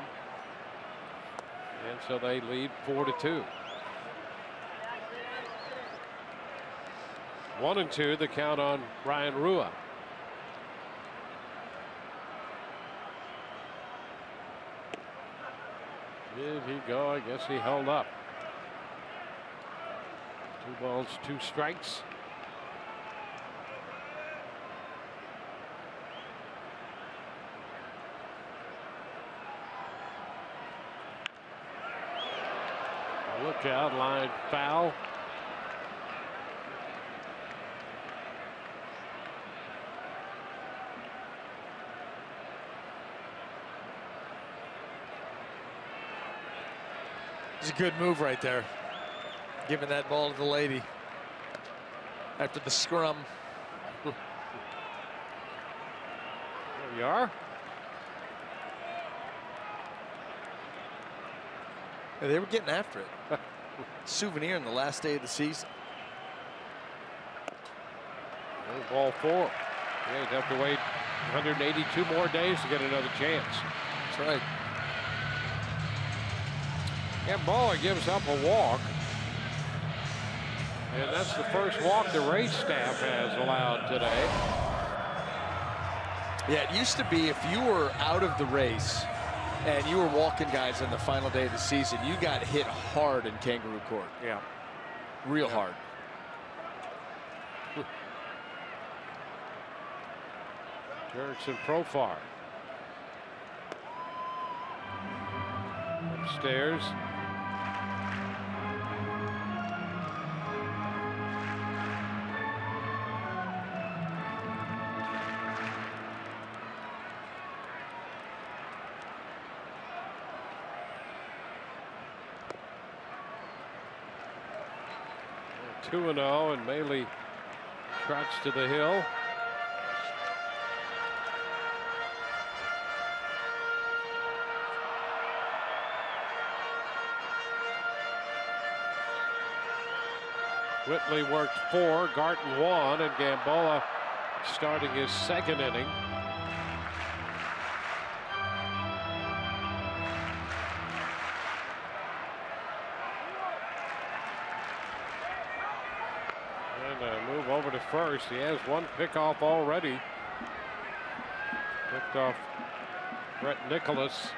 And so they lead 4-2. 1-2 the count on Ryan Rua. Did he go? I guess he held up. 2 balls, 2 strikes. Look out, line foul. It's a good move right there. Giving that ball to the lady after the scrum. There you are. Yeah, they were getting after it. Souvenir in the last day of the season. Ball 4. Yeah, you'd have to wait 182 more days to get another chance. That's right. Gamboa gives up a walk. And that's the first walk the Rays staff has allowed today. Yeah, it used to be if you were out of the race and you were walking guys on the final day of the season, you got hit hard in Kangaroo Court. Yeah. Real hard. Jurickson Profar. Upstairs. Two 2-0, and Maley trots to the hill. Whitley worked 4, Garton 1, and Gamboa starting his 2nd inning. Move over to first. He has 1 pickoff already. Picked off Brett Nicholas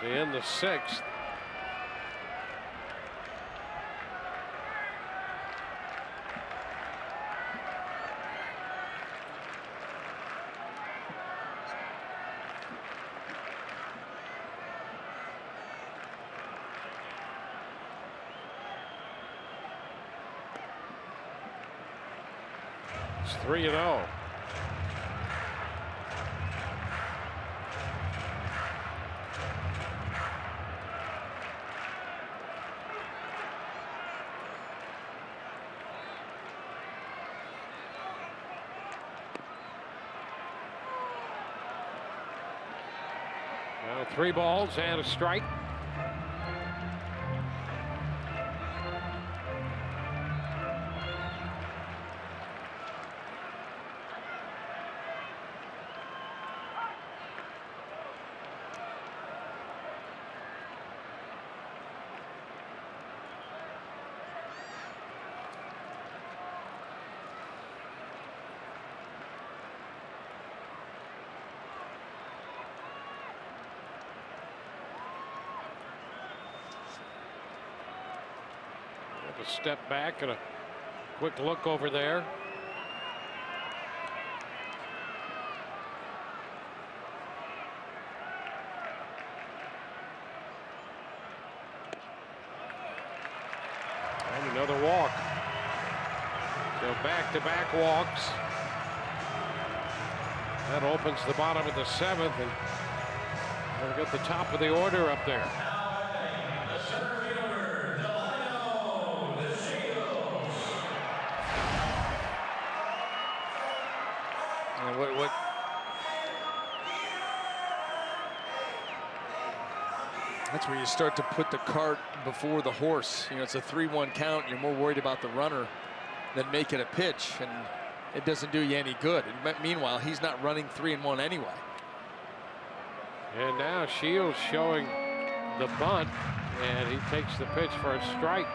to end the 6th. It's 3-0. Now 3 balls and a strike. A step back and a quick look over there. And another walk. So back-to-back walks. That opens the bottom of the 7th, and we'll get the top of the order up there. That's where you start to put the cart before the horse. You know, it's a 3-1 count. You're more worried about the runner than making a pitch, and it doesn't do you any good. And meanwhile, he's not running 3-1 anyway. And now Shields showing the bunt, and he takes the pitch for a strike.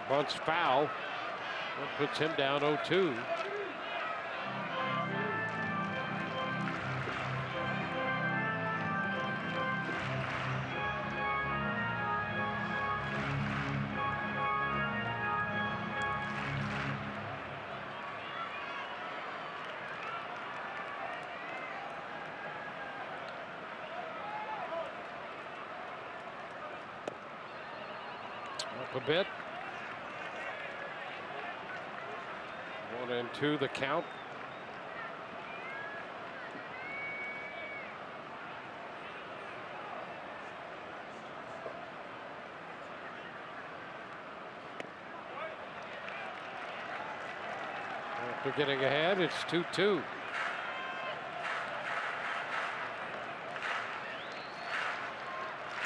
Bunt's foul. That puts him down 0-2. Up a bit. 1-2 the count. After getting ahead, it's 2-2.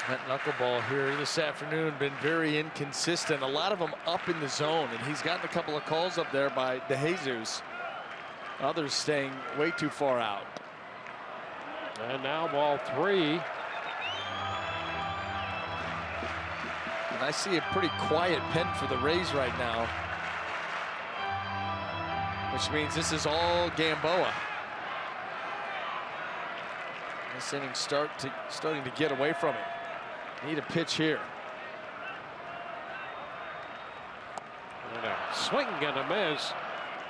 That knuckleball here this afternoon been very inconsistent. A lot of them up in the zone, and he's gotten a couple of calls up there by DeJesus. Others staying way too far out. And now ball 3. And I see a pretty quiet pen for the Rays right now, which means this is all Gamboa. This inning starting to get away from him. Need a pitch here. And a swing and a miss.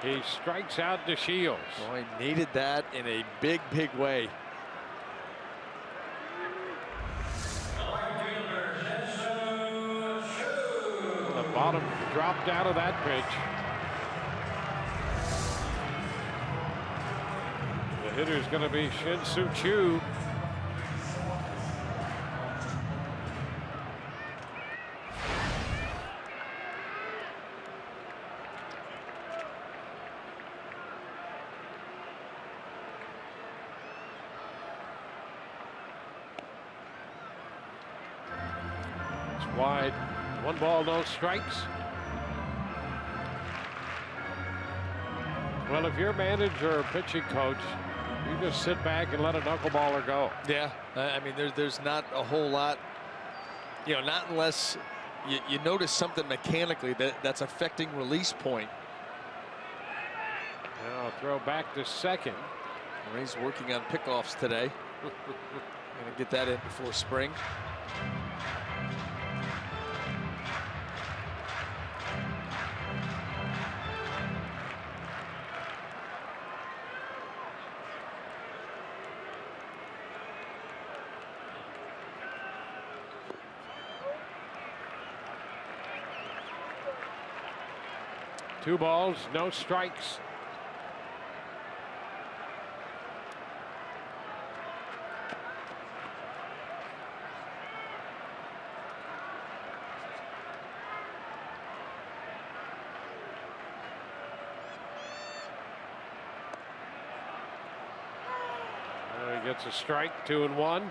He strikes out to Shields. Oh, he needed that in a big, big way. The bottom dropped out of that pitch. The hitter's going to be Shin-Soo Choo. Wide. 1 ball, no strikes. Well, if you're manager or pitching coach, you just sit back and let a knuckleballer go. Yeah, I mean, there's not a whole lot, you know, not unless you notice something mechanically that's affecting release point. Now throw back to second. He's working on pickoffs today. Gonna get that in before spring. Two balls, no strikes. He gets a strike, 2-1.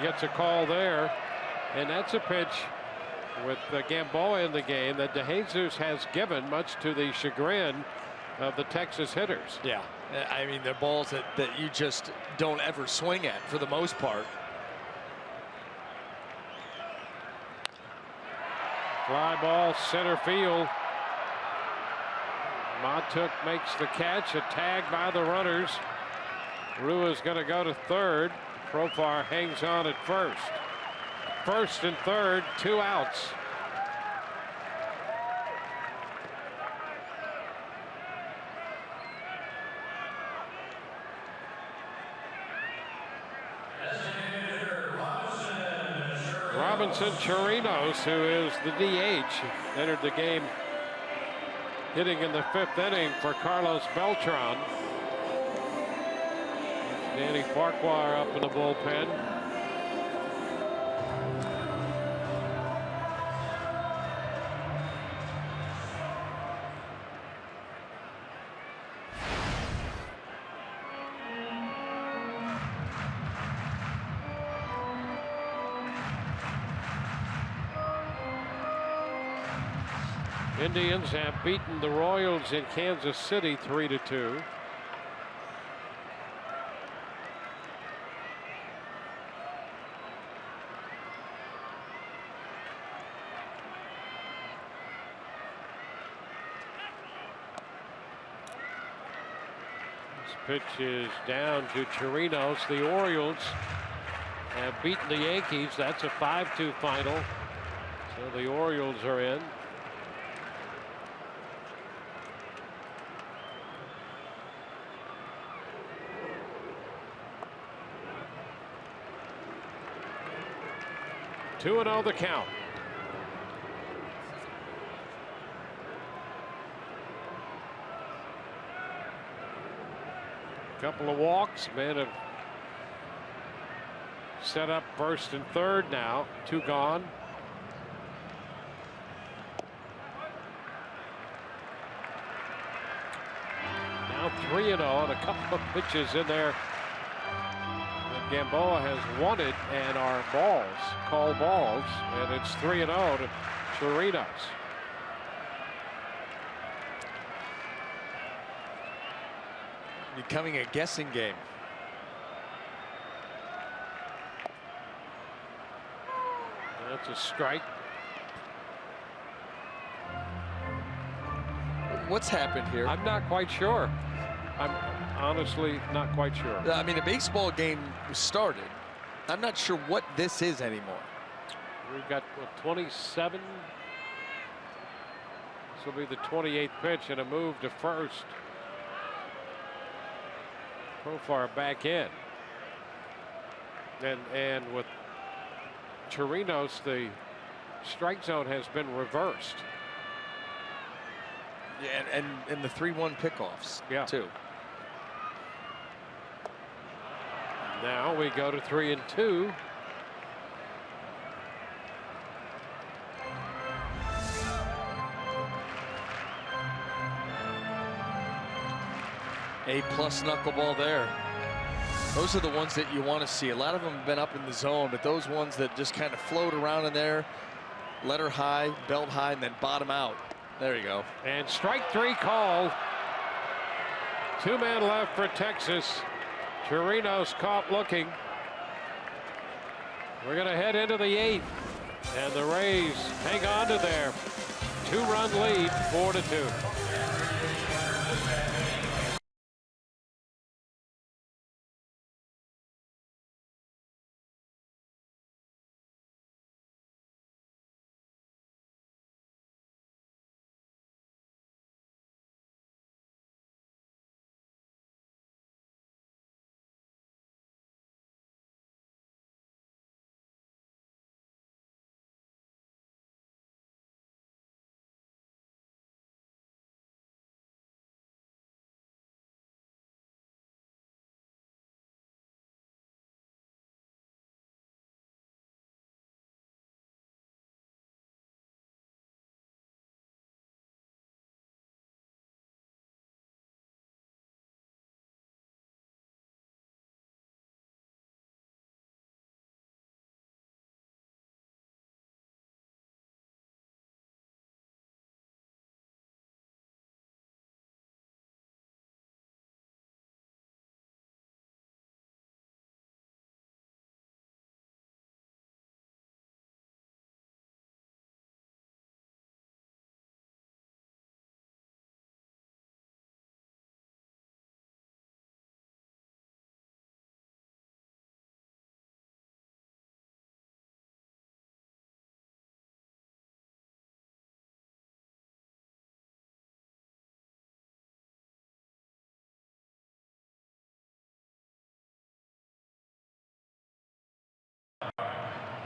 Gets a call there, and that's a pitch with Gamboa in the game that DeJesus has given, much to the chagrin of the Texas hitters. Yeah, I mean, they're balls that you just don't ever swing at for the most part. Fly ball, center field. Matuk makes the catch, a tag by the runners. Rua's going to go to third. Profar hangs on at first. First and third, 2 outs. Robinson Chirinos, who is the DH, entered the game hitting in the 5th inning for Carlos Beltran. Danny Farquhar up in the bullpen. Indians have beaten the Royals in Kansas City 3-2. This pitch is down to Chirinos. The Orioles have beaten the Yankees. That's a 5-2 final. So the Orioles are in. Two and 0 the count. Couple of walks. Men have set up 1st and 3rd now. 2 gone. Now 3 and 0 and a couple of pitches in there Gamboa has wanted and are balls, called balls, and it's 3-0 to Chirinos. Becoming a guessing game. That's a strike. What's happened here? I'm not quite sure. I'm honestly not quite sure. I mean, a baseball game started. I'm not sure what this is anymore. We've got 27. This will be the 28th pitch and a move to first. Profar back in. And with Chirinos, the strike zone has been reversed. Yeah, and the 3-1 pickoffs, too. Now we go to 3 and 2. A+ knuckleball there. Those are the ones that you want to see. A lot of them have been up in the zone, but those ones that just kind of float around in there, let her high, belt high, and then bottom out. There you go. And strike 3 called. 2 men left for Texas. Chirinos caught looking. We're going to head into the 8th, and the Rays hang on to their 2-run lead, 4-2.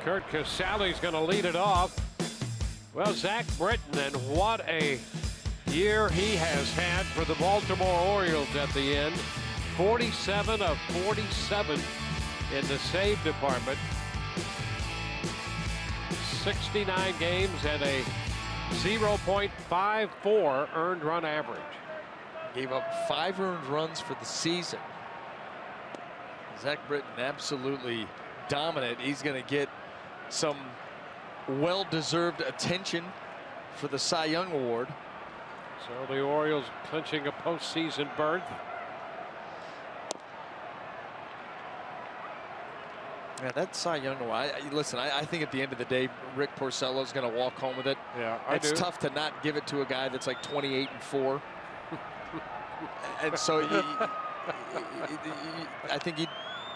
Kurt Casale's going to lead it off. Well, Zach Britton, and what a year he has had for the Baltimore Orioles at the end. 47 of 47 in the save department. 69 games and a 0.54 earned run average. Gave up 5 earned runs for the season. Zach Britton absolutely dominant. He's going to get some well-deserved attention for the Cy Young Award. So the Orioles clinching a postseason berth. Yeah, that Cy Young Award. Listen, I think at the end of the day, Rick Porcello's going to walk home with it. Yeah, it's tough to not give it to a guy that's like 28-4. And so I think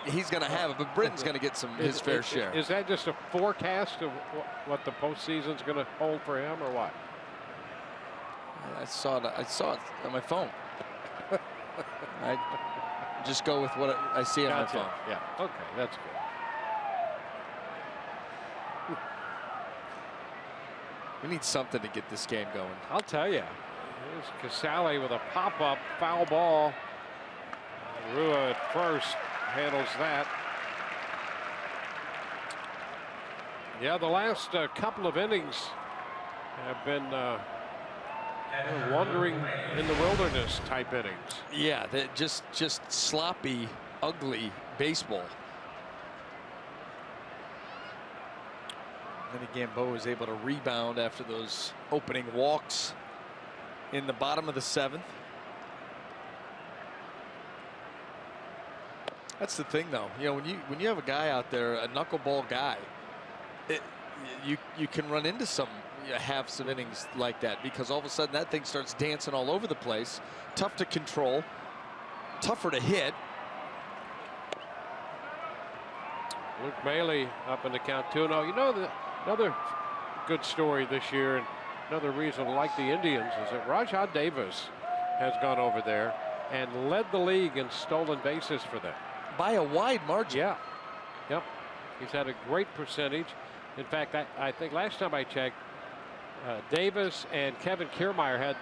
he's going to have it, but Britton's going to get his fair share. Is that just a forecast of what the postseason's going to hold for him, or what? I saw it on my phone. I just go with what I see on my phone. Yeah. Okay, that's good. We need something to get this game going. I'll tell you. Here's Casale with a pop-up foul ball. Rua at first handles that. Yeah, the last couple of innings have been wandering in the wilderness type innings. Yeah, just sloppy, ugly baseball. Then again, Bo was able to rebound after those opening walks in the bottom of the 7th. That's the thing, though. You know, when you have a guy out there, a knuckleball guy, you can run into some halves of innings like that, because all of a sudden that thing starts dancing all over the place. Tough to control, tougher to hit. Luke Maile up in the count 2-0. You know, another good story this year, and another reason I like the Indians, is that Rajai Davis has gone over there and led the league in stolen bases for them. By a wide margin. Yeah. Yep. He's had a great percentage. In fact, I think last time I checked, Davis and Kevin Kiermaier had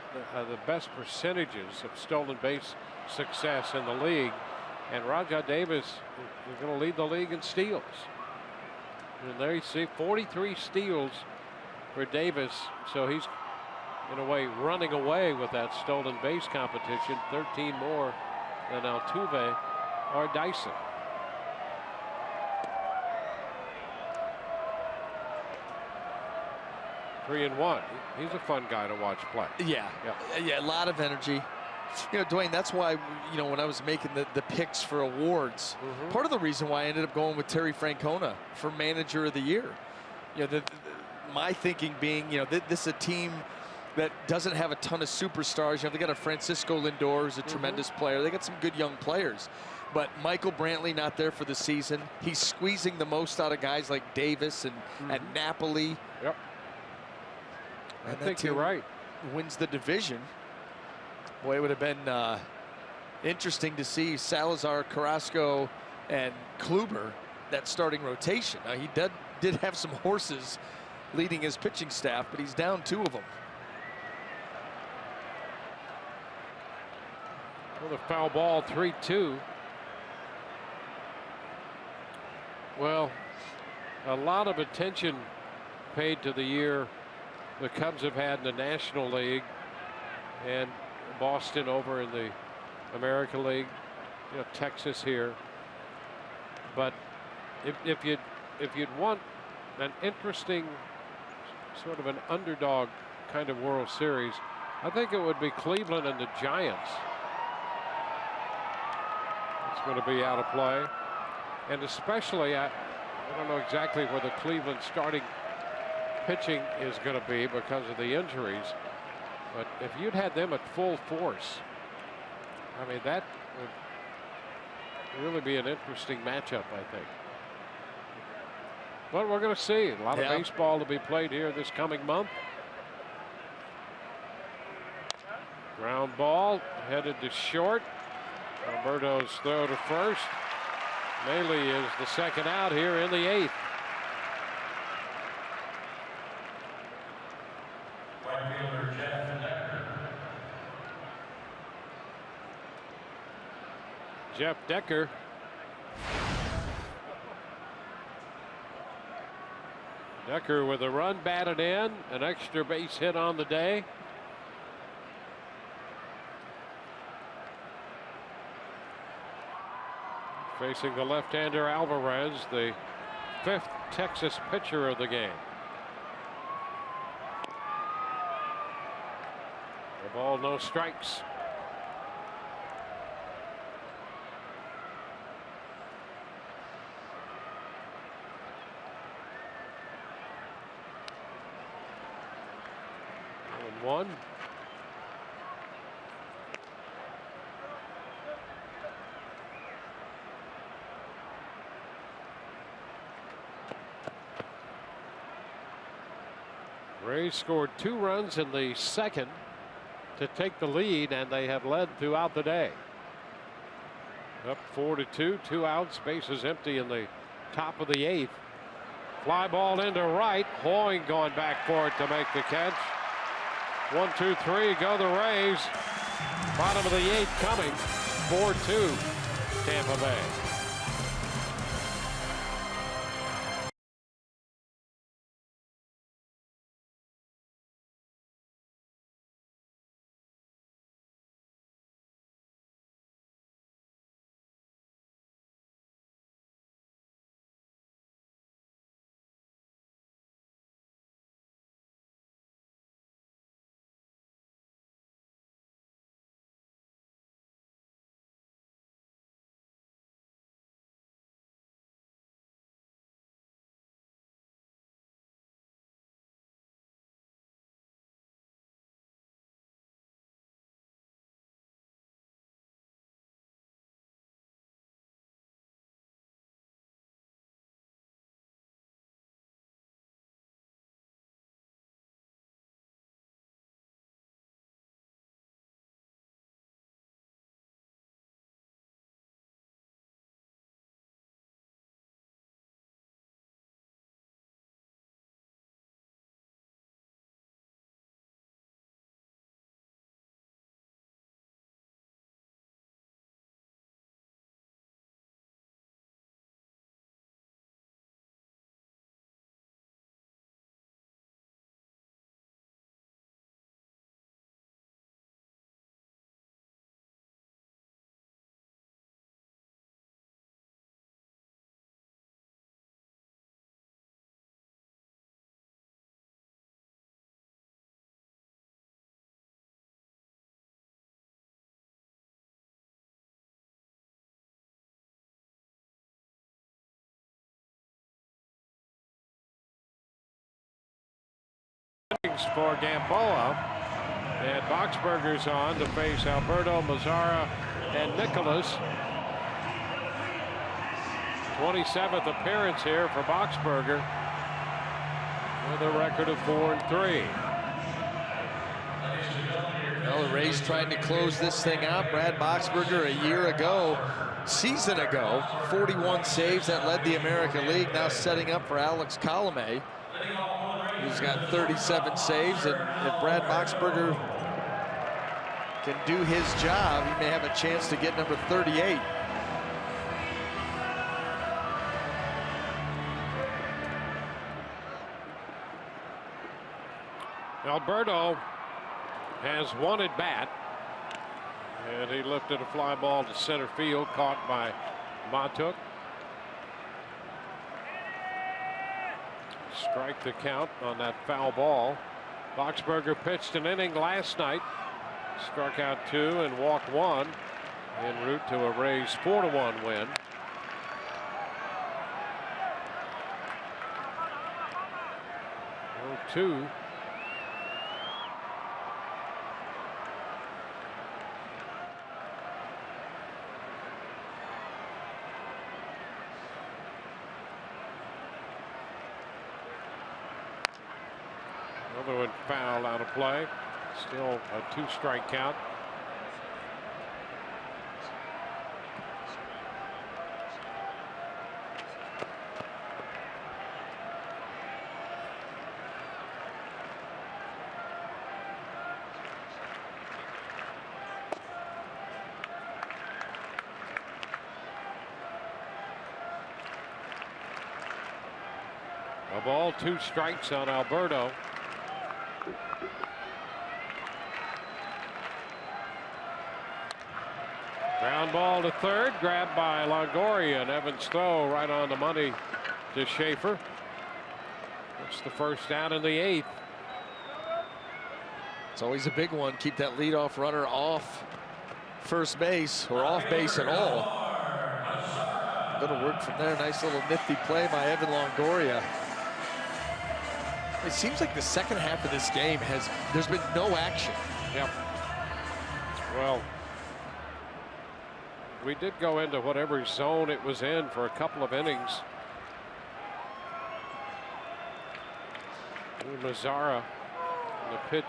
the best percentages of stolen base success in the league. And Rajai Davis is going to lead the league in steals. And there you see 43 steals for Davis. So he's, in a way, running away with that stolen base competition. 13 more than Altuve or Dyson. Three and one. He's a fun guy to watch play. Yeah, a lot of energy. You know, Dwayne, that's why, you know, when I was making the picks for awards, part of the reason why I ended up going with Terry Francona for Manager of the Year. You know, my thinking being, you know, this is a team that doesn't have a ton of superstars. You know, they got a Francisco Lindor, who's a tremendous player. They got some good young players. But Michael Brantley not there for the season. He's squeezing the most out of guys like Davis and Napoli. Yep. I think you're right. Wins the division. Boy, it would have been interesting to see Salazar, Carrasco, and Kluber, that starting rotation. Now, he did have some horses leading his pitching staff, but he's down 2 of them. Well, the foul ball, 3-2. Well, a lot of attention paid to the year the Cubs have had in the National League, and Boston over in the American League, you know, Texas here. But if you'd want an interesting, sort of an underdog kind of World Series, I think it would be Cleveland and the Giants. It's going to be out of play, and especially I don't know exactly where the Cleveland starting pitching is going to be because of the injuries. But if you'd had them at full force, I mean, that would really be an interesting matchup, I think. But we're going to see a lot of baseball to be played here this coming month. Ground ball headed to short. Alberto's throw to first. Maile is the second out here in the 8th. Jeff Decker. Decker with a run batted in, an extra base hit on the day. Facing the left-hander Alvarez, the 5th Texas pitcher of the game. The ball, no strikes. One. Rays scored 2 runs in the 2nd to take the lead, and they have led throughout the day. Up 4-2, 2 outs, bases empty in the top of the 8th. Fly ball into right. Hoying going back for it to make the catch. 1, 2, 3, go the Rays. Bottom of the 8th coming. 4-2, Tampa Bay. For Gamboa, and Boxberger's on to face Alberto, Mazara, and Nicholas. 27th appearance here for Boxberger with a record of 4-3. Well, the Rays trying to close this thing out. Brad Boxberger a year ago, season ago, 41 saves that led the American League. Now setting up for Alex Colomé, who's got 37 saves, and if Brad Boxberger can do his job, he may have a chance to get number 38. Alberto has one at bat, and he lifted a fly ball to center field, caught by Matuk. Strike the count on that foul ball. Boxberger pitched an inning last night, struck out 2 and walked 1 en route to a Rays 4-1 win. Oh, 2. Another one foul out of play. Still a 2-strike count. A ball, 2 strikes on Alberto. Ground ball to third, grabbed by Longoria, and Evans' throw right on the money to Schaefer. That's the first down in the 8th. It's always a big one. Keep that leadoff runner off first base or off base at all. Going to work from there. Nice little nifty play by Evan Longoria. It seems like the second half of this game there's been no action. Yep. Well, we did go into whatever zone it was in for a couple of innings. Mazzara, the pitch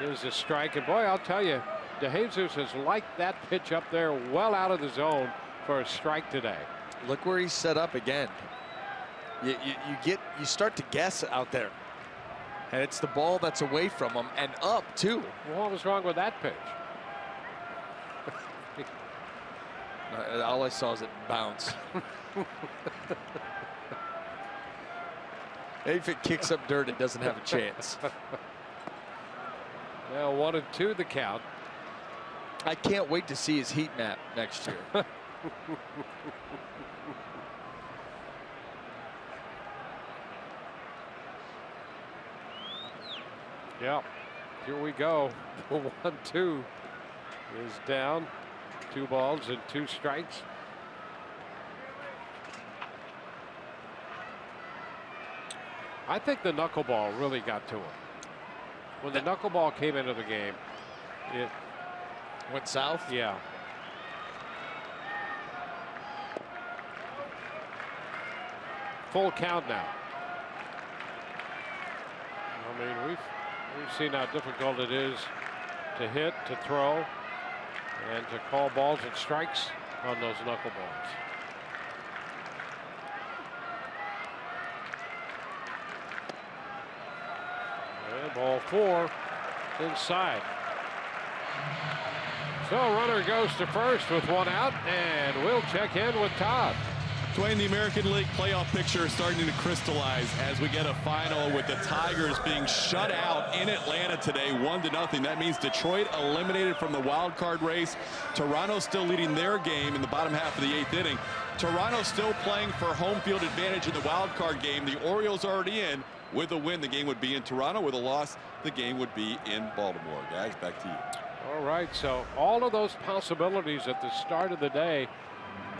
is a strike, and boy, I'll tell you, DeJesus has liked that pitch up there well out of the zone for a strike today. Look where he's set up again. You start to guess out there, and it's the ball that's away from him and up too. Well, what was wrong with that pitch? All I saw is it bounce. If it kicks up dirt, it doesn't have a chance. Now 1-2 the count. I can't wait to see his heat map next year. Yeah, here we go. 1-2 is down. 2 balls and 2 strikes. I think the knuckleball really got to him. When the knuckleball came into the game, it went south. Yeah. Full count now. I mean, we've seen how difficult it is to hit, to throw, and to call balls and strikes on those knuckleballs. And ball 4 inside. So runner goes to first with 1 out, and we'll check in with Todd. Dwayne, the American League playoff picture is starting to crystallize as we get a final with the Tigers being shut out in Atlanta today, 1-0. That means Detroit eliminated from the wild card race. Toronto still leading their game in the bottom half of the 8th inning. Toronto still playing for home field advantage in the wild card game. The Orioles already in. With a win, the game would be in Toronto. With a loss, the game would be in Baltimore. Guys, back to you. All right, so all of those possibilities at the start of the day,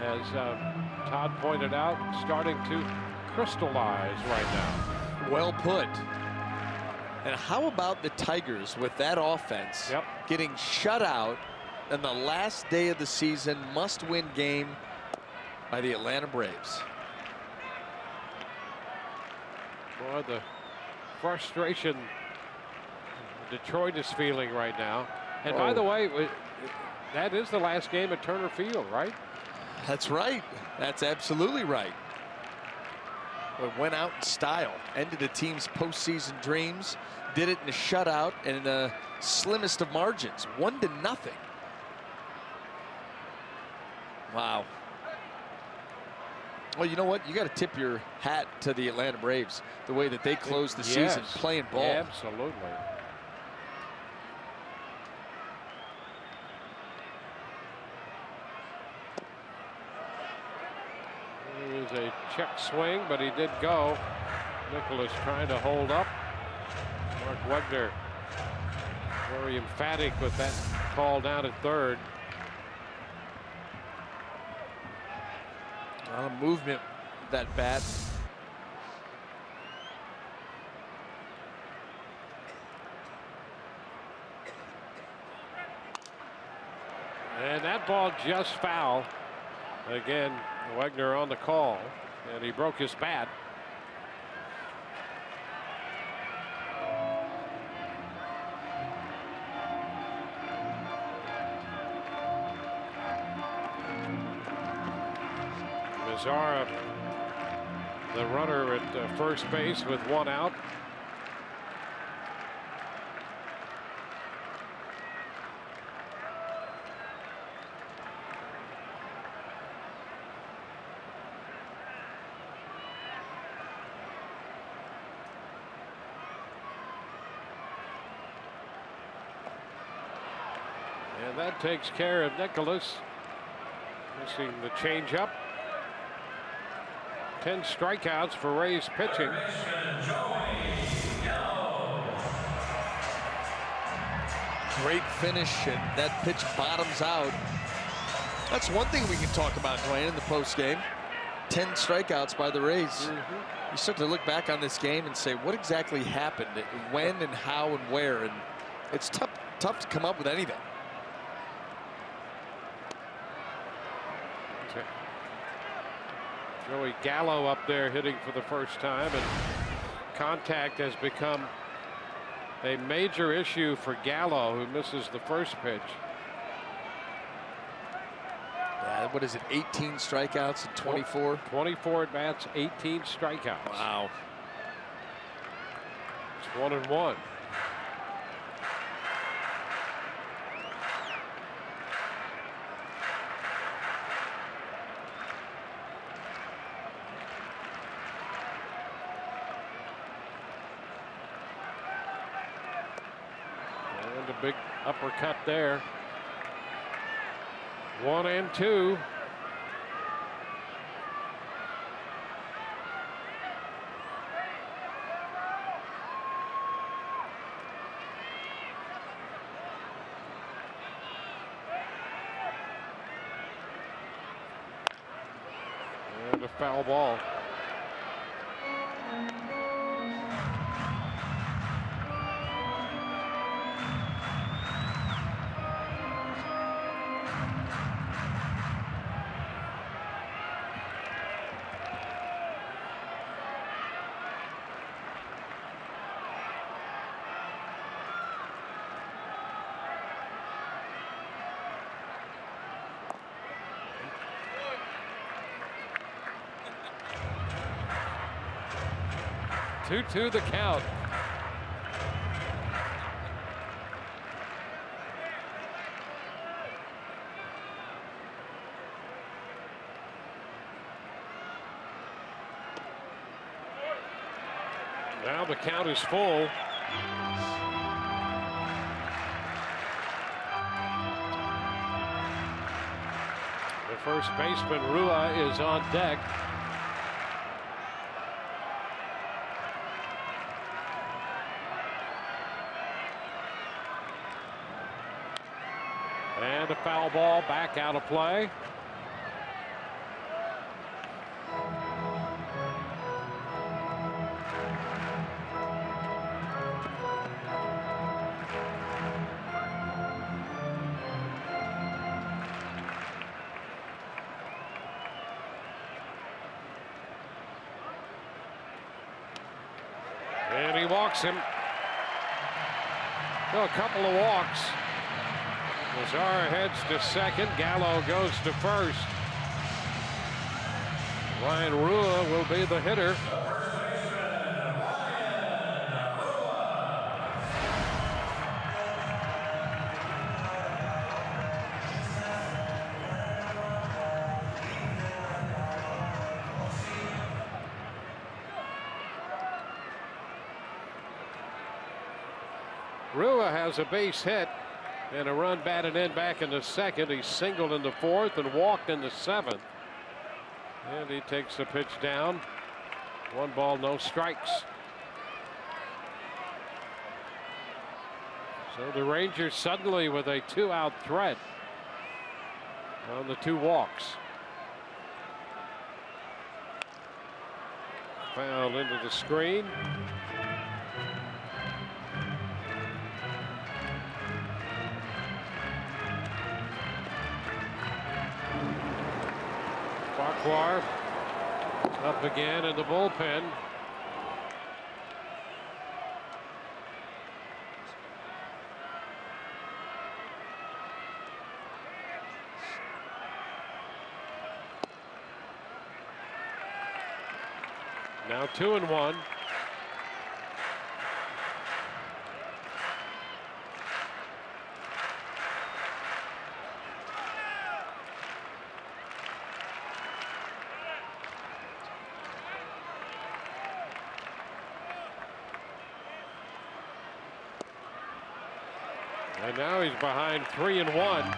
as Todd pointed out, starting to crystallize right now. Well put. And how about the Tigers with that offense? Yep. Getting shut out in the last day of the season, must-win game by the Atlanta Braves. Boy, the frustration Detroit is feeling right now. And by the way, that is the last game at Turner Field, right? That's right. That's absolutely right. It went out in style. Ended the team's postseason dreams. Did it in a shutout and in the slimmest of margins. 1-0. Wow. Well, you know what? You got to tip your hat to the Atlanta Braves. The way that they closed the season playing ball. Absolutely. It was a check swing, but he did go. Nicholas trying to hold up. Mark Wegner very emphatic with that call down at third. A lot of movement with that bat. And that ball just foul. Again, Wegner on the call, and he broke his bat. Mazzara, the runner at first base with 1 out. And that takes care of Nicholas. Missing the changeup. 10 strikeouts for Rays pitching. Great finish, and that pitch bottoms out. That's one thing we can talk about, Dwayne, in the post game. 10 strikeouts by the Rays. You start to look back on this game and say, what exactly happened? When and how and where? And it's tough to come up with anything. Joey Gallo up there hitting for the first time, and contact has become a major issue for Gallo, who misses the first pitch. Yeah, what is it, 18 strikeouts and 24? 24 at bats, 18 strikeouts. Wow. It's 1-1. And a big uppercut there. 1-2. And a foul ball. Two the count. Now the count is full. The first baseman, Rua, is on deck. And a foul ball back out of play. And he walks him. So a couple of walks. Mazara heads to second. Gallo goes to first. Ryan Rua will be the hitter. Rua has a base hit. And a run batted in back in the second. He singled in the fourth and walked in the seventh. And he takes the pitch down. 1 ball, no strikes. So the Rangers suddenly with a 2-out threat on the 2 walks. Foul into the screen. Farquhar up again in the bullpen. Now 2-1. And now he's behind 3-1.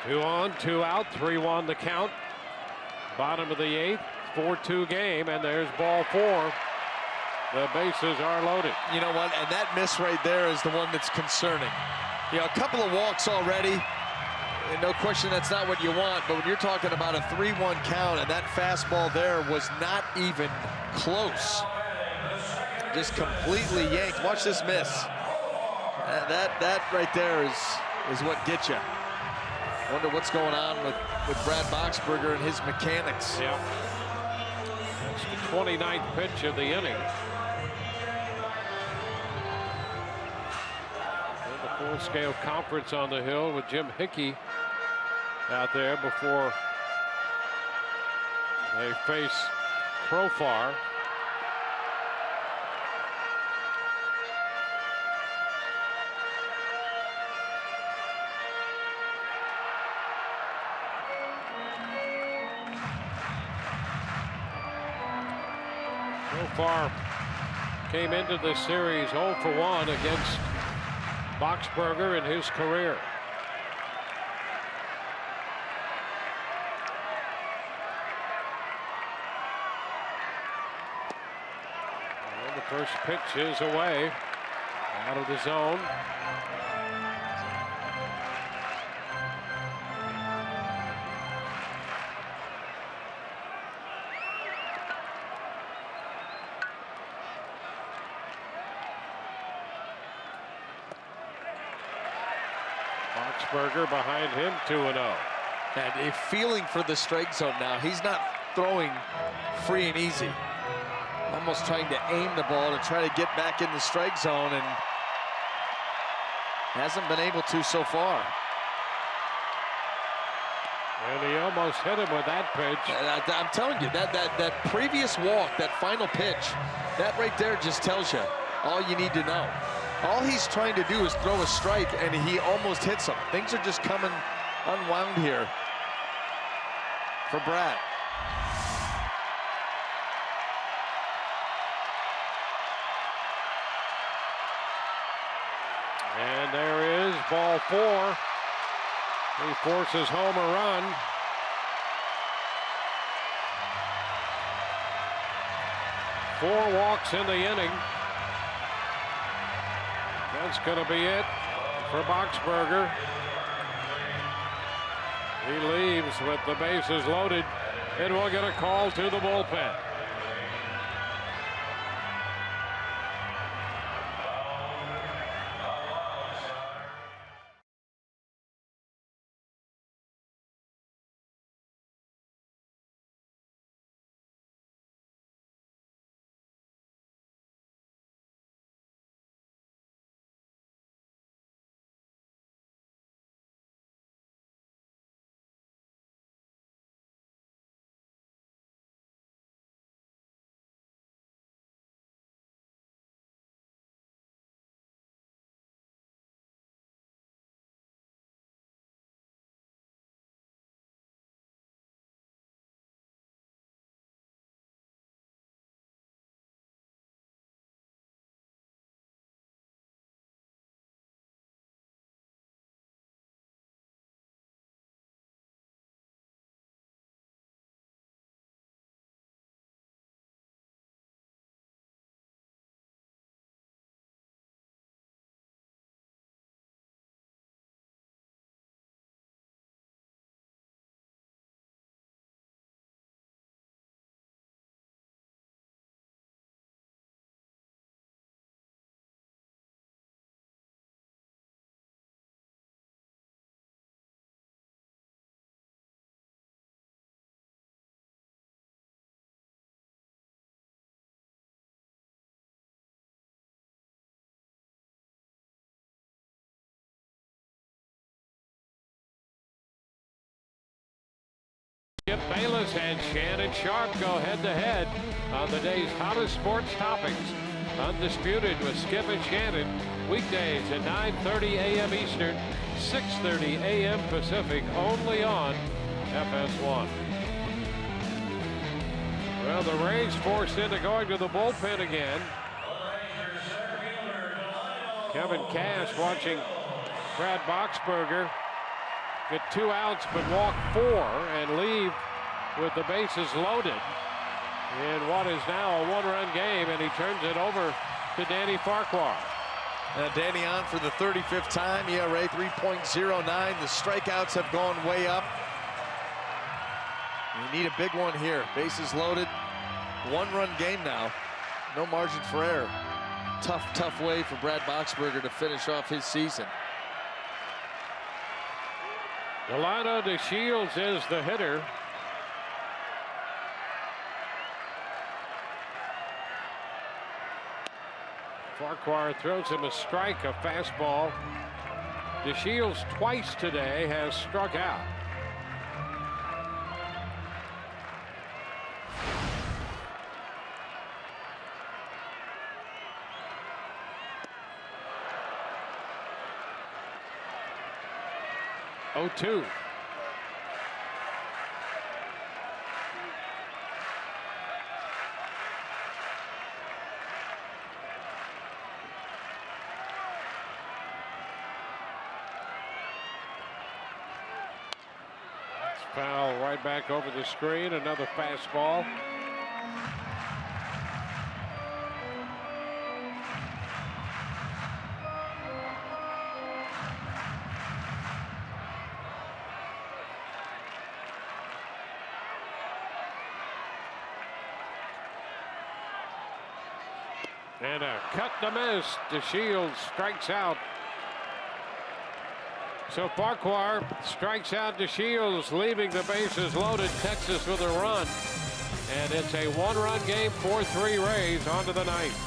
Two on, two out, 3-1 the count. Bottom of the 8th, 4-2 game, and there's ball 4. The bases are loaded. You know what? And that miss right there is the one that's concerning. You know, a couple of walks already. And no question that's not what you want, but when you're talking about a 3-1 count and that fastball there was not even close. Just completely yanked. Watch this miss. That right there is what gets you. Wonder what's going on with Brad Boxberger and his mechanics. Yeah. That's the 29th pitch of the inning. And the full-scale conference on the hill with Jim Hickey out there before they face Profar. Profar came into this series 0 for 1 against Boxberger in his career. And the first pitch is away, out of the zone. Boxberger behind him 2-0. And a feeling for the strike zone now. He's not throwing free and easy. Almost trying to aim the ball to try to get back in the strike zone, and hasn't been able to so far. And he almost hit him with that pitch. I'm telling you, that previous walk, that final pitch, that right there just tells you all you need to know. All he's trying to do is throw a strike, and he almost hits him. Things are just coming unwound here for Brad. And there is ball 4. He forces home a run. Four walks in the inning. That's going to be it for Boxberger. He leaves with the bases loaded, and we'll get a call to the bullpen. Skip Bayless and Shannon Sharp go head-to-head on the day's hottest sports topics. Undisputed with Skip and Shannon. weekdays at 9:30 a.m. Eastern, 6:30 a.m. Pacific, only on FS1. Well, the Rays forced into going to the bullpen again. Kevin Cash watching Brad Boxberger get 2 outs but walk 4 and leave with the bases loaded in what is now a 1-run game, and he turns it over to Danny Farquhar. Danny on for the 35th time, ERA 3.09. The strikeouts have gone way up. You need a big one here. Bases loaded. 1-run game now. No margin for error. Tough way for Brad Boxberger to finish off his season. Delano DeShields is the hitter. Farquhar throws him a strike, a fastball. DeShields twice today has struck out. Oh, 2. Foul right back over the screen. Another fastball. And a cut to miss. DeShields strikes out. So Farquhar strikes out DeShields, leaving the bases loaded. Texas with a run. And it's a 1-run game, 4-3 Rays on to the 9th.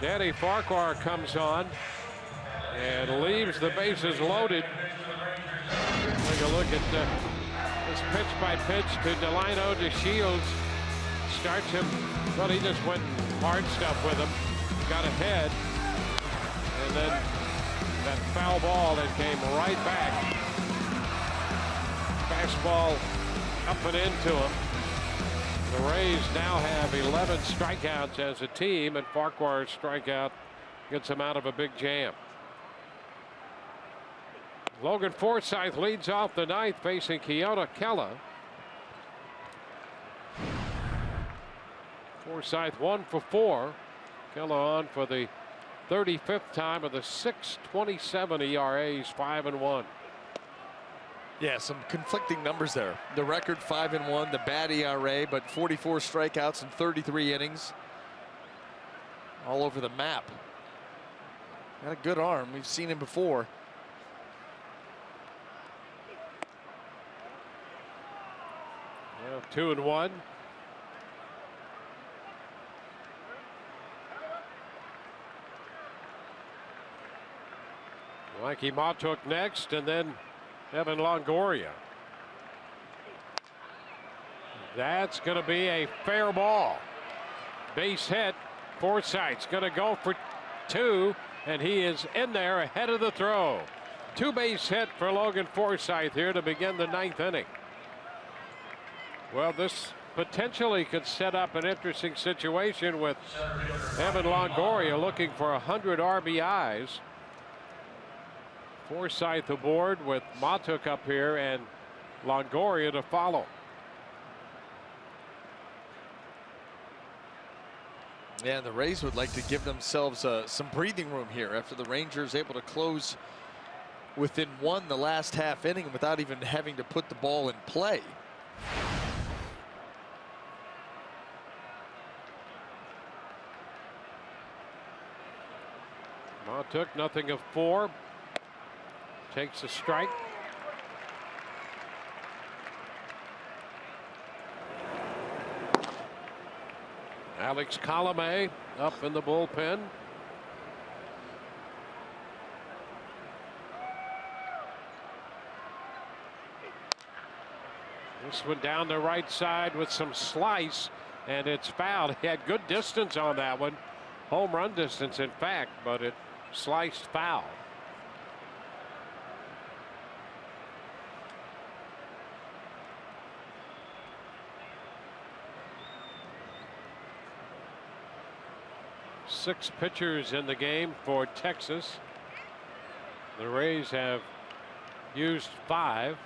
Danny Farquhar comes on and leaves the bases loaded. Take a look at this pitch by pitch to Delano DeShields. Starts him, well, he just went hard stuff with him. Got ahead. And then that foul ball that came right back. Fastball up and into him. The Rays now have 11 strikeouts as a team, and Farquhar's strikeout gets him out of a big jam. Logan Forsythe leads off the 9th, facing Keona Kela. Forsythe 1 for 4. Kela on for the 35th time of the 6.27 ERAs, 5-1. Yeah, some conflicting numbers there. The record 5-1, the bad ERA, but 44 strikeouts in 33 innings. All over the map. Got a good arm. We've seen him before. Well, 2-1. Mikey Montook next, and then Evan Longoria. That's going to be a fair ball. Base hit. Forsythe's going to go for 2, and he is in there ahead of the throw. 2-base hit for Logan Forsythe here to begin the 9th inning. Well, this potentially could set up an interesting situation with Evan Longoria looking for 100 RBIs. Forsythe aboard with Montook up here and Longoria to follow. Yeah, the Rays would like to give themselves some breathing room here after the Rangers able to close within 1 the last half inning without even having to put the ball in play. Montook, nothing of 4. Takes a strike. Alex Colomé up in the bullpen. This one down the right side with some slice, and it's fouled. He had good distance on that one. Home run distance, in fact, but it sliced foul. Six pitchers in the game for Texas. The Rays have used 5.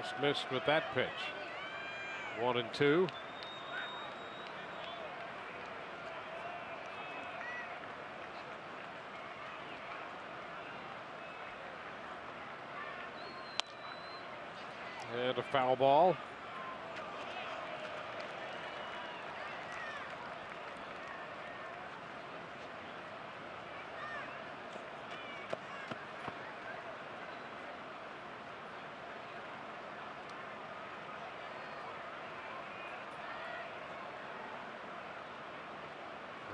Just missed with that pitch. 1-2. And a foul ball.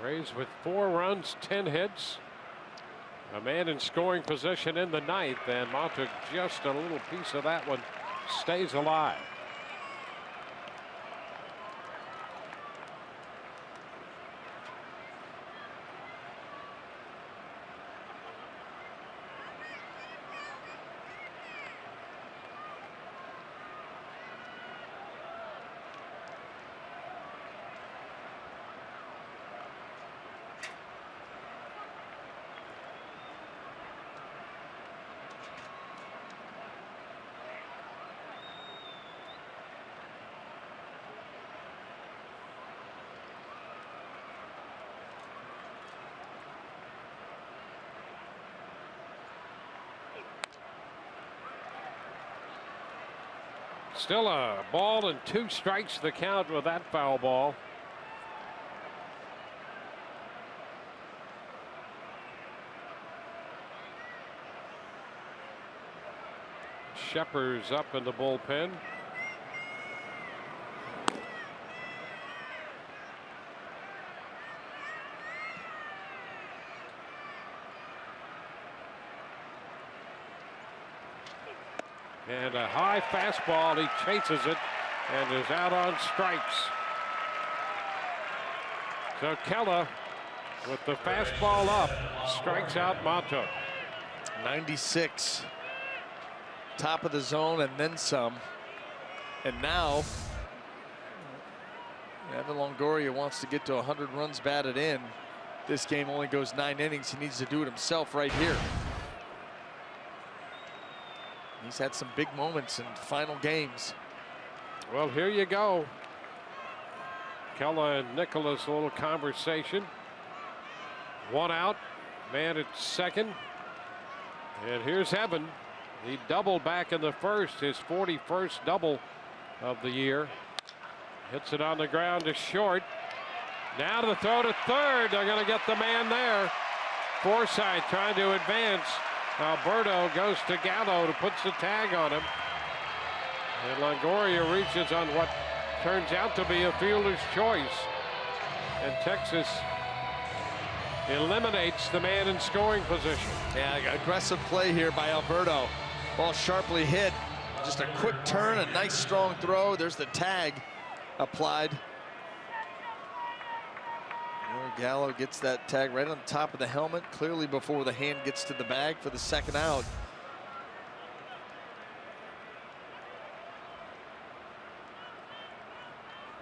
Rays with 4 runs, 10 hits. A man in scoring position in the 9th, and Montook just a little piece of that one. Stays alive. Still a ball and 2 strikes the count with that foul ball. Shepard's up in the bullpen. And a high fastball, he chases it and is out on strikes. So Kella, with the fastball up, strikes out Montook. 96. Top of the zone and then some. And now Evan Longoria wants to get to 100 runs batted in. This game only goes 9 innings. He needs to do it himself right here. He's had some big moments in final games. Well, here you go. Kella and Nicholas, a little conversation. 1 out, man at second. And here's Evan. He doubled back in the first, his 41st double of the year. Hits it on the ground to short. Now to the throw to third. They're going to get the man there. Forsythe trying to advance. Alberto goes to Gallo to puts the tag on him. And Longoria reaches on what turns out to be a fielder's choice. And Texas eliminates the man in scoring position. Yeah, aggressive play here by Alberto. Ball sharply hit. Just a quick turn, a nice strong throw. There's the tag applied. Gallo gets that tag right on top of the helmet, clearly before the hand gets to the bag for the second out.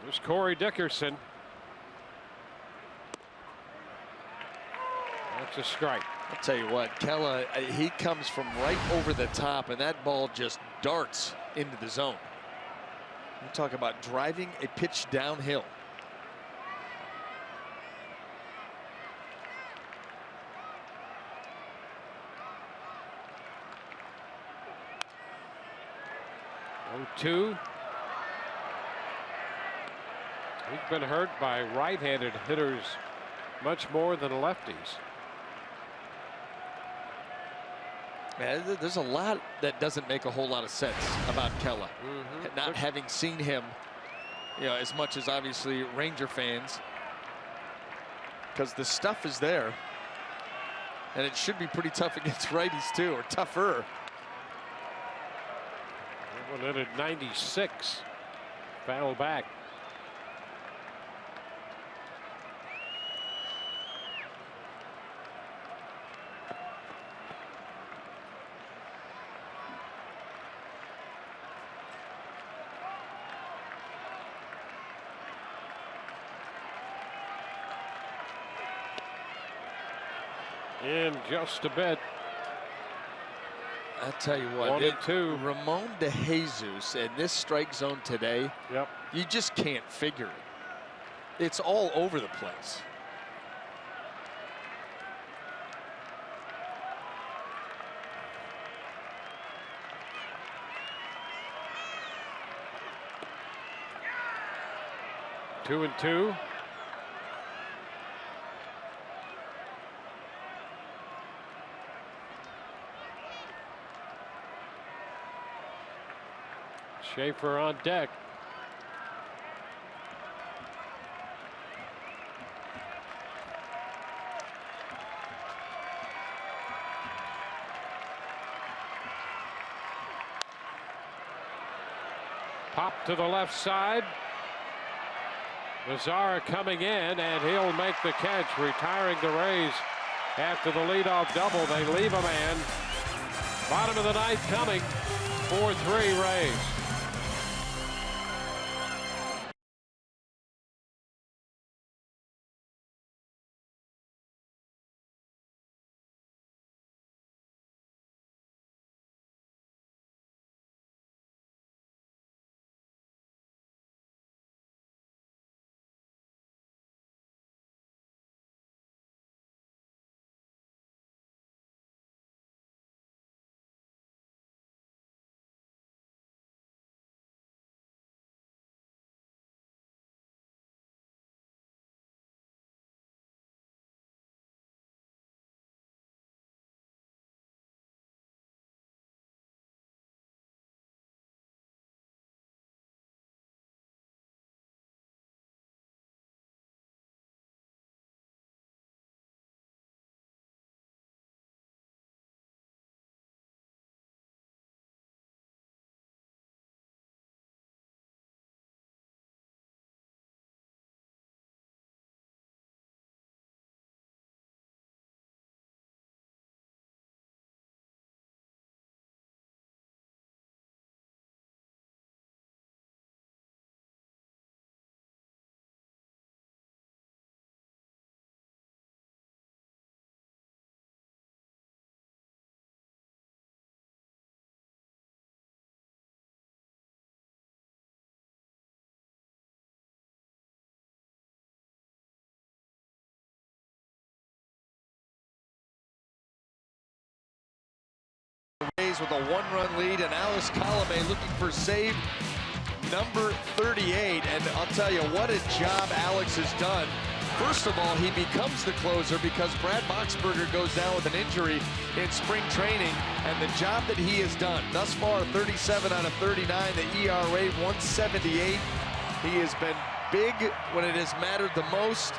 There's Corey Dickerson. That's a strike. I'll tell you what, Kella, he comes from right over the top, and that ball just darts into the zone. You talk about driving a pitch downhill. Two. He's been hurt by right-handed hitters much more than lefties. Man, there's a lot that doesn't make a whole lot of sense about Kella. Not having seen him, as much as obviously Ranger fans, because the stuff is there, and it should be pretty tough against righties too, or tougher. One hit at 96, foul back. In just a bit. I tell you what, 1-2. Ramon de Jesus in this strike zone today, you just can't figure it. It's all over the place. Two and two. Schaefer on deck. Pop to the left side. Mazara coming in, and he'll make the catch, retiring the Rays after the leadoff double. They leave a man. Bottom of the ninth coming. 4-3 Rays. Rays with a one-run lead, and Alice Colomé looking for save number 38. And I'll tell you what a job Alex has done First of all, he becomes the closer because Brad Boxberger goes down with an injury in spring training, and the job that he has done thus far, 37 out of 39, the ERA 178. He has been big when it has mattered the most.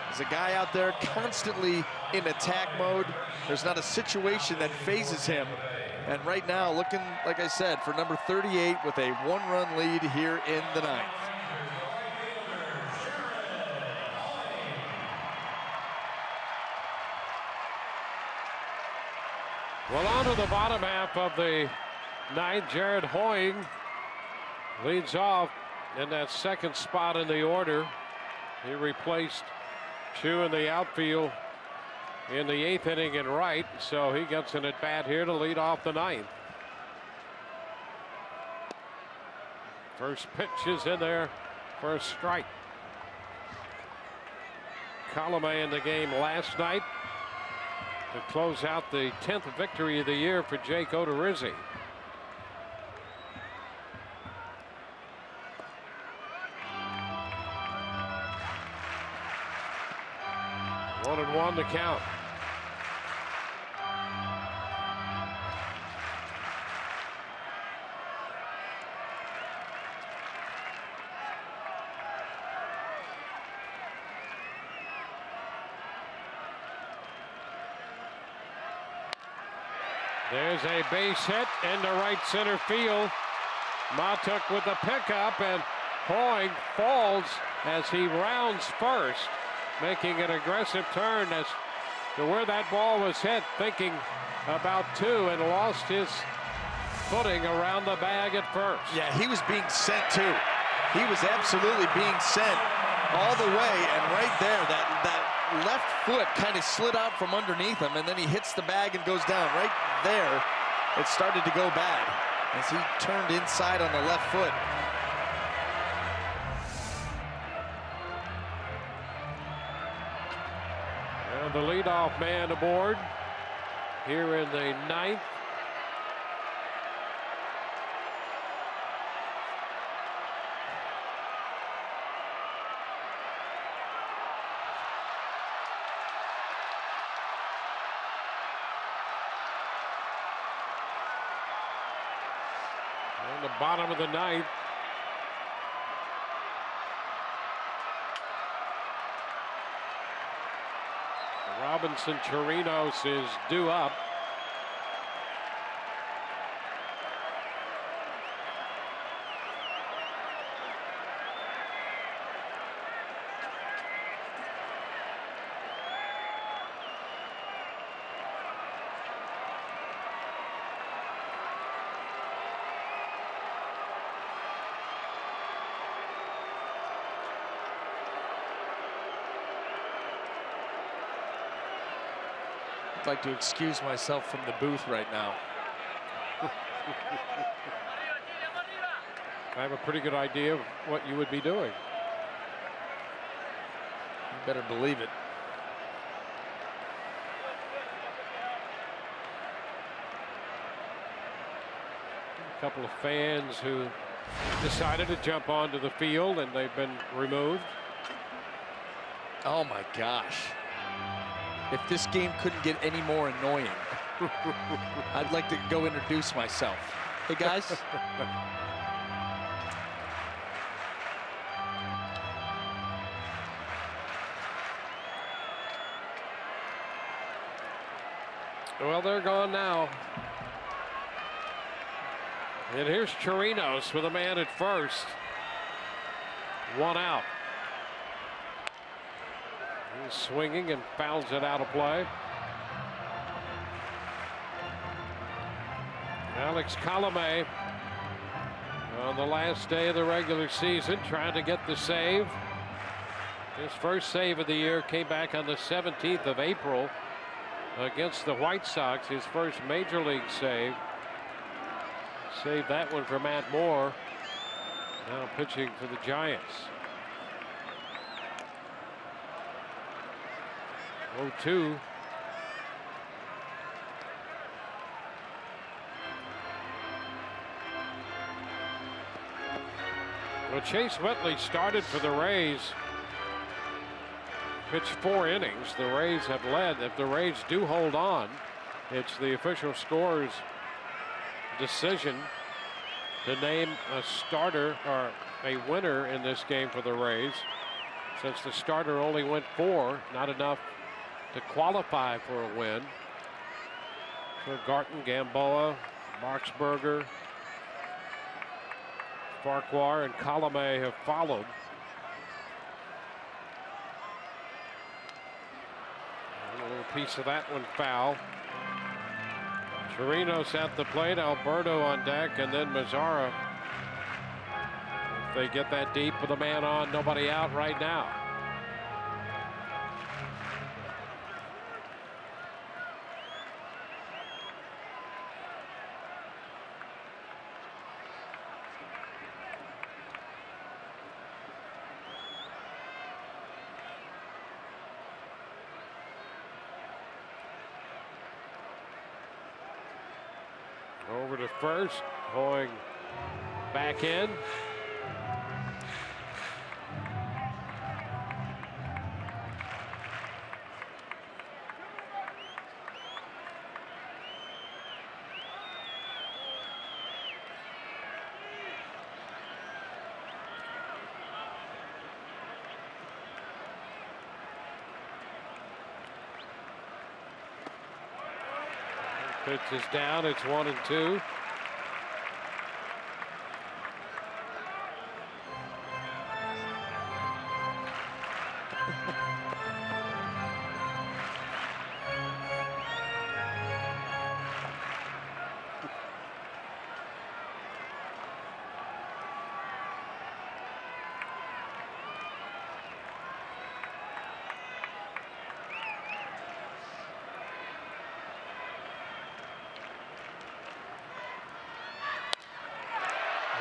There's a guy out there constantly in attack mode. There's not a situation that phases him. And right now, looking, like I said, for number 38 with a one-run lead here in the ninth. Well, on to the bottom half of the ninth. Jared Hoying leads off in that second spot in the order. He replaced Chu in the outfield in the 8th inning in right, so he gets an at-bat here to lead off the ninth. First pitch is in there for a strike. Colomé in the game last night to close out the 10th victory of the year for Jake Odorizzi. One and one to count. There's a base hit into right center field. Matuk with the pickup, and Hoying falls as he rounds first, making an aggressive turn as to where that ball was hit, thinking about two, and lost his footing around the bag at first. Yeah, he was being sent too. He was absolutely being sent all the way, and right there, that left foot kind of slid out from underneath him, and then he hits the bag and goes down. Right there, it started to go bad as he turned inside on the left foot. And the leadoff man aboard here in the ninth. On the bottom of the ninth. Robinson Chirinos is due up. I'd like to excuse myself from the booth right now. I have a pretty good idea of what you would be doing. You better believe it. A couple of fans who decided to jump onto the field, and they've been removed. Oh my gosh. If this game couldn't get any more annoying, I'd like to go introduce myself. Hey guys. Well, they're gone now. And here's Chirinos with a man at first. One out. He's swinging and fouls it out of play. Alex Colomé on the last day of the regular season trying to get the save. His first save of the year came back on the 17th of April against the White Sox. His first major league save. Saved that one for Matt Moore. Now pitching for the Giants. 0-2. Well, Chase Whitley started for the Rays pitched 4 innings. The Rays have led. If the Rays do hold on, it's the official score's decision to name a starter or a winner in this game for the Rays. Since the starter only went 4, not enough to qualify for a win. So Garton, Gamboa, Marksberger, Farquhar, and Colomé have followed. A little piece of that one foul. Chirinos at the plate, Alberto on deck, and then Mazzara. If they get that deep with a man on, nobody out right now. Over to first, Hoying back in. Pitch is down. It's 1-2.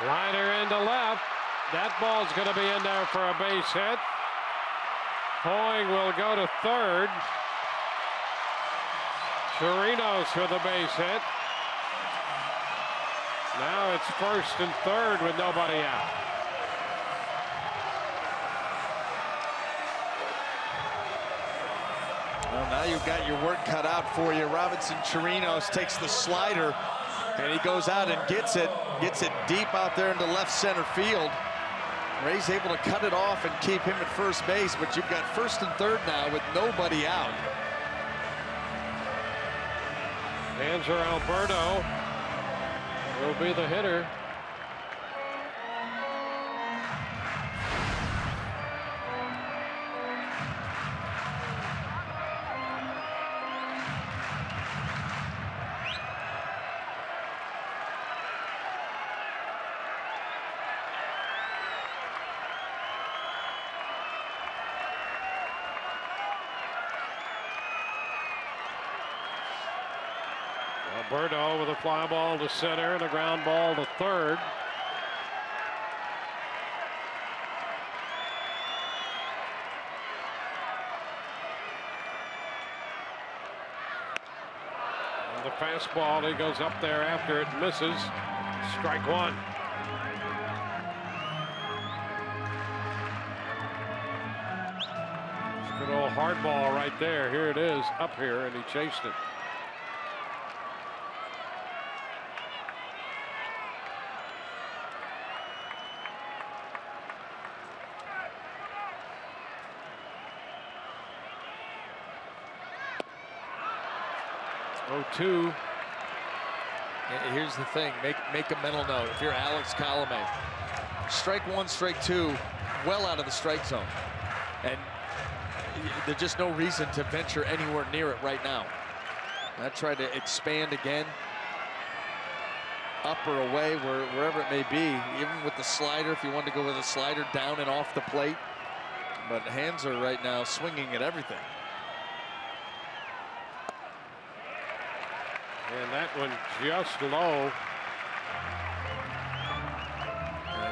Liner into left. That ball's going to be in there for a base hit. Hoying will go to third. Chirinos for the base hit. Now it's first and third with nobody out. Well, now you've got your work cut out for you. Robinson Chirinos takes the slider, and he goes out and gets it deep out there into left center field. Ray's able to cut it off and keep him at first base, but you've got first and third now with nobody out. Hanser Alberto will be the hitter. Alberto with a fly ball to center and a ground ball to third. And the fastball, he goes up there after it misses. Strike one. Good old hard ball right there. Here it is up here, and he chased it. Two. Here's the thing, make a mental note. If you're Alex Colomé, strike one, strike two, well out of the strike zone. And there's just no reason to venture anywhere near it right now. I try to expand again, up or away, wherever it may be, even with the slider, if you want to go with a slider down and off the plate. But hands are right now swinging at everything. And that one just low.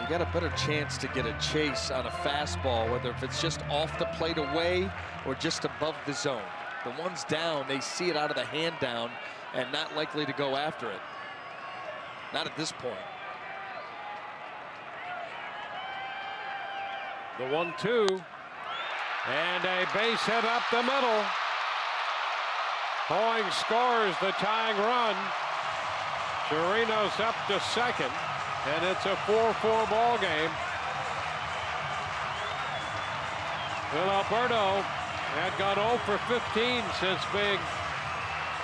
You got a better chance to get a chase on a fastball, whether if it's just off the plate away or just above the zone. The ones down, they see it out of the hand down and not likely to go after it. Not at this point. The 1-2. And a base hit up the middle. Hoying scores the tying run. Chirino's up to second, and it's a 4-4 ball game. Well, Alberto had gone 0 for 15 since being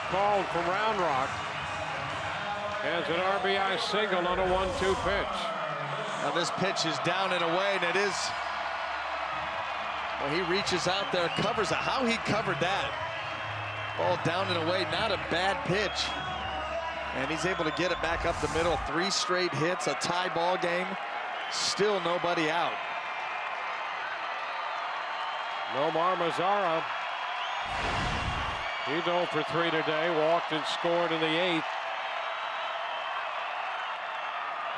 called from Round Rock. Has an RBI single on a 1-2 pitch. Now this pitch is down and away, and it is. Well, he reaches out there, covers it. How he covered that. Ball down and away, not a bad pitch. And he's able to get it back up the middle. 3 straight hits, a tie ball game. Still nobody out. Nomar Mazara. He's 0 for 3 today. Walked and scored in the 8th.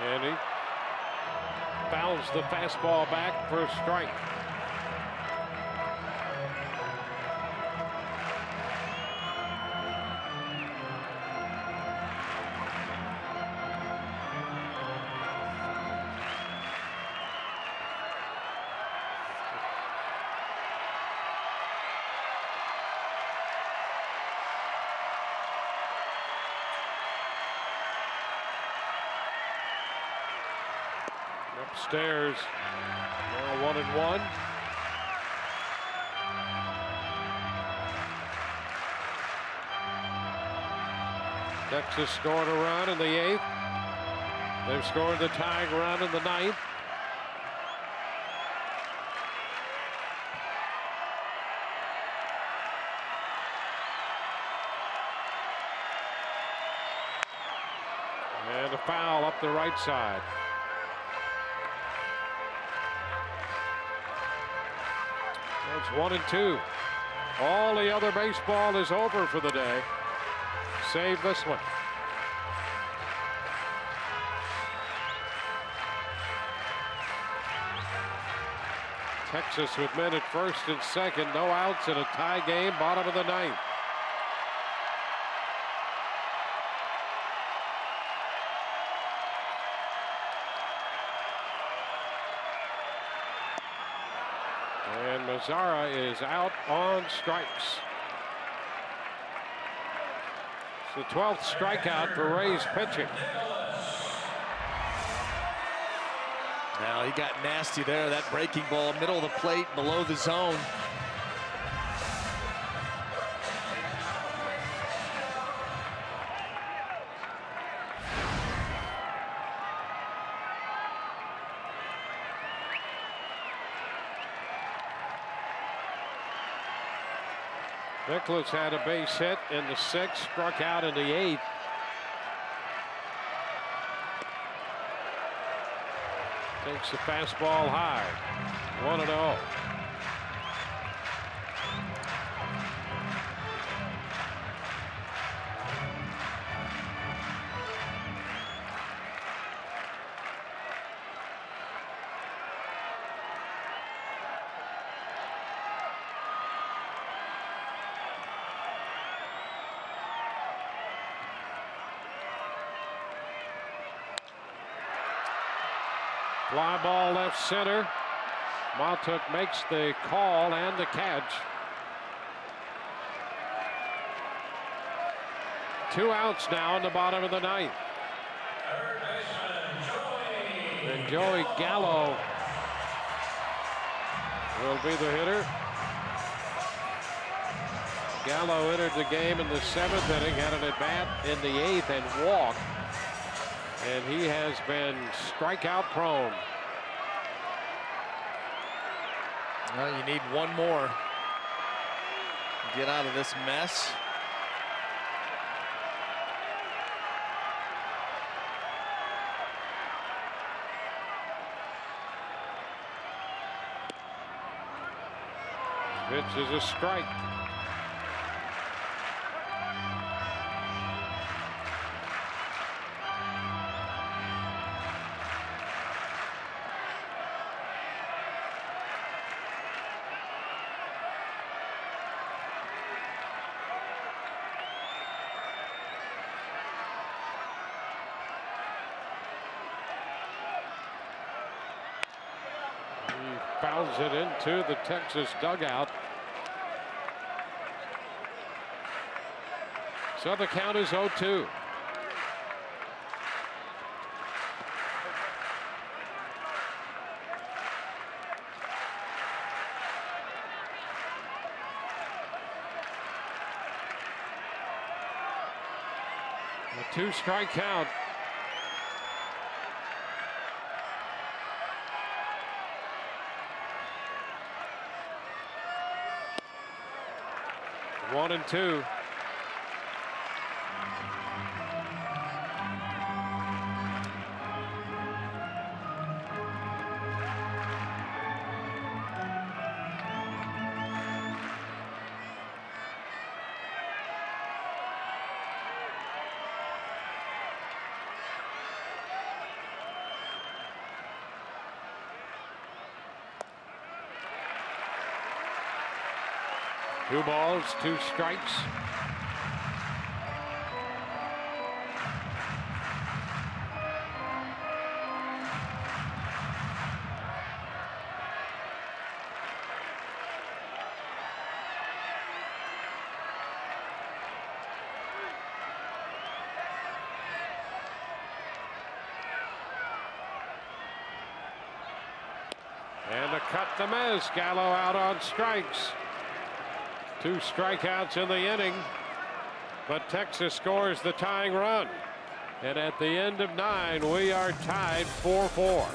And he fouls the fastball back for a strike. Upstairs, now 1-1. Texas scored a run in the 8th. They've scored the tying run in the 9th. And a foul up the right side. It's 1-2. All the other baseball is over for the day. Save this one. Texas with men at first and second. No outs in a tie game. Bottom of the 9th. And Mazara is out on strikes. It's the 12th strikeout for Rays pitching. Now he got nasty there. That breaking ball, middle of the plate, below the zone. Nicholas had a base hit in the 6th, struck out in the 8th. Takes the fastball high. 1-0. Fly ball left center. Montauk makes the call and the catch. 2 outs now in the bottom of the 9th. And Joey Gallo will be the hitter. Gallo entered the game in the 7th inning, had an at bat in the 8th and walked. And he has been strikeout prone. Well, you need one more to get out of this mess. Pitch is a strike. fouls it into the Texas dugout. So the count is 0-2. A 2-strike count. One and two. Two balls, 2 strikes. And a cut to miss. Gallo out on strikes. 2 strikeouts in the inning, but Texas scores the tying run. And at the end of 9, we are tied 4-4.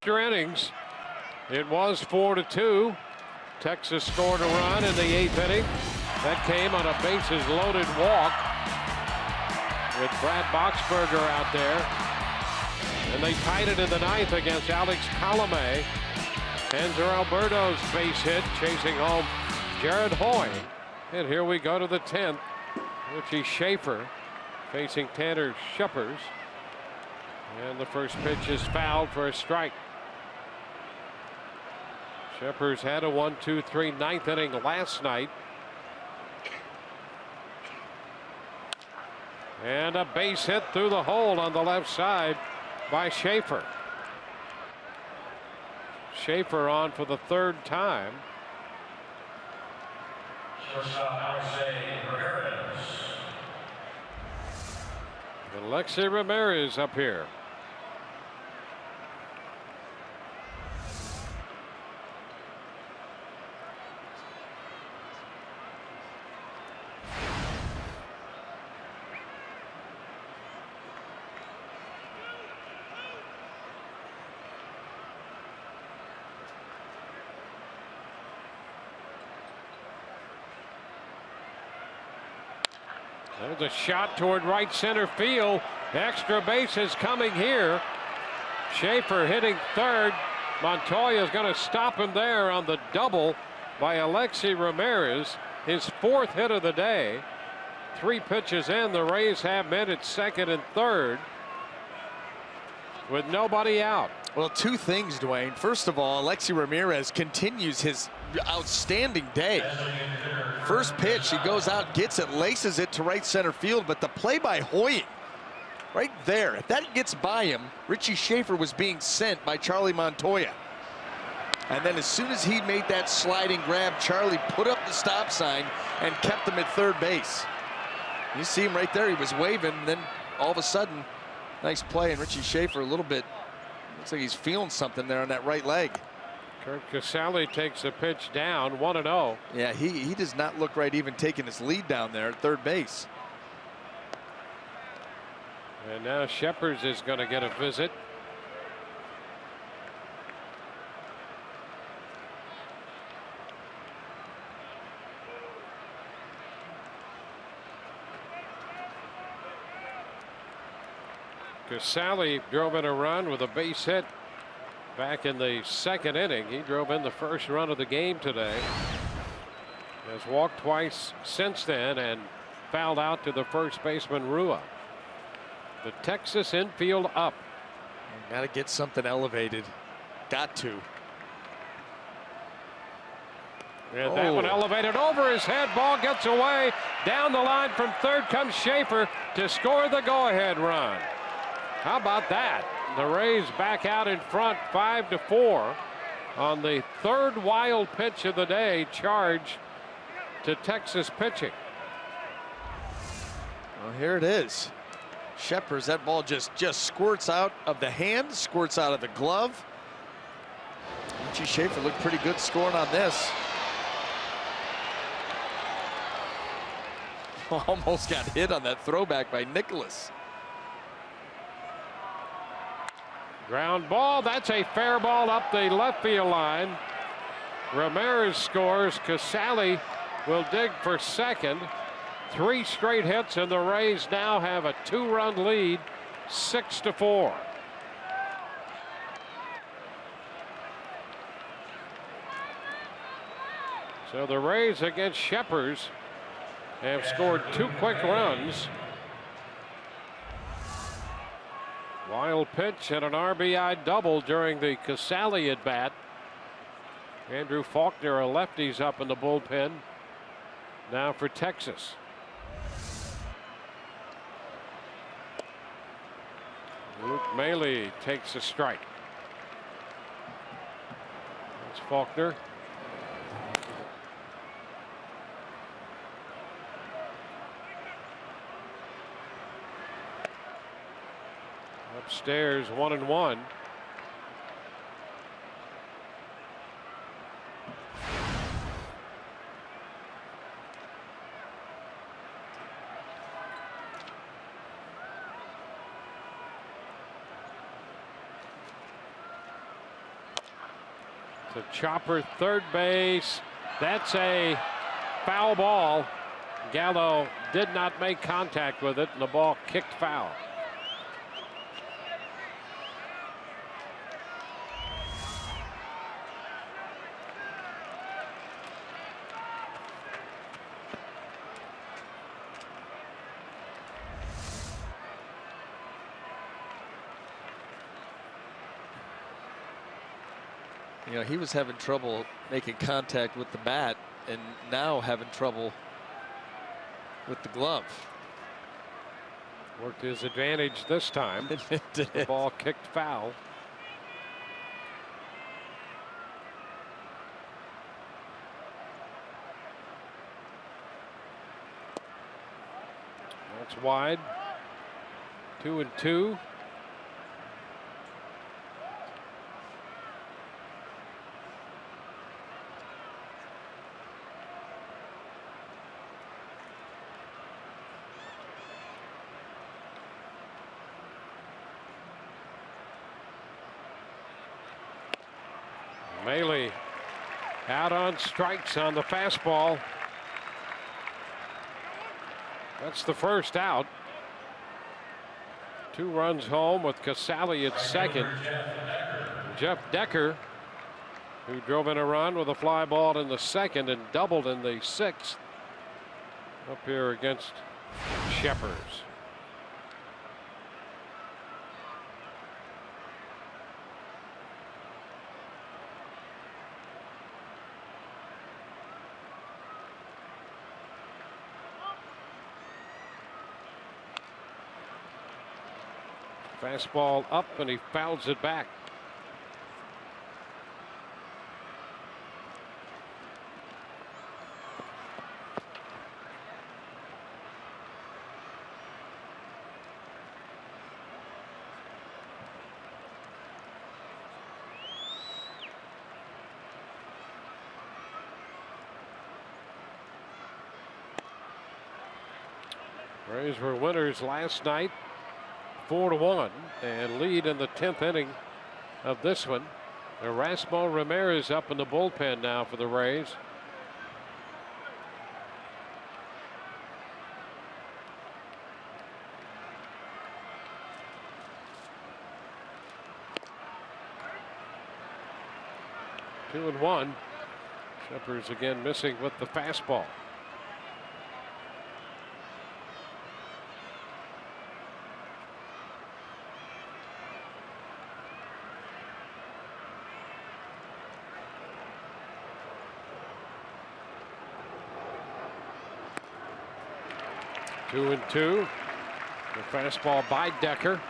After innings, it was 4-2. Texas scored a run in the 8th inning. That came on a bases loaded walk with Brad Boxberger out there. And they tied it in the 9th against Alex Colomé. Hanser Alberto's base hit, chasing home Jared Hoy. And here we go to the 10th. Richie Schaefer facing Tanner Scheppers. And the first pitch is fouled for a strike. Scheppers had a 1-2-3 9th inning last night. And a base hit through the hole on the left side by Schaefer. Schaefer on for the 3rd time. Alexei Ramirez up here. There's a shot toward right center field. Extra bases coming here. Schaefer hitting 3rd. Montoya is going to stop him there on the double. by Alexi Ramirez, his 4th hit of the day. 3 pitches in, the Rays have men at second and third with nobody out. Well, 2 things, Dwayne. First of all, Alexi Ramirez continues his outstanding day. First pitch, he goes out, gets it, laces it to right center field, but the play by Hoying right there, if that gets by him, Richie Schaefer was being sent by Charlie Montoya. And then as soon as he made that sliding grab, Charlie put up the stop sign and kept him at third base. You see him right there, he was waving, and then all of a sudden, nice play, and Richie Schaefer a little bit, looks like he's feeling something there on that right leg. Kurt Casale takes a pitch down, 1-0. Yeah, he does not look right even taking his lead down there at third base. And now Shepard is going to get a visit. Casale drove in a run with a base hit back in the 2nd inning. He drove in the first run of the game today. Has walked twice since then and fouled out to the first baseman Rua. The Texas infield up. Got to get something elevated. Got to. And that one elevated over his head. Ball gets away. Down the line from third comes Schaefer to score the go-ahead run. How about that? The Rays back out in front 5-4 on the 3rd wild pitch of the day, charge to Texas pitching. Well, here it is. Shepard, that ball just squirts out of the hand, squirts out of the glove. Richie Schaefer looked pretty good scoring on this. Almost got hit on that throwback by Nicholas. Ground ball. That's a fair ball up the left field line. Ramirez scores. Casale will dig for second. 3 straight hits, and the Rays now have a 2-run lead, 6-4. So the Rays against Shepard have scored 2 quick runs. Wild pitch and an RBI double during the Casale at bat. Andrew Faulkner, a lefty's up in the bullpen now for Texas. Luke Maile takes a strike. That's Faulkner. Upstairs, 1-1. The chopper, third base. That's a foul ball. Gallo did not make contact with it, and the ball kicked foul. You know, he was having trouble making contact with the bat, and now having trouble with the glove. Worked his advantage this time. The ball kicked foul. That's wide. 2-2. Maile out on strikes on the fastball. That's the first out. 2 runs home with Casale at second. Jeff Decker who drove in a run with a fly ball in the second and doubled in the sixth. Up here against Shepard. Fastball up, and he fouls it back. Rays were winners last night, 4-1, and lead in the 10th inning of this one. Erasmo Ramirez up in the bullpen now for the Rays. Two and one. Shepard's again missing with the fastball. Two and two. The fastball by Decker.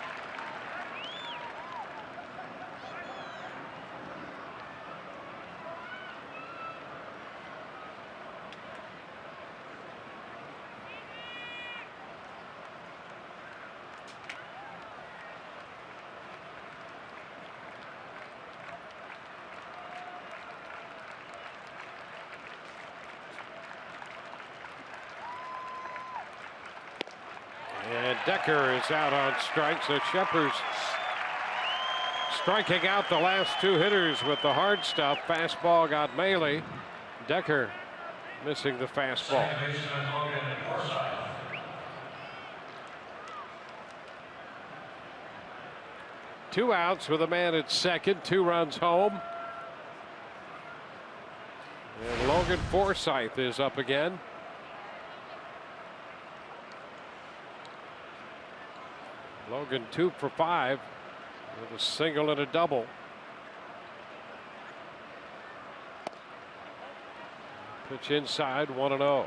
And Decker is out on strikes. So Shepard's striking out the last two hitters with the hard stuff. Fastball got melee. Decker missing the fastball. Two outs with a man at second. 2 runs home. And Logan Forsythe is up again. Logan 2 for 5 with a single and a double. Pitch inside, 1-0.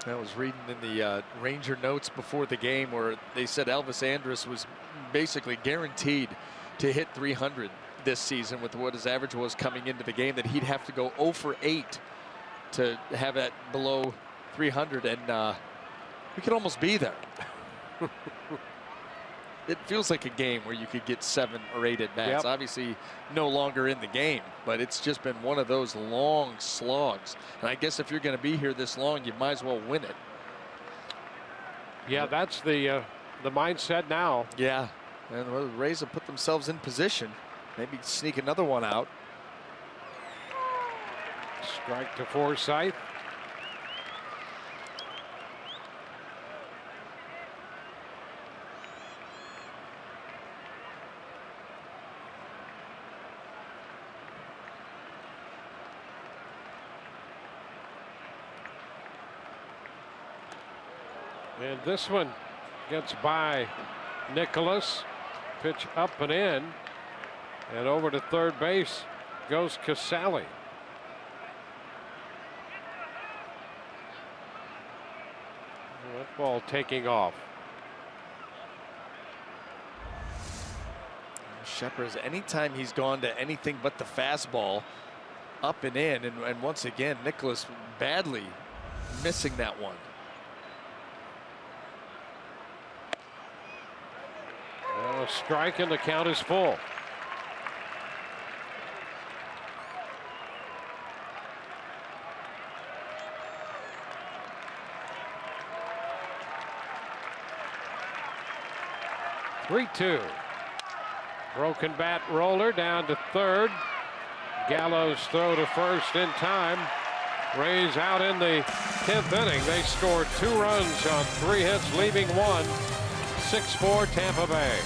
I was reading in the Ranger notes before the game where they said Elvis Andrus was basically guaranteed to hit 300 this season with what his average was coming into the game, that he'd have to go 0 for 8 to have that below 300, and we could almost be there. It feels like a game where you could get 7 or 8 at bats. Yep. Obviously no longer in the game, but it's just been one of those long slogs. And I guess if you're going to be here this long, you might as well win it. Yeah, that's the mindset now. Yeah, and the Rays have put themselves in position. Maybe sneak another one out. Strike to Forsythe. And this one gets by Nicholas. Pitch up and in. And over to third base goes Casale. That ball taking off. Shepard, anytime he's gone to anything but the fastball, up and in, and once again, Nicholas badly missing that one. A strike and the count is full. Three-two. Broken bat roller down to third. Gallows throw to first in time. Rays out in the 10th inning. They scored 2 runs on 3 hits, leaving 1. 6-4 Tampa Bay.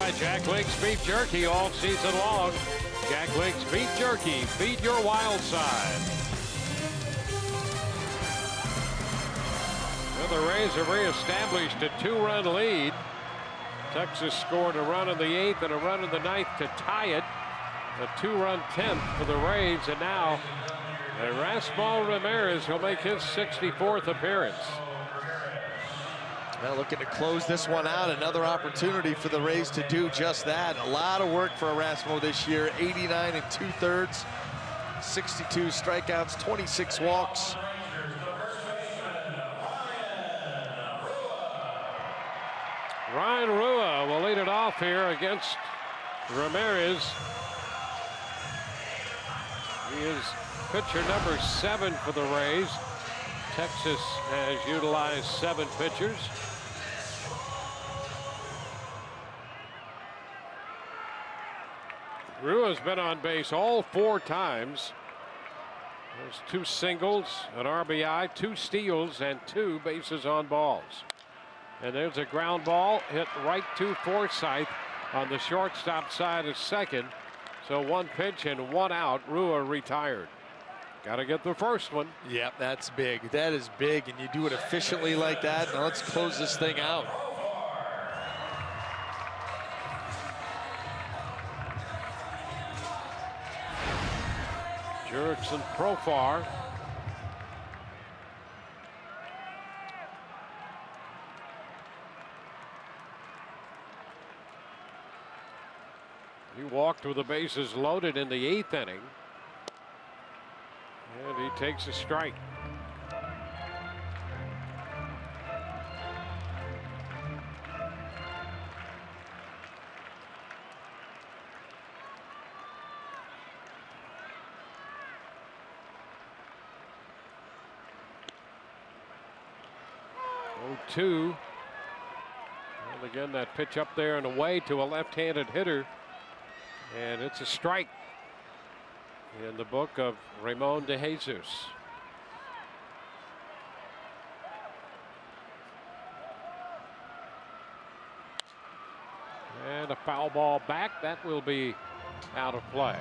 Jack Link's Beef Jerky all season long. Jack Link's Beef Jerky, feed your wild side. Well, the Rays have reestablished a 2-run lead. Texas scored a run in the 8th and a run in the 9th to tie it. A 2-run 10th for the Rays, and now Erasmo Ramirez will make his 64th appearance. Now looking to close this one out. Another opportunity for the Rays to do just that. A lot of work for Erasmo this year. 89 2/3, 62 strikeouts, 26 walks. Ryan Rua will lead it off here against Ramirez. He is pitcher number 7 for the Rays. Texas has utilized 7 pitchers. Rua's been on base all 4 times. There's 2 singles, an RBI, 2 steals, and 2 bases on balls. And there's a ground ball hit right to Forsythe on the shortstop side of second. So 1 pitch and 1 out. Rua retired. Got to get the first one. Yep, that's big. That is big, and you do it efficiently like that. Now let's close this thing out. Jurickson Profar. He walked with the bases loaded in the 8th inning. And he takes a strike. Two. And again, that pitch up there and away to a left-handed hitter. And it's a strike in the book of Ramon de Jesus. And a foul ball back. That will be out of play.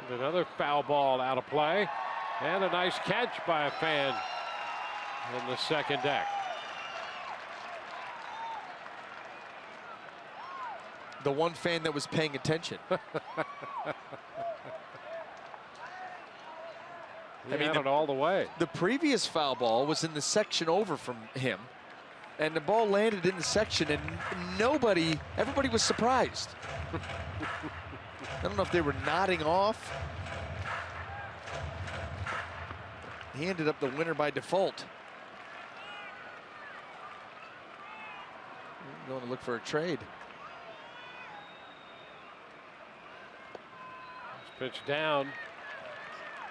Another foul ball out of play, and a nice catch by a fan in the second deck. The one fan that was paying attention. He had it all the way. The previous foul ball was in the section over from him, and the ball landed in the section, and everybody was surprised. I don't know if they were nodding off. He ended up the winner by default. Going to look for a trade. Pitch down.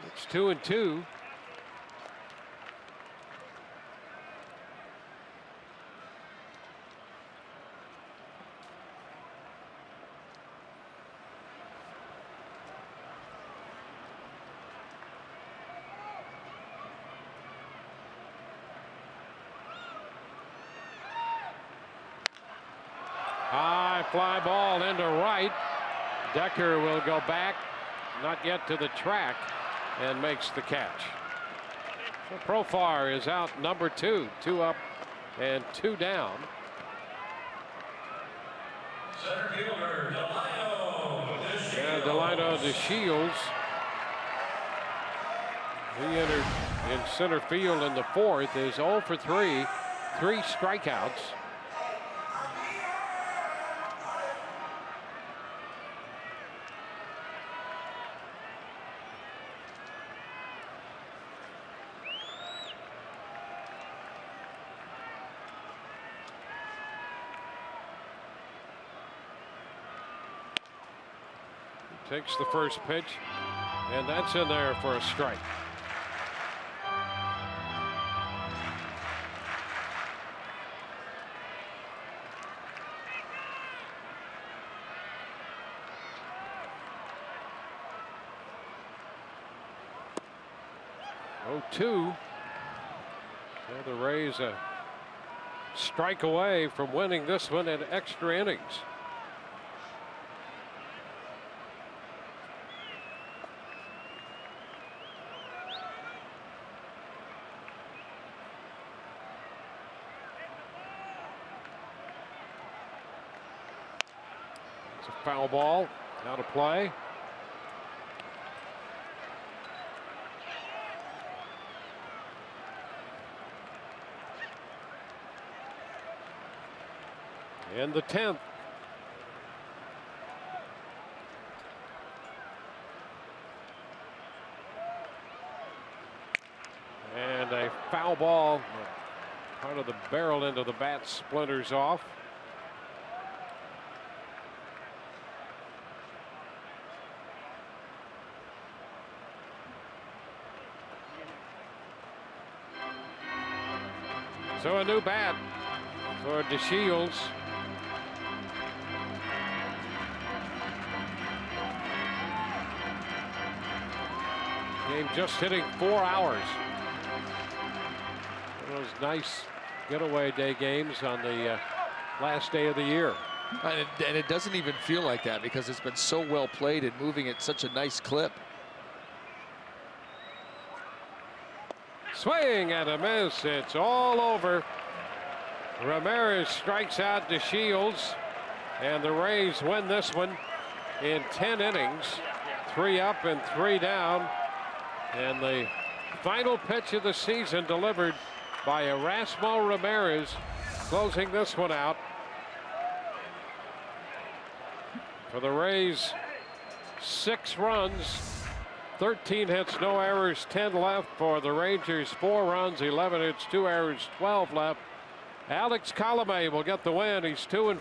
It's 2-2. High fly ball into right. Decker will go back, not yet to the track, and makes the catch. So Profar is out number 2. 2 up and 2 down. Center fielder, And Delino DeShields. He entered in center field in the 4th, is 0 for 3, 3 strikeouts. Takes the first pitch, and that's in there for a strike. 0-2. The Rays a strike away from winning this one in extra innings. It's a foul ball out of play. In the 10th. And a foul ball. Part of the barrel into the bat splinters off. So a new bat for DeShields. Game just hitting 4 hours. One of those nice getaway day games on the last day of the year. And it doesn't even feel like that because it's been so well played and moving at such a nice clip. Swing and a miss. It's all over. Ramirez strikes out DeShields, and the Rays win this one in 10 innings. 3 up and 3 down. And the final pitch of the season delivered by Erasmo Ramirez, closing this one out. For the Rays, 6 runs, 13 hits, no errors, 10 left. For the Rangers, 4 runs, 11 hits, 2 errors, 12 left. Alex Colomé will get the win. He's 2-4.